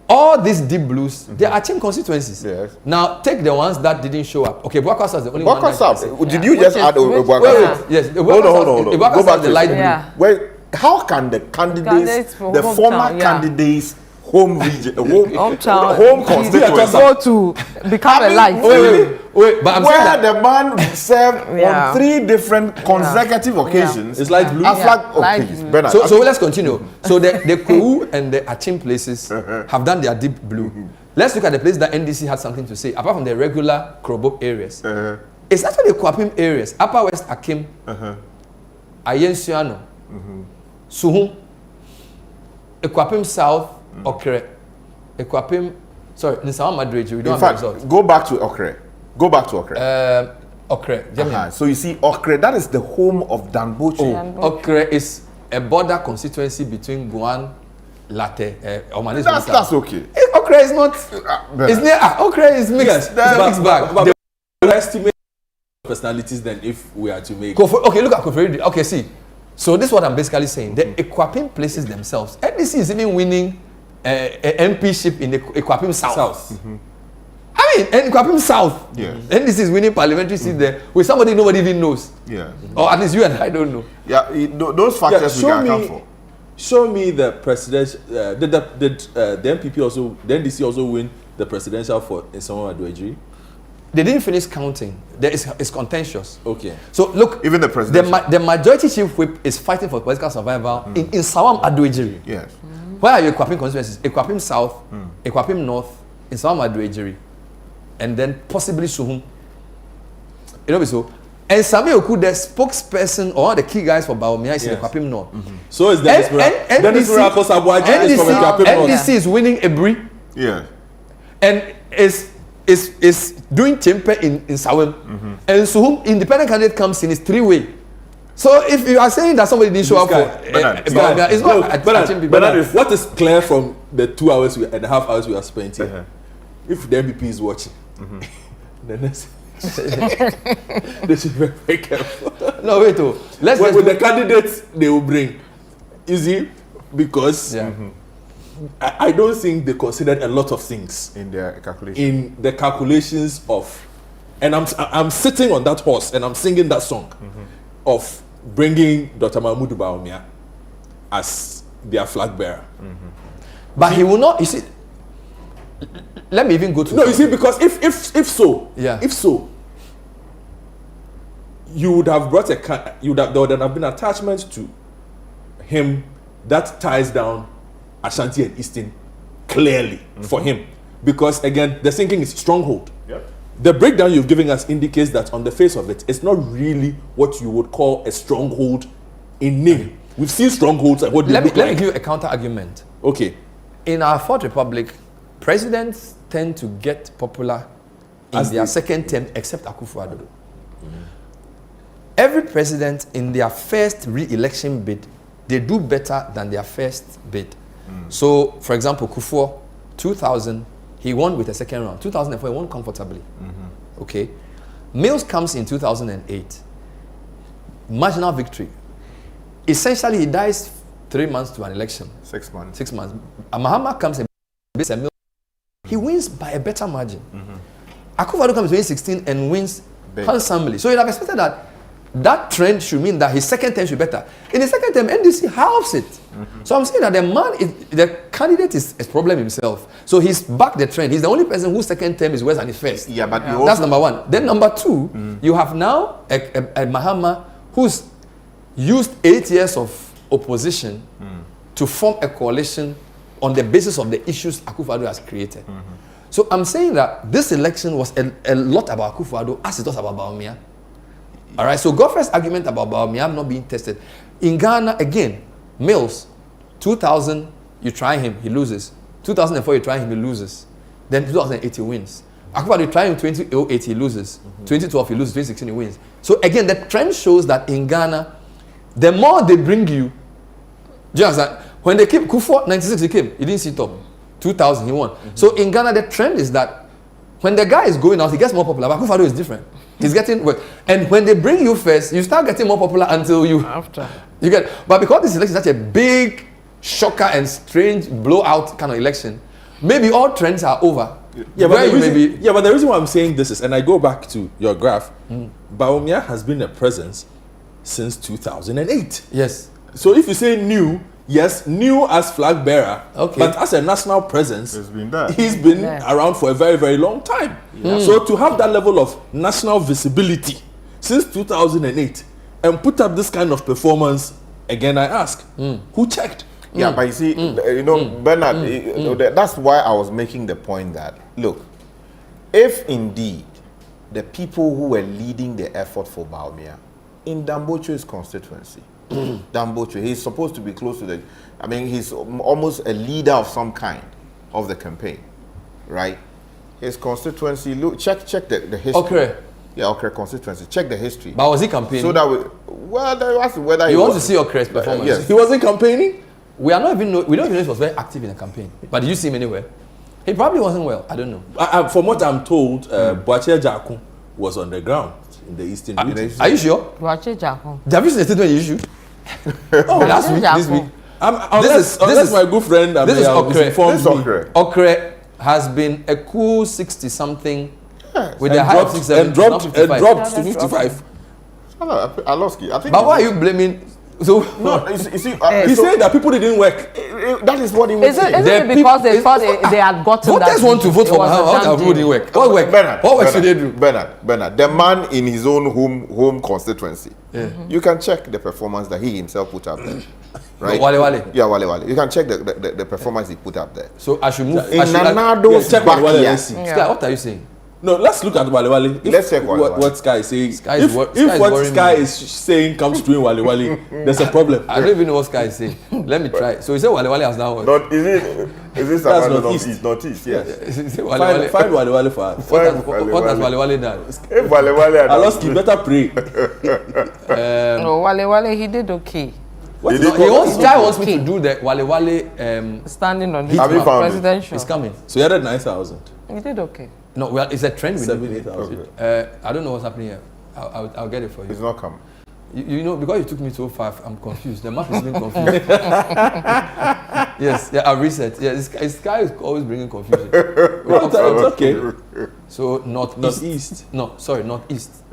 All these deep blues, they are Achim constituencies. Yes. Now take the ones that didn't show up. Okay, Ebuakwa South is the only one. Ebuakwa South. Did you just add Ebuakwa South? Yes. Hold on. Ebuakwa South is the light blue. Well, how can the candidates, the former candidates home region, Hometown. home constituency. Go to become a life. Wait, but I'm Where saying that the man served Yeah. on 3 different consecutive occasions. It's like blue. A flag. Yeah. Oh, Light please, blue. Bernard. so let's continue. So the Kwu and the Achim places have done their deep blue. Let's look at the place that NDC had something to say, apart from the regular Krobok areas. It's actually the Kwapim areas, Upper West Akim, Ayensuano, Suhum, Ekwapim South, Okre, Ekwapim, sorry, Nisama Madrid, we don't In have fact, the results. go back to Okre. Go back to Okre. Okre, Jamian. So you see, Okre, that is the home of Danboche. Okre is a border constituency between Guan, Latte, Omanis. That's okay. Okre is not. It's near. Okre is mixed. Yes, It's a mixed bag. but estimate personalities then if we are to make. Okay, look at Koferi. Okay, see. So this is what I'm basically saying. The Ekwapim places themselves. NDC is even winning MPship in the Ekwapim South. I mean, Ekwapim South. Yeah. NDC is winning parliamentary seat there with somebody nobody even knows. Yeah. Or at least you and I don't know. Yeah, those factors we can account for. Show me the presidential. Did the NPP also, the NDC also win the presidential for Nsamu Adwejiri? They didn't finish counting. It's contentious. Okay. So look, Even the presidential. the majority chief whip is fighting for political survival in Sawam Adwejiri. Yes. Where are your Ekwapim constituencies? Ekwapim South, Ekwapim North, in Sawam Adwejiri, and then possibly Suhum. You know so. And Sami Oku, the spokesperson or one of the key guys for Bawumia is in Ekwapim North. So is Dennis Miracle Sabwaji is from Ekwapim North. NDC is winning Ebri Yeah. and is doing temper in Sawam. And Suhum, independent candidate comes in, it's 3-way. So if you are saying that somebody didn't show up for Bawumia, it's not Bernard, what is clear from the 2 hours and a half hours we are spent here? If the MPP is watching, then they should be very careful. No, wait, let's with the candidates they will bring, you see, because I don't think they considered a lot of things In their calculation. in the calculations of, and I'm sitting on that horse and I'm singing that song of bringing Dr. Mahmoud Bawumia as their flag bearer. But he will not. You see, let me even go to. No, you see, because if so, Yeah. if so, you would have brought there would have been attachment to him that ties down Ashanti and Eastern clearly for him, because again the thinking is stronghold. Yep. The breakdown you've given us indicates that on the face of it, it's not really what you would call a stronghold in name. We've seen strongholds and what they Let me look like. give you a counter argument. Okay. In our Fourth Republic, presidents tend to get popular in As their they- second term, except Akufo-Addo. Every president in their first re-election bid, they do better than their first bid. So, for example, Kufuor, 2000, he won with a second round. 2004, he won comfortably. Okay. Mills comes in 2008. Marginal victory. Essentially, he dies 3 months to an election. 6 months. 6 months. Mahama comes and beats a Mills. He wins by a better margin. Akufo-Addo comes in 2016 and wins Big. handsomely. So you'd have expected that trend should mean that his second term should be better. In the second term, NDC halves it. So I'm saying that the candidate is a problem himself. So he's back the trend. He's the only person whose second term is worse than his first. Yeah, but you That's also number one. Then number two, you have now a Mahama who's used 8 years of opposition to form a coalition on the basis of the issues Akufo-Addo has created. So I'm saying that this election was a lot about Akufo-Addo as it was about Bawumia. All right, so Godfrey's argument about Bawumia not being tested. In Ghana, again, Mills, 2000, you try him, he loses. 2004, you try him, he loses. Then 2008, he wins. Akufo-Addo, you try him 2008, he loses. 2012, he loses. 2016, he wins. So again, the trend shows that in Ghana, the more they bring you, do you understand? When they came, Kufuor, 96, he came, he didn't sit up. 2000, he won. So in Ghana, the trend is that when the guy is going out, he gets more popular. But Akufo-Addo is different. He's getting work. And when they bring you first, you start getting more popular until you After. you get. But because this election is such a big shocker and strange blowout kind of election, maybe all trends are over. Yeah, Where but you may be, but the reason why I'm saying this is, and I go back to your graph, Bawumia has been a presence since 2008. yes. So if you say new, yes, new as flag bearer, Okay. but as a national presence, He's been there. he's been around for a very, very long time. So to have that level of national visibility since 2008 and put up this kind of performance, again, I ask, who checked? Yeah, but you see, Bernard, that's why I was making the point that, look, if indeed the people who were leading the effort for Bawumia in Dambocho's constituency, Dambocho, he's supposed to be close to he's almost a leader of some kind of the campaign, right? His constituency, look, check the history. Okay. Yeah, Accra constituency. Check the history. But was he campaigning? So that they asked whether you want to see Accra's performance? yes. He wasn't campaigning? We don't even know if he was very active in the campaign. But did you see him anywhere? He probably wasn't well. I don't know. From what I'm told, Boakye Jakun was on the ground in the eastern region. Are you sure? Bawumia Jakun. Have you seen the statement you issued? Last week, this week. Unless my good friend this is informed me. Okre has been a cool 60-something with a high of 67 and dropped to 55. Aloski, I think. But why are you blaming? So No, you see, He said that people didn't work. that is what he was saying. Isn't it because they thought they had gotten that? voters want to vote it for was a how done people deal? didn't work. What work? What work should they do? Bernard, the man in his own home constituency. You can check the performance that he himself put up there. Right? Wale. Yeah, Wale. You can check the performance he put up there. So I should move. In I should, Nanado's check Wale, backyard. let's see. Sky, what are you saying? No, let's look at Wale Wale. Let's check Wale Wale. What Sky is saying. Sky is If Sky is what worrying Sky me. is saying comes true in Wale Wale, there's a problem. I don't even know what Sky is saying. Let me try. So he said Wale has now what? Not is it? Is this That's about northeast. Northeast, yes. He said Wale. Find Wale Wale for us. What has Wale done? If Wale Aloski, better pray. No, Wale, he did okay. Sky wants me to do the Wale. Standing on this Have you found it? presidential. It's coming. So you added 9,000. He did okay. No, well, it's a trend. 7,000. I don't know what's happening here. I'll get it for you. It's not coming. You know, because you took me so far, I'm confused. The map is being confused. Yes, yeah, I've researched. Yeah, this guy is always bringing confusion. It's okay. So Northeast. No, sorry, northeast.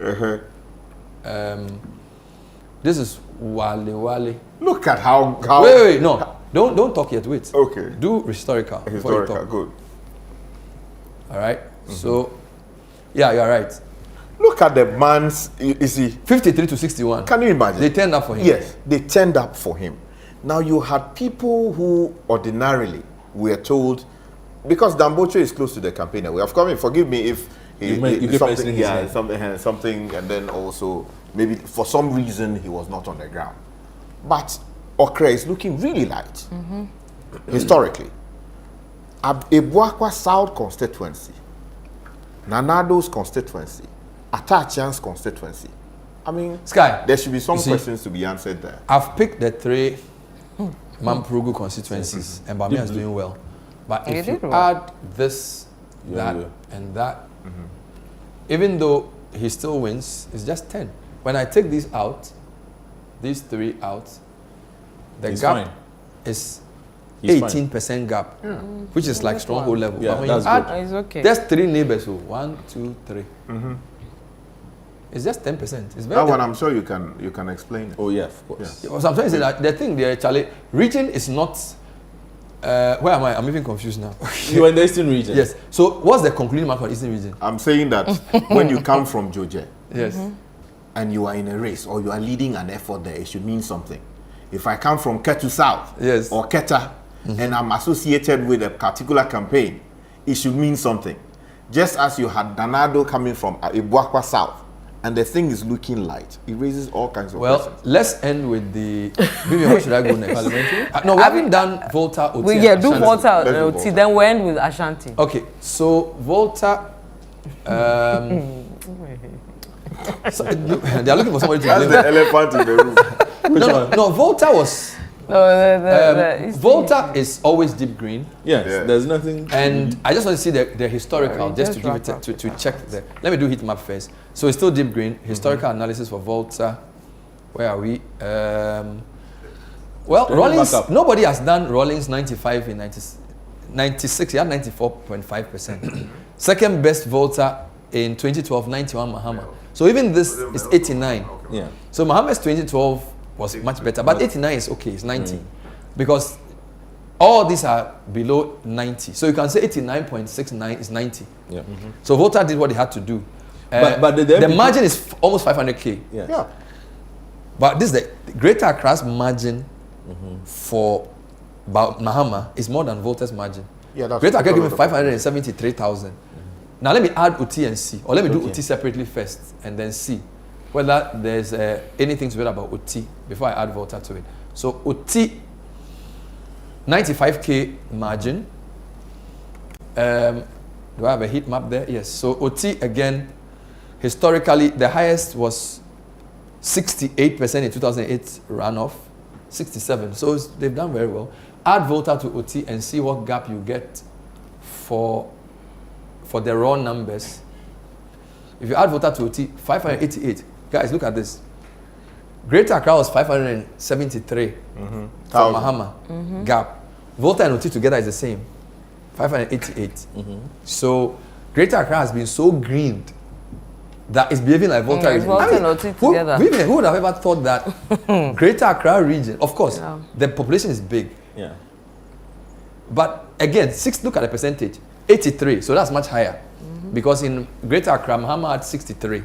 This is Wale. Look at how. Wait, no, don't talk yet. Wait. Okay. Do historical. before you Historical, talk. good. All right. So, yeah, you're right. Look at the man's. You see, 53 to 61. can you imagine? They turned up for him. Yes, they turned up for him. Now you had people who ordinarily were told, because Dambocho is close to the campaign. We have come in. Forgive me if You keep something, mentioning his name. something, and then also maybe for some reason he was not on the ground. But Accra is looking really light historically. Ebuakwa South constituency, Nanado's constituency, Atachian's constituency. I mean, Sky, there should be some you see, questions to be answered there. I've picked the 3 Mampurugu constituencies, and Bawumia is doing well. But if you add this, that, and that, even though he still wins, it's just 10. When I take these out, these 3 out, the He's gap fine. is He's 18% gap, which is like stronghold level. Yeah, but when that's you add, good. It's okay. there's 3 neighbors, so 1, 2, 3. It's just 10%. It's very That one, I'm sure you can explain it. Oh yeah, of course. So I'm trying to say that the thing there, Charlie, region is not. Where am I? I'm even confused now. You are in the eastern region. Yes. So what's the concluding mark for Eastern region? I'm saying that when you come from Joje Yes. and you are in a race or you are leading an effort there, it should mean something. If I come from Ketu South Yes. or Keta and I'm associated with a particular campaign, it should mean something. Just as you had Danado coming from Ebuakwa South, and the thing is looking light, it raises all kinds of Well, questions. let's end with the. Vivian, where should I go next? No, we haven't done Volta. Oti, We and do Ashanti. Volta, Let's do Volta. then we end with Ashanti. Okay, so Volta. So, they are looking for somebody to That's blame. the elephant in the room. No, Volta was. No, Volta is always deep green. Yes, Yeah. there's nothing. And I just want to see the historical, Sorry, just to just give wrap it to check the. Let me do heat map first. So it's still deep green. Historical analysis for Volta. Where are we? Well, Bring it Rawlings. back up. Nobody has done Rawlings 95 in 96. He had 94.5%. Second best Volta in 2012, 91 Mahama. So even this is 89. Yeah. So Mahama's 2012 was much better, but 89 is okay. It's 90. because all these are below 90. So you can say 89.69 is 90. Yeah. So Volta did what they had to do. But the the margin is almost 500K. Yes. Yeah. But this is the Greater Accra's margin for Mahama is more than Volta's margin. Yeah, that's Greater Accra true. gave me 573,000. Now let me add OT and C, or let me do OT separately first and then see whether there's anything to read about OT before I add Volta to it. So OT, 95K margin. Do I have a heat map there? Yes. So OT again, historically the highest was 68% in 2008 runoff, 67. So they've done very well. Add Volta to OT and see what gap you get for the raw numbers. If you add Volta to OT, 588. Guys, look at this. Greater Accra was 573 for Mahama gap. Volta and OT together is the same, 588. So Greater Accra has been so greened that it's behaving like Volta. Volta and OT together. Who would have ever thought that Greater Accra region, of course, the population is big. Yeah. But again, look at the percentage, 83, so that's much higher. Because in Greater Accra, Mahama had 63.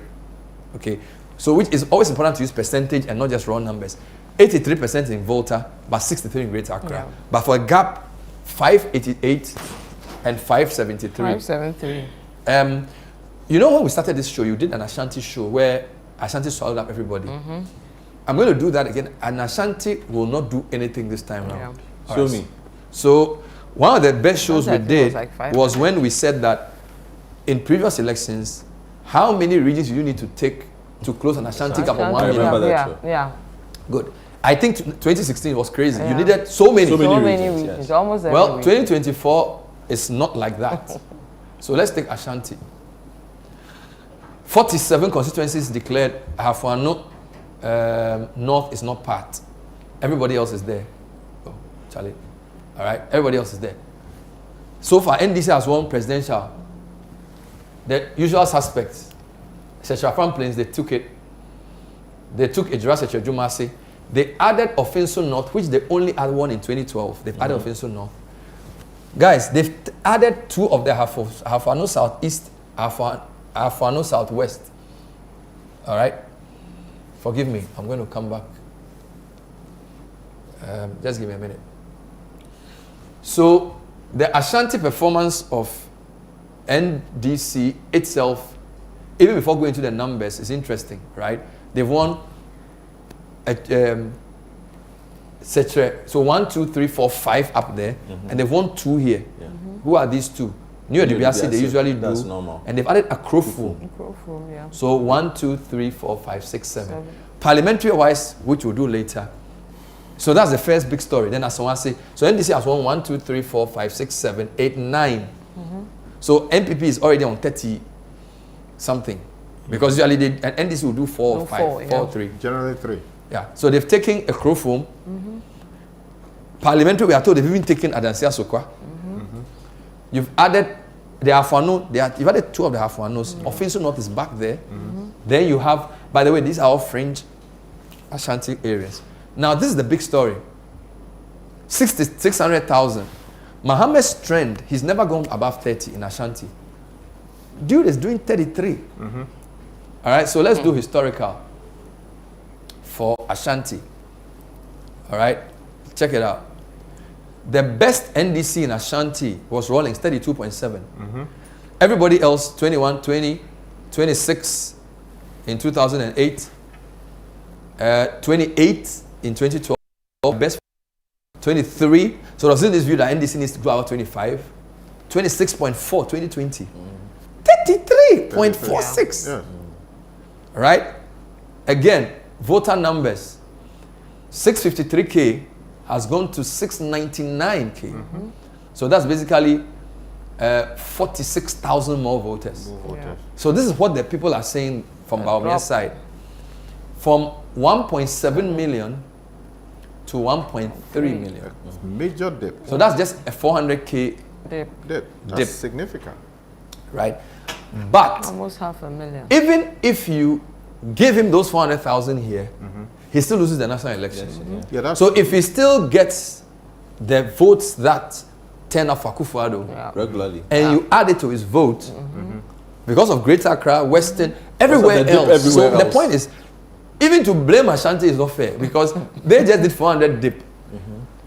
Okay, so which is always important to use percentage and not just raw numbers. 83% in Volta, but 63 in Greater Accra. Yeah. But for a gap, 588 and 573. 573. You know when we started this show, you did an Ashanti show where Ashanti swallowed up everybody. I'm going to do that again, and Ashanti will not do anything this time around. Show me. So one of the best shows we Ashanti did was like 500. was when we said that in previous elections, how many regions you need to take to close an Ashanti gap of 1 I million? remember that yeah, show. yeah. Good. I think 2016 was crazy. You Yeah. needed so many. So So many regions, regions, yes. almost every Well, region. 2024 is not like that. So let's take Ashanti. 47 constituencies declared Hafuano North is not part. Everybody else is there. Oh, Charlie. All right, everybody else is there. So far, NDC has won presidential. The usual suspects, Seshafan Plains, they took it. They took Ejura Sechejumasi. They added Ofinso North, which they only had one in 2012. They've added Ofinso North. Guys, they've added two of the Hafuano Southeast, Hafuano Southwest. All right? Forgive me, I'm going to come back. Just give me a minute. So, the Ashanti performance of NDC itself, even before going into the numbers, is interesting, right? They've won so 1, 2, 3, 4, 5 up there, and they've won 2 here. Who are these 2? New Adibiasi, they usually do. That's normal. And they've added Akrofu. Yeah. So 1, 2, 3, 4, 5, 6, 7. Parliamentary wise, which we'll do later. So that's the first big story. Then as someone say, so NDC has won 1, 2, 3, 4, 5, 6, 7, 8, 9. So NPP is already on 30 something. Because usually they, and NDC will do 4 or 5, 4 or 3. Generally 3. Yeah. So they've taken a Krofum. Parliamentary, we are told they've even taken Adansia Sokwa. You've added the Hafuano, you've added 2 of the Hafuanos. Ofinso North is back there. Then you have, by the way, these are all fringe Ashanti areas. Now, this is the big story. 600,000. Mohammed's trend, he's never gone above 30 in Ashanti. Dude is doing 33. All right, so let's do historical for Ashanti. All right, check it out. The best NDC in Ashanti was Rawlings, 32.7. Everybody else, 21, 20, 26 in 2008, 28 in 2012, best 23. So does this view that NDC needs to go about 25? 26.4, 2020. 33.46. Yeah. Right? Again, voter numbers. 653K has gone to 699K. So that's basically 46,000 more voters. So this is what the people are saying from Bawumia's side. From 1.7 million to 1.3 million. Major dip. So that's just a 400K Dip. That's Dip. significant. right? But Almost 500,000. even if you give him those 400,000 here, he still loses the national election. Yeah, that's So if he still gets the votes that turn up for Akufo-Addo regularly, and you add it to his vote, because of Greater Accra, Western, everywhere Because of the dip else. everywhere So the else. point is, even to blame Ashanti is not fair because they just did 400 dip.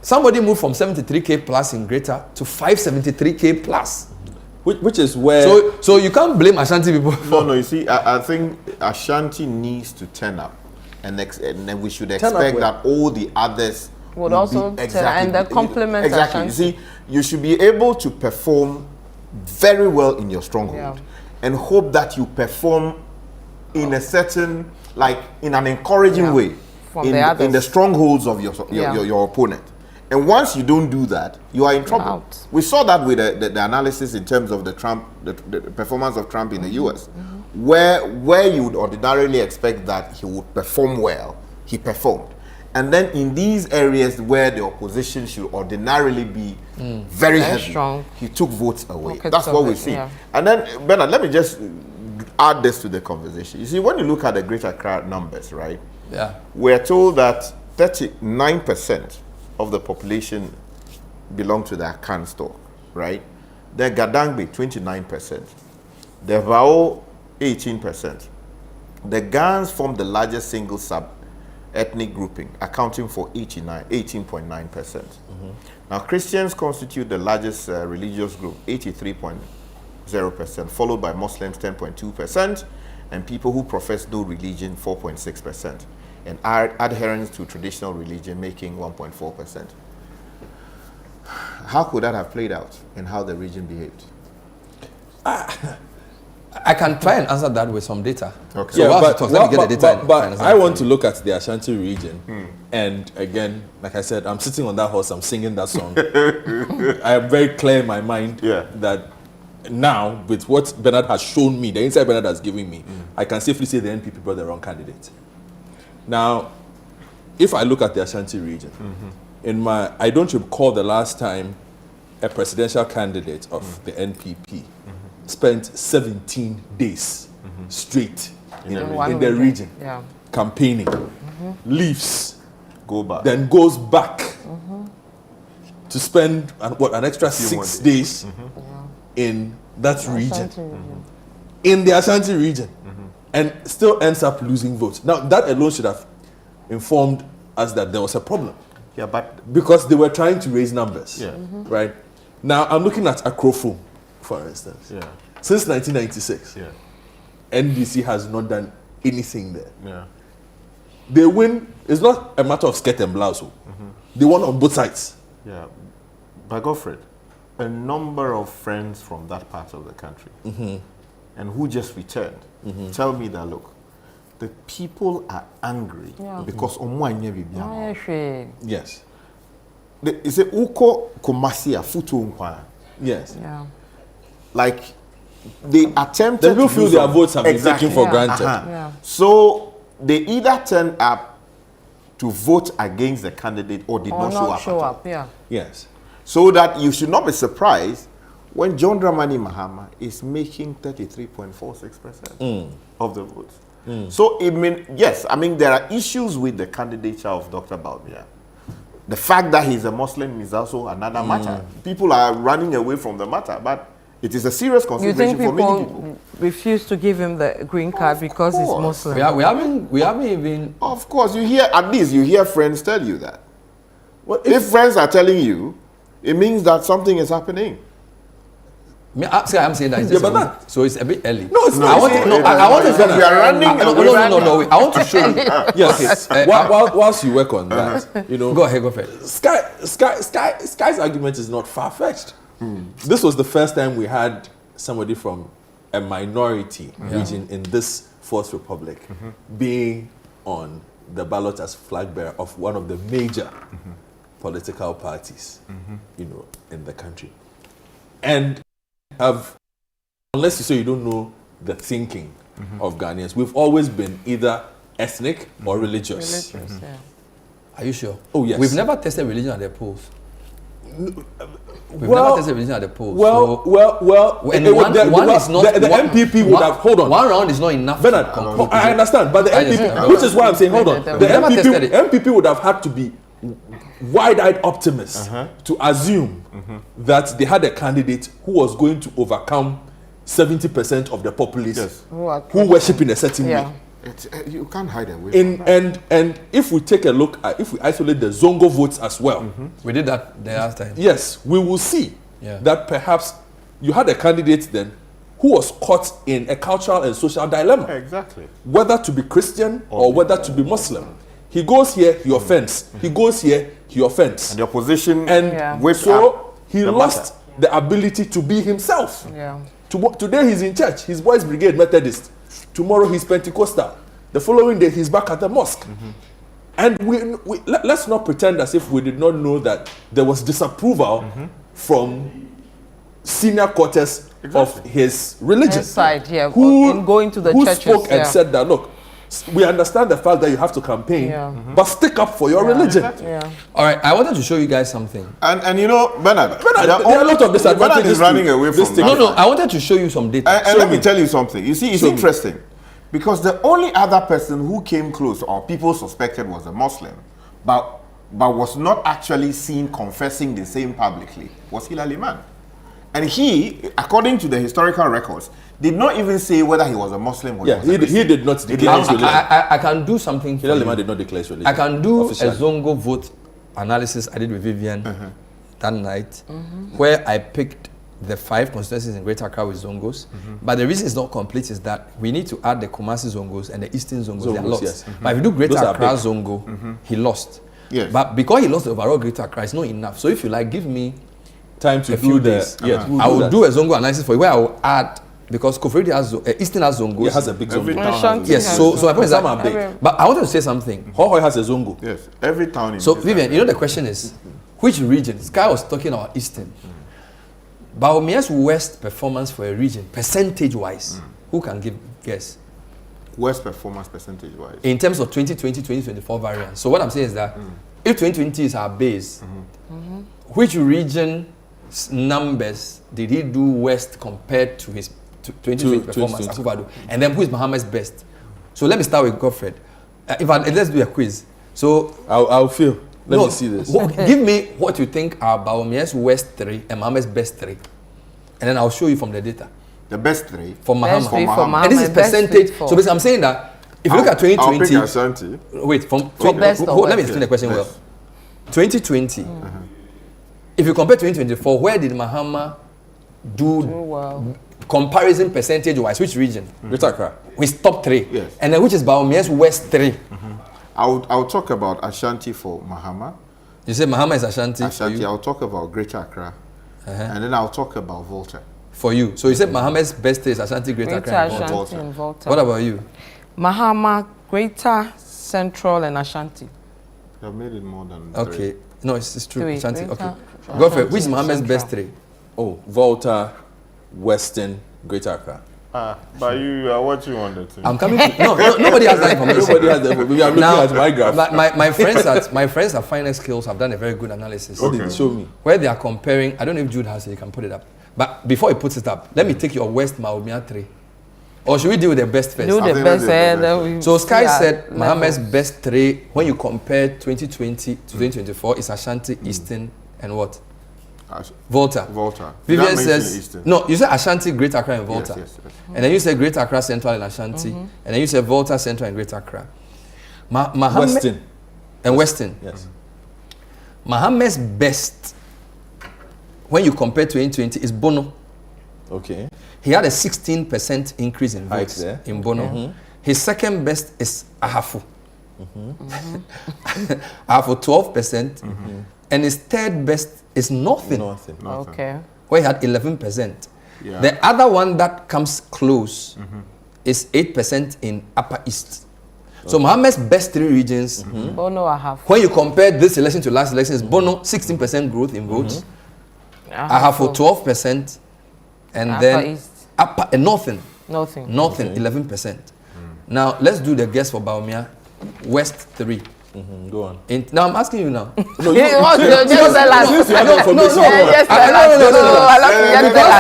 Somebody moved from 73k plus in Greater to 573k plus. which is where So you can't blame Ashanti people. No, you see, I think Ashanti needs to turn up, and then we should up expect where? that all the others Would will also be turn up, and the complement exactly. You Ashanti. see, you should be able to perform very well in your stronghold, Yeah. and hope that you perform in a certain, like in an encouraging Yeah. way, From in the others. in the strongholds of your Yeah. your opponent. And once you don't do that, you are in trouble. out. We saw that with the analysis in terms of the performance of Trump in the U.S., where you would ordinarily expect that he would perform well, he performed. And then in these areas where the opposition should ordinarily be very heavy, strong. he took votes away. Pockets That's of what we it, see. yeah. And then, Bernard, let me just add this to the conversation. You see, when you look at the Greater Accra numbers, right, Yeah. we're told that 39% of the population belong to the Akan stock, right? The Gadangbe, 29%. The Vao, 18%. The Gans form the largest single sub-ethnic grouping, accounting for 18.9%. Now, Christians constitute the largest religious group, 83.0%, followed by Muslims, 10.2%, and people who profess no religion, 4.6%. And adherents to traditional religion making 1.4%. How could that have played out and how the region behaved? I can try and answer that with some data. Okay. So whilst you talk, let me get the data. but I want to look at the Ashanti region, and again, like I said, I'm sitting on that horse, I'm singing that song. I am very clear in my mind that now, with what Bernard has shown me, the insight Bernard has given me, I can safely say the NPP brought the wrong candidate. Now, if I look at the Ashanti region, I don't recall the last time a presidential candidate of the NPP spent 17 days straight in the region Yeah. campaigning, leaves, Go back. then goes back to spend an extra 6 days in that region, in the Ashanti region, and still ends up losing votes. Now that alone should have informed us that there was a problem. Yeah, but Because they were trying to raise numbers. Yeah. Right? Now I'm looking at Accra, for instance. yeah, Since 1996, yeah, NDC has not done anything there. yeah. They win. It's not a matter of skirt and blouse. They won on both sides. Yeah, but Godfred, a number of friends from that part of the country, and who just returned, tell me that look, the people are angry because Yes. it's a uko kumasia futu nkwa. Yes. Yeah. Like they attempted. The people to feel do their some- votes have been Exactly. taken for Yeah. granted. Yeah. So they either turned up to vote against the candidate or did Or not not show show up. up. Yeah. Yes. So that you should not be surprised when John Dramani Mahama is making 33.46% of the votes. So there are issues with the candidature of Dr. Bawumia. The fact that he's a Muslim is also another matter. People are running away from the matter, but it is a serious You consideration think for many people. people refuse to give him the green card because he's course. Muslim? We haven't even. Of course, you hear friends tell you that. Well, If friends are telling you, it means that something is happening. I'm saying that. It's Yeah, just but a that- week, so it's a bit early. No, it's not. I want to. No, I want to. We are running No, away from no. I want to show you. Yes. Whilst you work on that, Go ahead, go ahead. Sky's argument is not far-fetched. This was the first time we had somebody from a minority region in this Fourth Republic being on the ballot as flag bearer of one of the major political parties, in the country. And unless you say you don't know the thinking of Ghanaians, we've always been either ethnic or religious. Religious, yeah. Are you sure? Oh, yes. We've never tested religion at the polls. We've Well- never tested religion at the polls. Well, and it- one is not. the MPP would have. Hold on. One round is not enough. Bernard, I understand, but the I understand. MPP, which is why I'm saying, hold on. We've The never tested it. MPP would have had to be wide-eyed optimists to assume that they had a candidate who was going to overcome 70% of the populace who worship in a certain way. You can't hide away. And if we take a look at, if we isolate the Zongo votes as well, We did that the last time. yes, we will see that perhaps you had a candidate then who was caught in a cultural and social dilemma. Exactly. Whether to be Christian or whether to be Muslim. He goes here, he offends. He goes here, he offends. And the opposition And whipped so up he the lost the ability to be himself. Yeah. Today he's in church, he's Boys Brigade Methodist. Tomorrow he's Pentecostal. The following day he's back at the mosque. And let's not pretend as if we did not know that there was disapproval from senior quarters of his religion. Inside, yeah, Who, in going to the who churches, spoke and said that, look, we understand the fact that you have to campaign, but stick up for your religion. Yeah. All right, I wanted to show you guys something. And you know, Bernard, there are a lot of disadvantages Bernard is running to away this from thing. that. No, I wanted to show you some data. And let me tell you something. You see, it's interesting. Because the only other person who came close or people suspected was a Muslim, but was not actually seen confessing the same publicly, was Hilal Imam. And he, according to the historical records, did not even say whether he was a Muslim or Yeah, he did not declare his religion. I can do something for Hilal you. Imam did not declare his religion. I can do officially. a Zongo vote analysis I did with Vivian that night, where I picked the 5 constituencies in Greater Accra with Zongos. But the reason it's not complete is that we need to add the Kumasi Zongos and the Eastern Zongos. They are lost. Yes. But if you do Greater Those are Accra big. Zongo, he lost. Yes. But because he lost the overall Greater Accra, it's not enough. So if you like, give me time to a do few the days. yes, we'll I will that. do a Zongo analysis for you where I will add, because Kofredi has Eastern has Zongos. It has a big Every zongo. town Ashanti has Yes, so my point is Some that, are big. but I wanted to say something. Hohoi has a zongo. Yes, every town in So this Vivian, area. you know the question is, which region? Sky was talking about Eastern. Bawumia's West performance for a region, percentage-wise, who can guess? Worst performance percentage-wise. In terms of 2020, 2024 variance. So what I'm saying is that if 2020 is our base, which region's numbers did he do West compared to his 2020 performance? 2020. Akufo-Addo? And then who is Mohammed's best? So let me start with Godfred. Let's do a quiz. So I'll feel. Let me see this. Give me what you think are Bawumia's West 3 and Mohammed's best 3. And then I'll show you from the data. The best 3. For Best Muhammad. three for Muhammad. And this is Muhammad, best percentage. three for- So basically I'm saying that if you look at I'll pick 2020, Ashanti. wait, best or let me worst? explain the question well. Yes. 2020, if you compare 2024, where did Muhammad do well. comparison percentage-wise? Which region? Greater Accra. With top 3. Yes. And then which is Bawumia's West 3? I'll talk about Ashanti for Muhammad. You say Muhammad is Ashanti, Ashanti, for you? I'll talk about Greater Accra. And then I'll talk about Volta. For you. So you said Muhammad's best 3 is Ashanti, Greater Greater Accra, and Volta. Ashanti Volta. and Volta. What about you? Mahama, Greater, Central, and Ashanti. I've made it more than Okay. No, it's true. 3. Ashanti. Greater, Okay. Ashanti, Go for it. Which is and Muhammad's Central. best 3? Oh, Volta, Western, Greater Accra. But you are what you wanted to. I'm coming to, no, nobody has that information. Nobody has the. We are looking Now, at my graph. my friends at Finance Skills have done a very good analysis. What did it show me? Where they are comparing, I don't know if Jude has it, you can put it up. But before he puts it up, let me take your West Bawumia 3. Or should we deal with the best first? Do I the think best. that's the Then we So Sky see our said level. Mohammed's best 3, when you compare 2020 to 2024, is Ashanti, Eastern, and what? Volta. Volta. Vivian Did I mention says, Eastern? no, you said Ashanti, Greater Accra, and Volta. Yes. And then you said Greater Accra, Central, and Ashanti. And then you said Volta, Central, and Greater Accra. Mohammed Western. and Western. Yes. Mohammed's best, when you compare 2020, is Bono. Okay. He had a 16% increase in Hike votes there. in Bono. His second best is Ahafu. Ahafu 12%. And his third best is Nothing, Nothing. Okay. where he had 11%. Yeah. The other one that comes close is 8% in Upper East. So Mohammed's best 3 regions, Bono, I have. when you compare this election to last election, is Bono 16% growth in votes, Ahafu 12%, and Upper then East. Upper Nothing. Nothing 11%. Now let's do the guess for Bawumia. West 3. Go on. Now I'm asking you now. No, Just tell us. since you have information, Yes, tell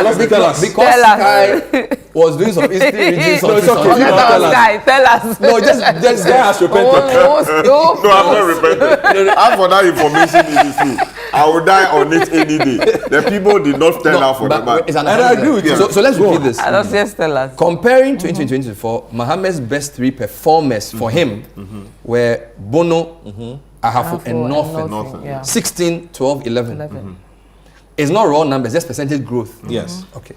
us. Because Sky was doing some history reading No, it's something. okay. Tell us. No, just Guy has repented. Oh, No, I'm not repenting. As for that information, it is true. I will die on it any day. The people did not turn out for the man. It's an And I agree with you. So let's repeat this. Just tell us. Comparing 2024, Mohammed's best three performers for him were Bono, Ahafo, and Northern. Yeah. 16, 12, 11. It's not raw numbers, just percentage growth. Yes. Okay.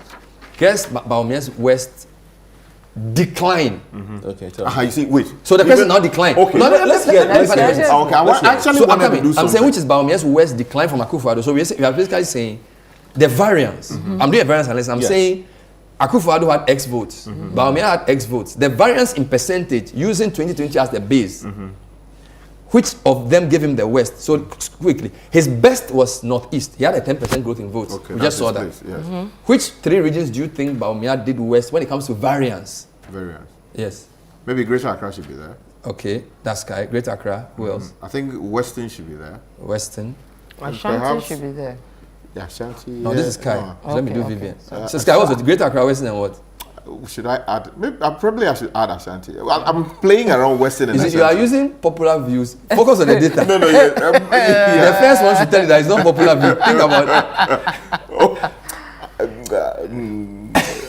Guess Bawumia's West decline. Okay, tell me. You see, wait. So the person now decline. Okay. No, let's get let's the get- questions. Okay, actually So wanted to do I'm something. saying which is Bawumia's West decline from Akufo-Addo. So we are basically saying the variance. I'm doing a variance analysis. I'm Yes. saying Akufo-Addo had X votes. Bawumia had X votes. The variance in percentage using 2020 as the base. Which of them gave him the West? So quickly, his best was Northeast. He had a 10% growth in votes. Okay, We that's just saw his that. place, yes. Which three regions do you think Bawumia did West when it comes to variance? Very nice. Yes. Maybe Greater Accra should be there. Okay, that's Sky. Great Accra. Who else? I think Western should be there. Western. Ashanti Perhaps- should be there. Yeah, Ashanti. No, yeah, this is Sky. no. So let me do Okay, Vivian. okay. So Sky, what's with Great Accra, Western, and what? Should I add? Maybe I should add Ashanti. I'm playing around Western and You see, Ashanti. you are using popular views. Focus on the data. No, yeah. The first one should tell you that it's not popular view. Think about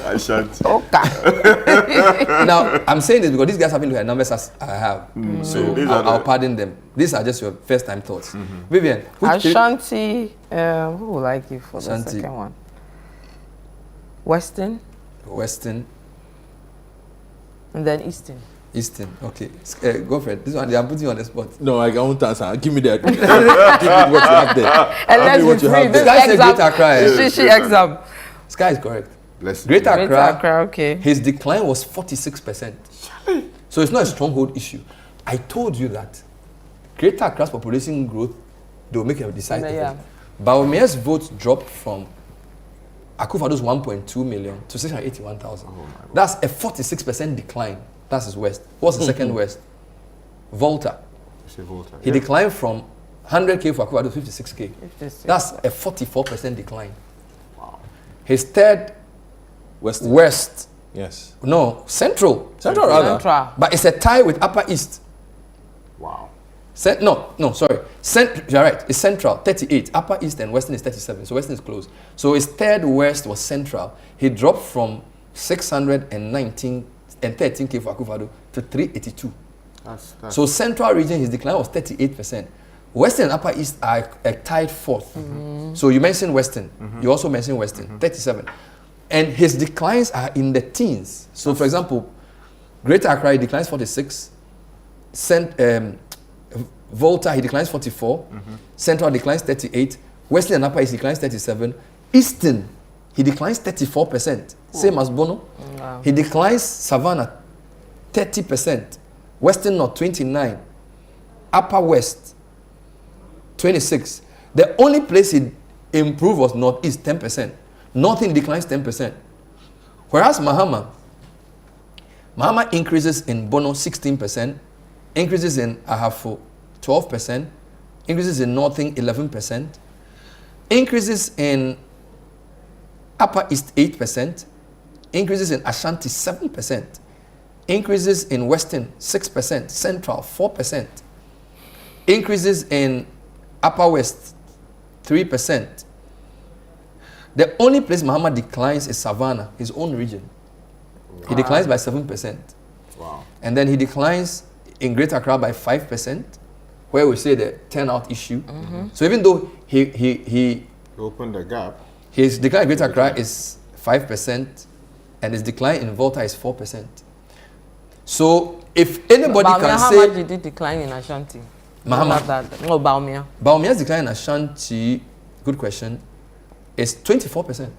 Ashanti. Okay. Now, I'm saying this because these guys haven't looked at numbers as I have. So These are I'll the- pardon them. These are just your first time thoughts. Vivian, which three- Ashanti, who would I give for Ashanti. the second one? Western Western, and then Eastern. Eastern. Okay. Go for it. This one, they are putting you on the spot. No, I won't answer. Give me that. Give me what you have there. And Tell let's me be what you free. have This there. Guys say exam, Great Accra, eh? she exam. Sky is correct. Let's Great Greater Accra, Accra, okay. his decline was 46%. So it's not a stronghold issue. I told you that Greater Accra's population growth, they will make a decisive Yeah. difference. Bawumia's votes dropped from Akufo-Addo's 1.2 million to 681,000. That's a 46% decline. That's his West. What's the second West? Volta. He declined from 100K for Akufo-Addo to 56K. 56. That's a 44% decline. His third Western. West, Yes. no, Central rather. Central. But it's a tie with Upper East. Wow. Sorry. You're right. It's Central, 38. Upper East and Western is 37. So Western is close. So his third West was Central. He dropped from 619 and 13K for Akufo-Addo to 382. That's So Central region, his decline was 38%. Western and Upper East are tied fourth. So you mentioned Western. You also mentioned Western, 37. And his declines are in the teens. So for example, Greater Accra, he declines 46. Volta, he declines 44. Central declines 38. Western and Upper East declines 37. Eastern, he declines 34%. Same as Bono. Wow. He declines Savannah 30%. Western North 29. Upper West 26. The only place he improved was Northeast 10%. Northern declines 10%. Whereas Mahama increases in Bono 16%, increases in Ahafo 12%, increases in Northern 11%, increases in Upper East 8%, increases in Ashanti 7%, increases in Western 6%, Central 4%, increases in Upper West 3%. The only place Muhammad declines is Savannah, his own region. He declines by 7%. Wow. And then he declines in Greater Accra by 5%, where we say the turnout issue. So even though he Open the gap. his decline in Greater Accra is 5%, and his decline in Volta is 4%. So if anybody Bawumia, can how say much did it decline in Ashanti? Mahama. No, Bawumia. Bawumia's decline in Ashanti, good question, is 24%.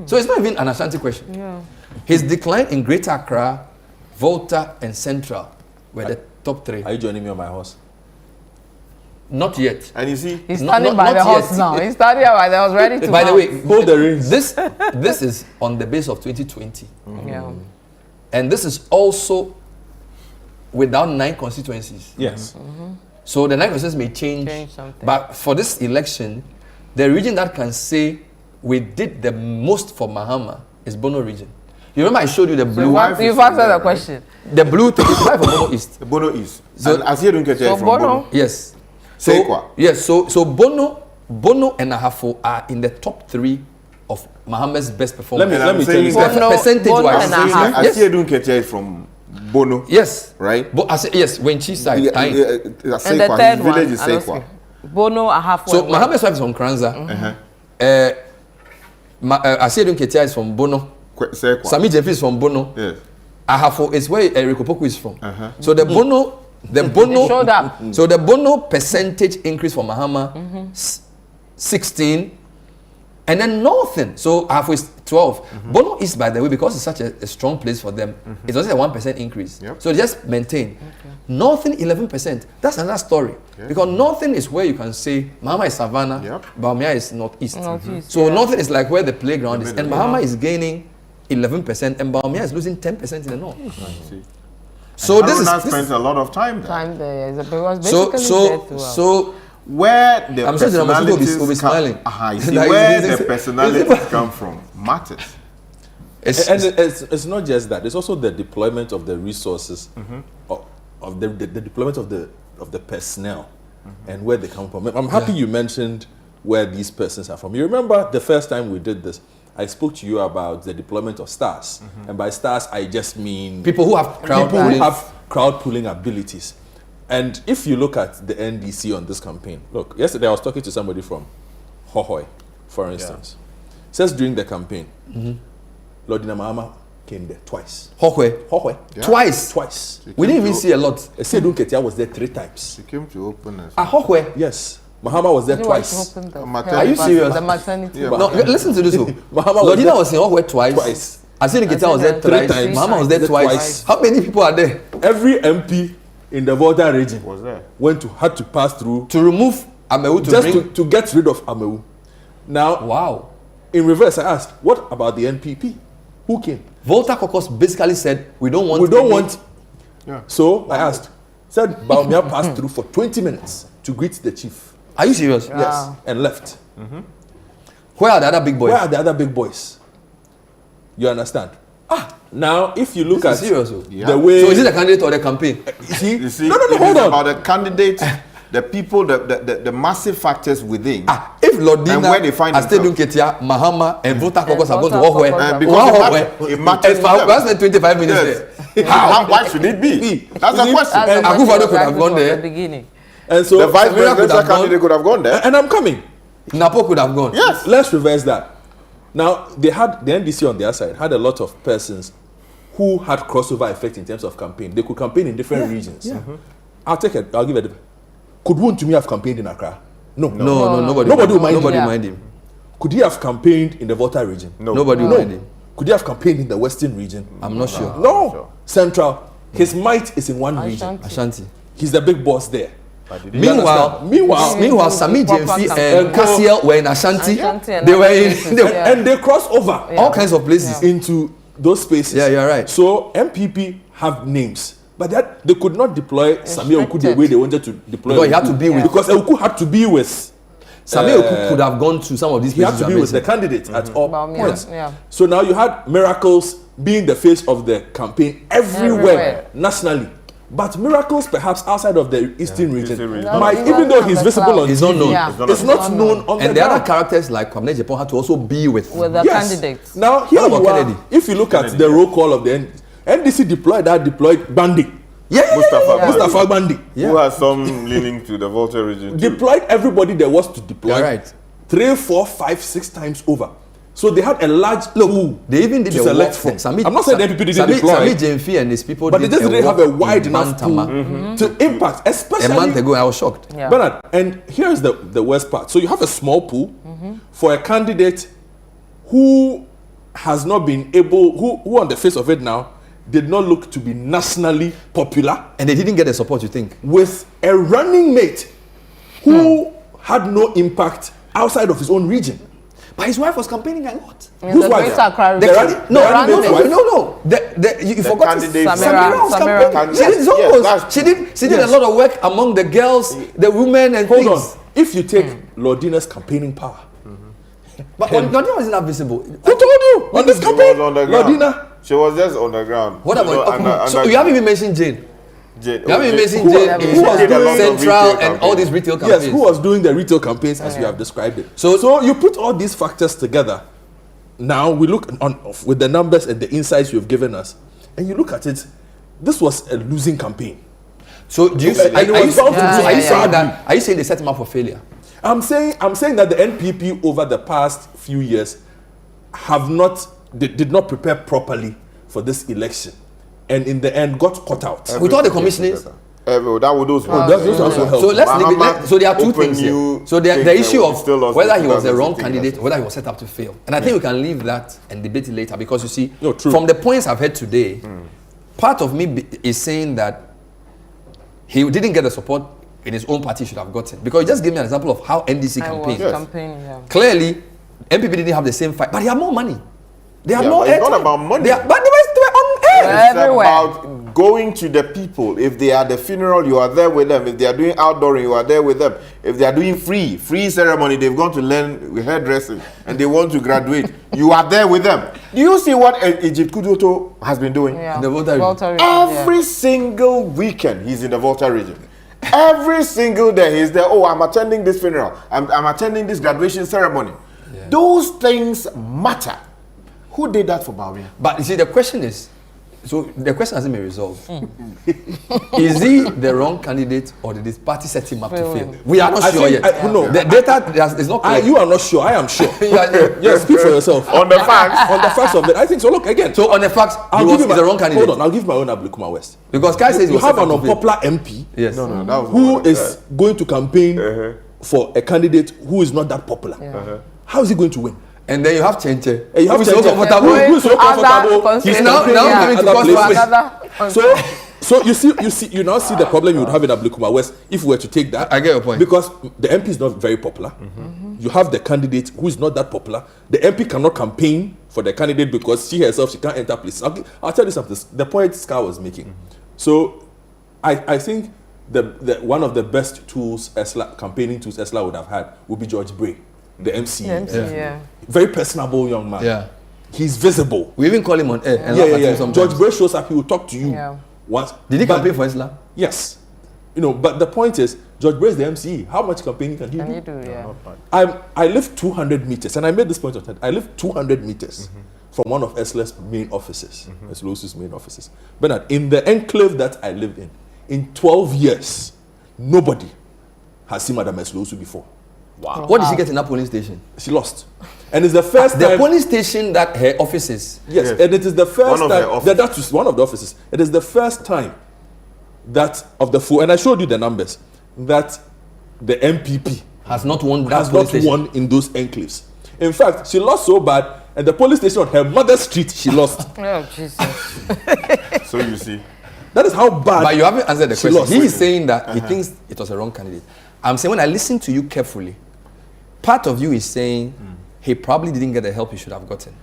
So it's not even an Ashanti question. Yeah. His decline in Greater Accra, Volta, and Central were the top three. Are you joining me on my horse? Not yet. And you see, He's Not- standing not- by the not horse yet. now. He's standing by the horse, ready to By the mount. way, Hold the reins. this is on the base of 2020. Yeah. And this is also without 9 constituencies. Yes. So the 9% may change something. but for this election, the region that can say we did the most for Mahama is Bono region. You remember I showed you the blue. You've answered the question. The blue 35 for Bono East. The Bono East. So- And as you don't get it from Bono. Yes. Sekwa. Yes. So Bono and Ahafo are in the top 3 of Mahama's best performers. Let me tell you saying something. percentage Bono wise. and Ahafo. As you don't get it from Bono. Yes. Right? But yes, when she side. And the Sekwa, third his village one, is I don't Sekwa. see. Bono, Ahafo. So and where? Mahama's wife is from Kranza. Asiedu Nketia is from Bono. Sekwa. Sami Jeffrey is from Bono. Yes. Ahafo is where Eric Opoku is from. So the It showed up. so the Bono percentage increase for Mahama 16, and then Northern. So Ahafo is 12. Bono is, by the way, because it's such a strong place for them, it's also a 1% increase. Yep. So just maintain. Northern 11%. That's another story. Because Northern is where you can say Mahama is Savannah, Yep. Bawumia is Northeast. Northeast, So yeah. Northern is like where the playground is, and middle. Mahama is gaining 11%, and Bawumia is losing 10% in the north. See. So this Haruna is spent a lot of time there. Time there. Because so basically there throughout. so Where the I'm sure the Ramasito personalities will be smiling. You see, Like, where it's- the personalities come from matters. And it's not just that. It's also the deployment of the resources, of the deployment of the personnel, and where they come from. I'm happy you mentioned where these persons are from. You remember the first time we did this, I spoke to you about the deployment of stars, and by stars I just mean people who have crowd people who pulling. have crowd pulling abilities. And if you look at the NDC on this campaign, look, yesterday I was talking to somebody from Hohoi, for instance. Says during the campaign, Lordina Mahama came there twice. Hokwe. Hohoi. Twice. We didn't even see a lot. Esedun Ketia was there 3 times. She came to open us. Hokwe. Yes. Mahama was there You know why she twice. opened the Are health you bus- serious? The maternity. Yeah, bus. No, listen to this. Mahama was Lordina there was in Hokwe twice. twice. Asini Ketia was there 3 thrice. times. Mahama was there twice. Twice. How many people are there? Every MP in the Volta region Was there? had to pass through To remove Amewu to just bring. to get rid of Amewu. Now, Wow. in reverse, I asked, what about the NPP? Who came? Volta Caucus basically said we don't want. We don't any- want. Yeah. So I asked, said Bawumia passed through for 20 minutes to greet the chief. Are you serious? Yes, and left. Where are the other big boys? Where are the other big boys? You understand? Now if you look This at is serious. Oh. Yeah. the way, So is it the candidate or the campaign? You see, no, it hold is on. about the candidates, the people, the massive factors within. If Lordina, And where they find Asiedu Nketia, Mahama, and Volta Caucus are going to Volta Hokwe, Caucus And because one it Hokwe, matters- it matters and to them. Mahama spent 25 minutes Yes. there. Why should it be? That's the question. That's the And question Akufo-Addo was could have asking gone from there. the beginning. and so The vice Samira could presidential have gone. candidate could have gone there. and I'm coming. Napo could have gone. Yes. Let's reverse that. Now they had the NDC on their side had a lot of persons who had crossover effect in terms of campaign. They could campaign in different regions. I'll give it. Could Wontumi have campaigned in Accra? No. No, nobody. Nobody will mind Nobody him. will mind him. Could he have campaigned in the Volta region? No. Nobody will No. mind him. Could he have campaigned in the Western region? I'm not sure. No. Sure. Central. His might is in one region. Ashanti. Ashanti. He's the big boss there. You Meanwhile, understand? Sami Proper Jemfi campaign. and Cassiel were in Ashanti. Ashanti and They were other in places, they were yeah. And they cross over all kinds of places. into those spaces. Yeah, you're right. So MPP have names, but that they could not deploy Samir Oku the Restricted. way they wanted to deploy. Because he had Oku. to be with- because Oku had to be with. Sami Oku could have gone to some of these He had places. to you be are with the mentioning. candidates at all Bawumia, points. yeah. So now you had Miracles being the face of the campaign everywhere, Everywhere. nationally. But Miracles, perhaps outside of the Eastern region, Eastern region. No, might, he even though doesn't he's have the visible clout. on He's not TV, known. Yeah. it's not known on And the the other ground. characters like Kwame Japan had to also be with. With the Yes. candidates. Now here What you about are. Kennedy? If you look at the roll call of the NDC deployed Bandi, Mustafa Bandi, Who has some leaning to the Volta region? too. deployed everybody there was to deploy. You're right. 3, 4, 5, 6 times over. So they had a large pool. They even did to the select work. from. I'm not saying the NPP didn't deploy, Sami Jemfi and his people but they just didn't work have a wide in enough pool Bantama. to impact, A especially month ago, I was shocked. Yeah. Bernard. And here's the worst part. So you have a small pool for a candidate who has not been able, who on the face of it now did not look to be nationally popular, And they didn't get the support, you think? with a running mate who had no impact outside of his own region. But his wife was campaigning a lot. In the Greater Accra The region. no. You forgot Samira was campaigning. She did a lot of work among the girls, the women, and Hold things. on. If you take Lordina's campaigning power, But Lordina wasn't that visible. who told you on this She campaign? was on the ground. Lordina. She was just on the ground. What about? No, so you haven't even mentioned Jane. Jane. You haven't even mentioned who- Jane. who was Did a lot of retail Central and all campaigns. these retail campaigns. Yes, who was doing the retail campaigns as you have described it. So you put all these factors together. Now we look on with the numbers and the insights you've given us, and you look at it. This was a losing campaign. So do you? And it was bound to lose. Are you saying that? Are you saying they set him up for failure? I'm saying that the NPP over the past few years did not prepare properly for this election, and in the end got caught out. With all the commissioners. That would those Those also help. So let's leave it. So there are two Open things here. new So the things issue that we of still lost whether in he was the wrong 2016 candidate, election. whether he was set up to fail, and I think we can leave that and debate it later because you see, No, true. from the points I've heard today, part of me is saying that he didn't get the support in his own party he should have gotten because he just gave me an example of how NDC I was campaigned. Yes. campaigning, yeah. Clearly, NPP didn't have the same fight, but he had more money. They had Yeah, more but it's not airtime. about money. But they were on air. It's Everywhere. about going to the people. If they are at the funeral, you are there with them. If they are doing outdooring, you are there with them. If they are doing free ceremony, they've gone to learn hairdressing and they want to graduate, you are there with them. Do you see what Egypt Kudoto has been doing? Yeah. The Volta region. Every single weekend, he's in the Volta region. Every single day, he's there. Oh, I'm attending this funeral. I'm attending this graduation ceremony. Yeah. Those things matter. Who did that for Bawumia? But you see, the question is, so the question hasn't been resolved. Is he the wrong candidate or did this party set him up to fail? We are not I sure think- yet. no. The data is not clear. You are not sure. I am sure. Yeah. Yes, speak for yourself. On the facts. On the facts of it, I think so. Look again. So on the facts, he's the wrong candidate. Hold on, I'll give my own Ablikuma West. Because Kai says he You was have set an up to fail. unpopular MP Yes. That was who what- is going to campaign for a candidate who is not that popular. How is he going to win? And then you have Chenche. And you have who is so Chenche. comfortable. Who is so comfortable. He's now campaigning coming to in other cause places. So you now see the problem you would have in Ablikuma West if we were to take that. I get your point. Because the MP is not very popular. You have the candidate who is not that popular. The MP cannot campaign for the candidate because she herself, she can't enter places. I'll tell you something. The point Scar was making. So I think the one of the best tools campaigning tools Esla would have had would be George Bray, the MC. Yeah. Very personable young man. Yeah. He's visible. We even call him on air and laugh at him sometimes. George Bray shows up, he will talk to you. Yeah. Once. Did he But- campaign for Islam? Yes. But the point is, George Bray is the MC. How much campaigning can he Can do? you do, yeah. I live 200 meters, and I made this point of time. I live 200 meters from one of Esla's main offices, Eslosu's main offices. Bernard, in the enclave that I live in 12 years, nobody has seen Madame Eslosu before. Wow. What did she get in that polling station? She lost. And it's the first The time. polling station that her office is. Yes, Yes. and it is the first One of time. her offices. That is one of the offices. It is the first time that of the full, and I showed you the numbers, that the MPP Has not won that has polling not station. won in those enclaves. In fact, she lost so bad, and the police station on her mother's street, she lost. Oh, Jesus. So you see. That is how bad. But you haven't answered the She question. lost. He is saying that he thinks it was a wrong candidate. I'm saying when I listen to you carefully, part of you is saying he probably didn't get the help he should have gotten.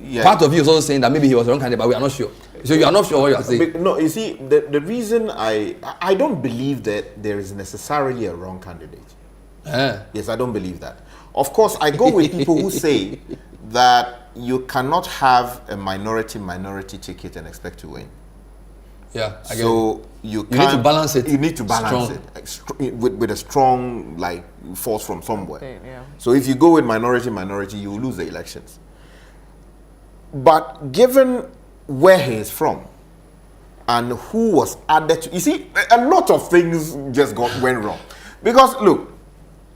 Yeah. Part of you is also saying that maybe he was the wrong candidate, but we are not sure. So you are not sure what you are saying. No, you see, the reason I don't believe that there is necessarily a wrong candidate. Yes, I don't believe that. Of course, I go with people who say that you cannot have a minority ticket and expect to win. Yeah, I get it. So you need to balance it You need to balance strong. it like, with a strong force from somewhere. Okay, yeah. So if you go with minority, you will lose the elections. But given where he is from and who was added to, you see, a lot of things just went wrong. Because look,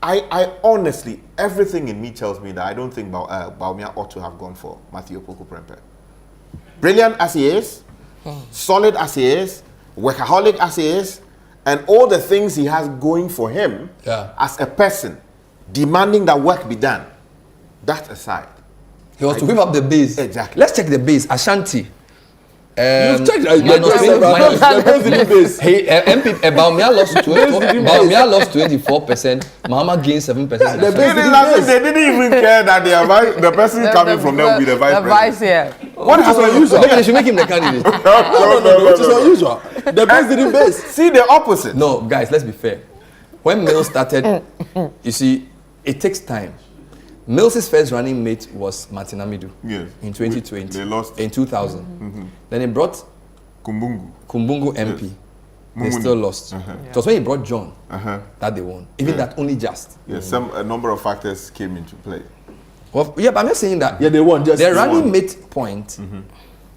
I honestly, everything in me tells me that I don't think Bawumia ought to have gone for Matthew Opoku Prempeh. Brilliant as he is, solid as he is, workaholic as he is, and all the things he has going for him as a person, demanding that work be done. That aside. He was to whip up the base. Exactly. Let's check the base. Ashanti. You've checked. Bawumia lost 24%. Mahama gained 7%. They didn't even care that the person coming from them will be the vice president. What is unusual? Maybe they should make him the candidate. No, which is unusual. The best didn't base. See the opposite. No, guys, let's be fair. When Mills started, you see, it takes time. Mills' first running mate was Martin Amidu in 2020. They lost in 2000. Then he brought Kumbungu MP. They still lost. It was when he brought John that they won. Even that only just. Yes, a number of factors came into play. Well, yeah, but I'm not saying that. Yeah, they won. Just their running mate point.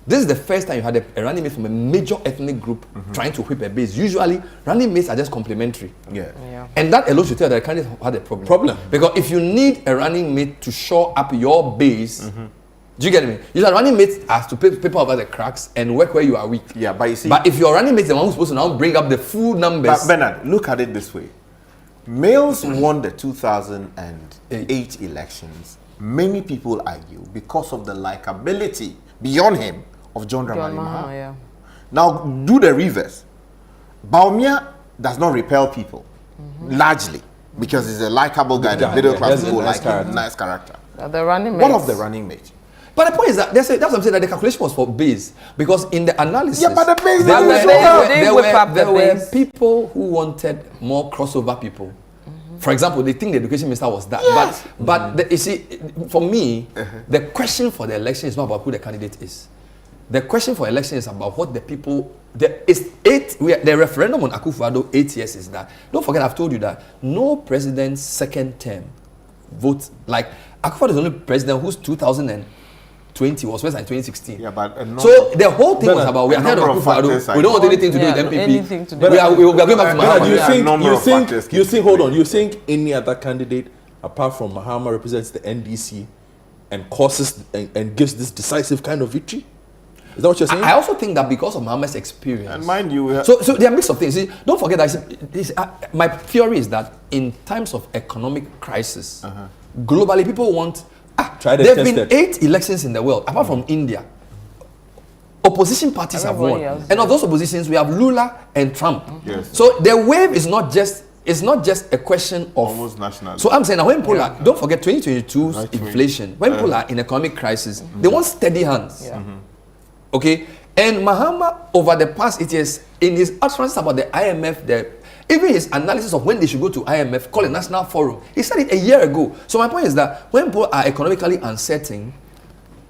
This is the first time you had a running mate from a major ethnic group trying to whip a base. Usually, running mates are just complementary. Yeah. And that alone should tell that the candidate had a problem. Because if you need a running mate to shore up your base, do you get me? Usually, running mates has to pay paper over the cracks and work where you are weak. Yeah, but you see. But if your running mate is the one who's supposed to now bring up the full numbers. But Bernard, look at it this way. Mills won the 2008 elections. Many people argue because of the likability beyond him of John Dramani Mahama. Yeah. Now do the reverse. Bawumia does not repel people largely because he's a likable guy. The middle class people like him, nice character. The running mate. What of the running mate? But the point is that that's what I'm saying, that the calculation was for base, because in the analysis, Yeah, but the base there didn't were people who wanted more crossover people. For example, they think the education minister was that. Yes. But you see, for me, the question for the election is not about who the candidate is. The question for election is about what the people. The referendum on Akufo-Addo 8 years is that. Don't forget, I've told you that no president's second term votes like Akufo-Addo is the only president whose 2020 was worse than 2016. Yeah, but so the whole thing was about we are tired of Akufo-Addo. We don't want anything to do with NPP. We are going back to Mahama. You think? Hold on. You think any other candidate apart from Mahama represents the NDC and causes and gives this decisive kind of victory? Is that what you're saying? I also think that because of Mahama's experience, and mind you, so there are a mix of things. See, don't forget that my theory is that in times of economic crisis, globally people want. There have been 8 elections in the world, apart from India. Opposition parties have won, and of those oppositions, we have Lula and Trump. Yes. So the wave is not just a question of almost national. So I'm saying that when people don't forget 2022's inflation, when people are in economic crisis, they want steady hands. Okay, and Mahama over the past 8 years, in his utterances about the IMF, even his analysis of when they should go to IMF, call a national forum, he said it a year ago. So my point is that when people are economically uncertain,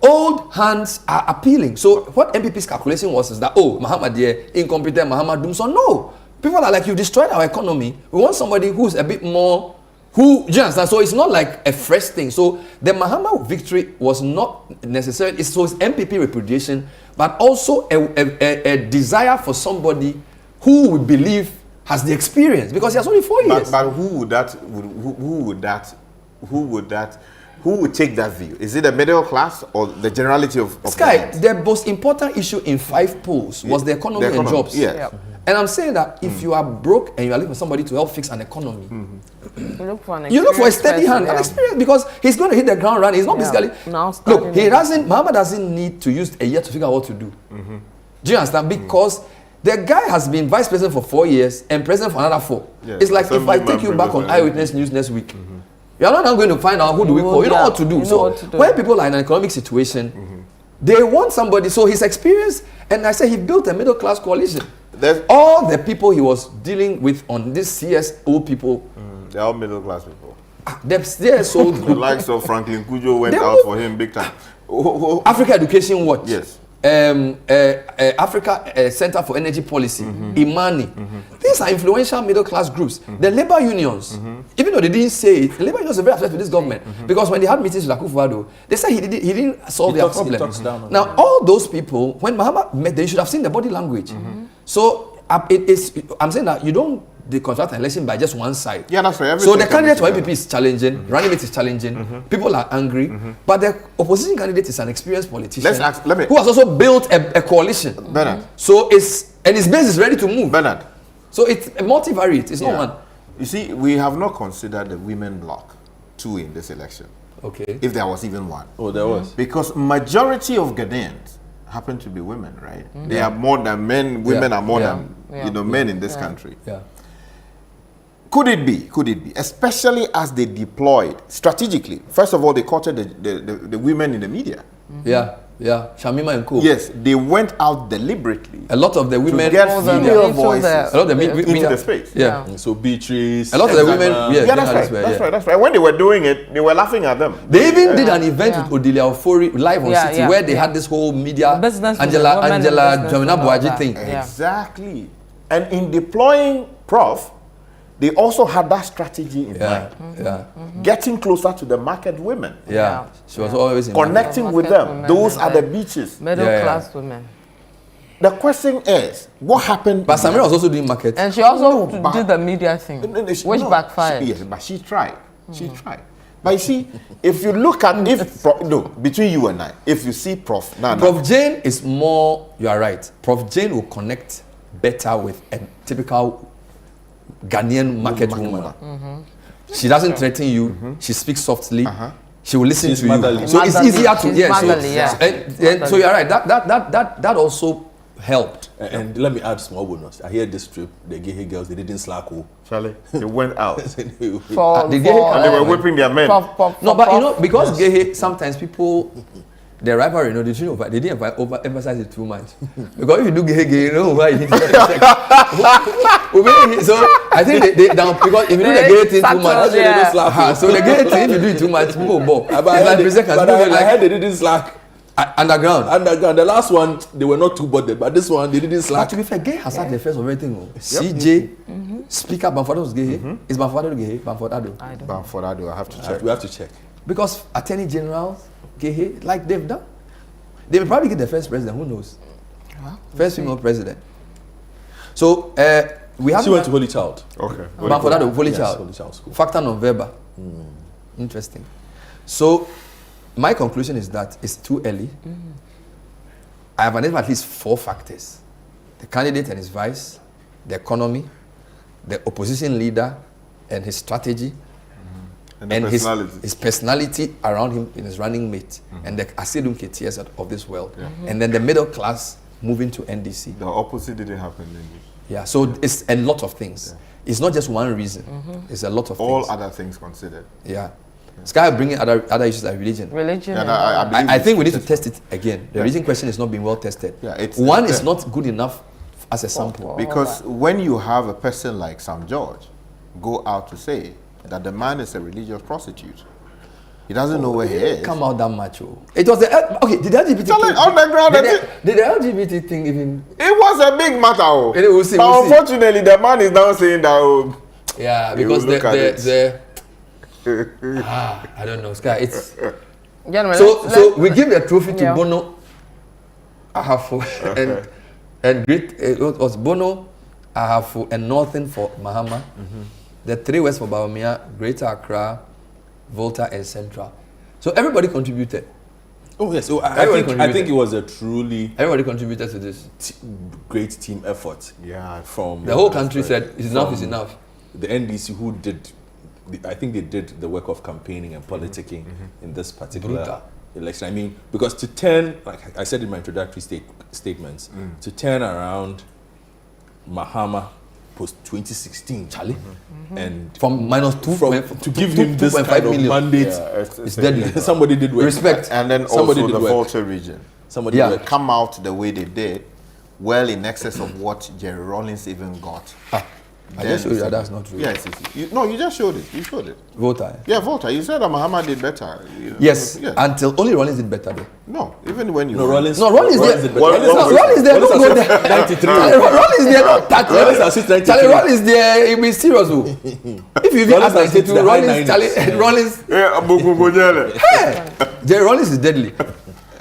old hands are appealing. So what NPP's calculation was is that, Mahama dear, incompetent, Mahama doom. So no, people are like, you destroyed our economy. We want somebody who's a bit more, do you understand? So it's not like a fresh thing. So the Mahama victory was not necessarily, so it's NPP repudiation, but also a desire for somebody who we believe has the experience, because he has only 4 years. But who would take that view? Is it the middle class or the generality of Sky, the most important issue in 5 polls was the economy and jobs. And I'm saying that if you are broke and you are looking for somebody to help fix an economy, you look for a steady hand, an experience, because he's going to hit the ground running. He's not basically. Look, Mahama doesn't need to use a year to figure out what to do. Do you understand? Because the guy has been vice president for 4 years and president for another 4. It's like if I take you back on Eyewitness News next week, you are not now going to find out who do we call. You know what to do. So when people are in an economic situation, they want somebody. So his experience, and I said he built a middle class coalition. All the people he was dealing with on this CSO people, they're all middle class people. They're so good. The likes of Franklin Kujo went out for him big time. Africa Education Watch. Yes. Africa Center for Energy Policy, Imani. These are influential middle class groups. The labor unions, even though they didn't say it, the labor unions are very upset with this government because when they had meetings with Akufo-Addo, they said he didn't solve their problem. Now, all those people, when Mahama met, they should have seen the body language. So I'm saying that you don't deconstruct an election by just one side. Yeah, that's right. So the candidate for NPP is challenging, running mate is challenging, people are angry, but the opposition candidate is an experienced politician who has also built a coalition. Bernard. So his base is ready to move. Bernard. So it's a multivariate, it's not one. You see, we have not considered the women bloc too in this election. Okay. If there was even one. Oh, there was. Because majority of Ghanaians happen to be women, right? They are more than men. Women are more than men in this country. Yeah. Could it be? Could it be? Especially as they deployed strategically. First of all, they courted the women in the media. Yeah. Shamima and Co. Yes, they went out deliberately. A lot of the women to get female voices a lot of the into the space. Yeah. So Beatrice. A lot of the women. That's right. When they were doing it, they were laughing at them. They even did an event with Odilia Ofori live on City where they had this whole media Angela Jamina Buaji thing. Exactly. And in deploying Prof, they also had that strategy in mind. Getting closer to the market women. She was always in connecting with them. Those are the beaches. Middle class women. The question is, what happened? But Samira was also doing market. And she also did the media thing, which backfired. Yes, but she tried. She tried. But you see, if you look at, between you and I, if you see Prof. Prof Jane is more, you are right. Prof Jane will connect better with a typical Ghanaian market woman. She doesn't threaten you. She speaks softly. She will listen to you. So it's easier to. So you're right. That also helped. And let me add small bonus. I hear this trip, the gay girls, they didn't slack. Charlie, they went out. And they were whipping their men. No, but because gay, sometimes people. The rivalry, they didn't overemphasize it too much. Because if you do gay, you know why you need to get sex. So I think they down because if you do the gay thing too much, they don't slack. So the gay thing, if you do it too much, people will bore. I heard they didn't slack. Underground. The last one, they were not too bothered, but this one, they didn't slack. But to be fair, gay has had the first of everything. CJ, Speaker Bamford was gay. Is Bamford gay? Bamford Ado. I have to check. We have to check. Because Attorney Generals, gay, like they've done. They will probably get the first president, who knows? First female president. So, we have... She went to Holy Child. Okay. Bamford Ado, Holy Child. Holy Child School. Factor non-verbal. Interesting. So, my conclusion is that it's too early. I have identified at least 4 factors. The candidate and his vice, the economy, the opposition leader and his strategy, and his personality around him in his running mate, and the Asidum KTS of this world. And then the middle class moving to NDC. The opposite didn't happen. Yeah, so it's a lot of things. It's not just one reason. It's a lot of things. All other things considered. Yeah. Sky bringing other issues like religion. I think we need to test it again. The religion question is not being well tested. One is not good enough as a sample. Because when you have a person like Sam George go out to say that the man is a religious prostitute, he doesn't know where he is. Come out that much. It was the did the LGBT thing, on the ground. Did the LGBT thing even? It was a big matter. We'll see. Unfortunately, the man is now saying that. Yeah, because I don't know, Sky. It's so we give the trophy to Bono, Ahafo, and great. It was Bono, Ahafo, and Northern for Mahama. The 3 West for Bawumia, Greater Accra, Volta, and Central. So everybody contributed. Oh yes, so I think it was a truly everybody contributed to this great team effort. Yeah, from the whole country said enough is enough. The NDC who did, I think they did the work of campaigning and politicking in this particular election. I mean, because to turn, like I said in my introductory statements, to turn around Mahama post 2016, Charlie, and from -2 to give him this kind of mandate, it's deadly. Somebody did work. Respect, and then somebody also did the work. Volta region. Somebody did come out the way they did, well in excess of what Jerry Rawlings even got. I just showed you that that's not true. Yes, you just showed it. You showed it. Volta. Yeah, Volta. You said that Mahama did better. Yes, until only Rawlings did better though. No, even when you... Rawlings there. Rawlings there. Don't go there. 93. Rawlings there. Not 30. Charlie, Rawlings there. It be serious. If you even ask 92, Rawlings. Jerry Rawlings is deadly.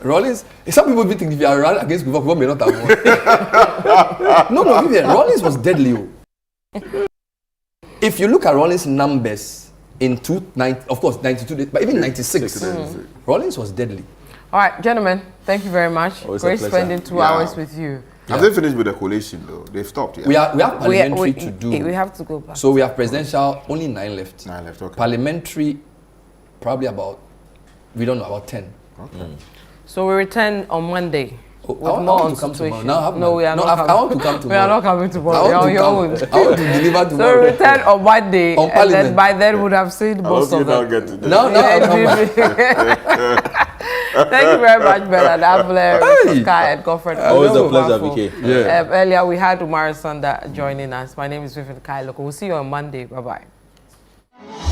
Rawlings. Some people think if you are running against Kufuor may not have won. No, Vivian. Rawlings was deadly. If you look at Rawlings' numbers in 92, but even 96, Rawlings was deadly. All right, gentlemen, thank you very much. Great spending 2 hours with you. Have they finished with the collation though? They've stopped. Yeah. We have parliamentary to do. We have to go back. So we have presidential, only 9 left. 9 left, okay. Parliamentary, probably about 10. Okay. So we return on Monday. with I more want on to come situation. tomorrow. No, we are not coming. I want to come We are tomorrow. not coming tomorrow. I want You're on your to own. come. I want to deliver So tomorrow. return on Monday, On and then Parliament. by then we would have seen most of them. get to do Now I'll come back. Thank you very much, Bernard Abler, Hey. Sky, and Godfrey. Always a pleasure, Wonderful. VK. Yeah. Earlier we had Umar Sanda joining us. My name is Vivian Kailoko. We'll see you on Monday. Bye-bye.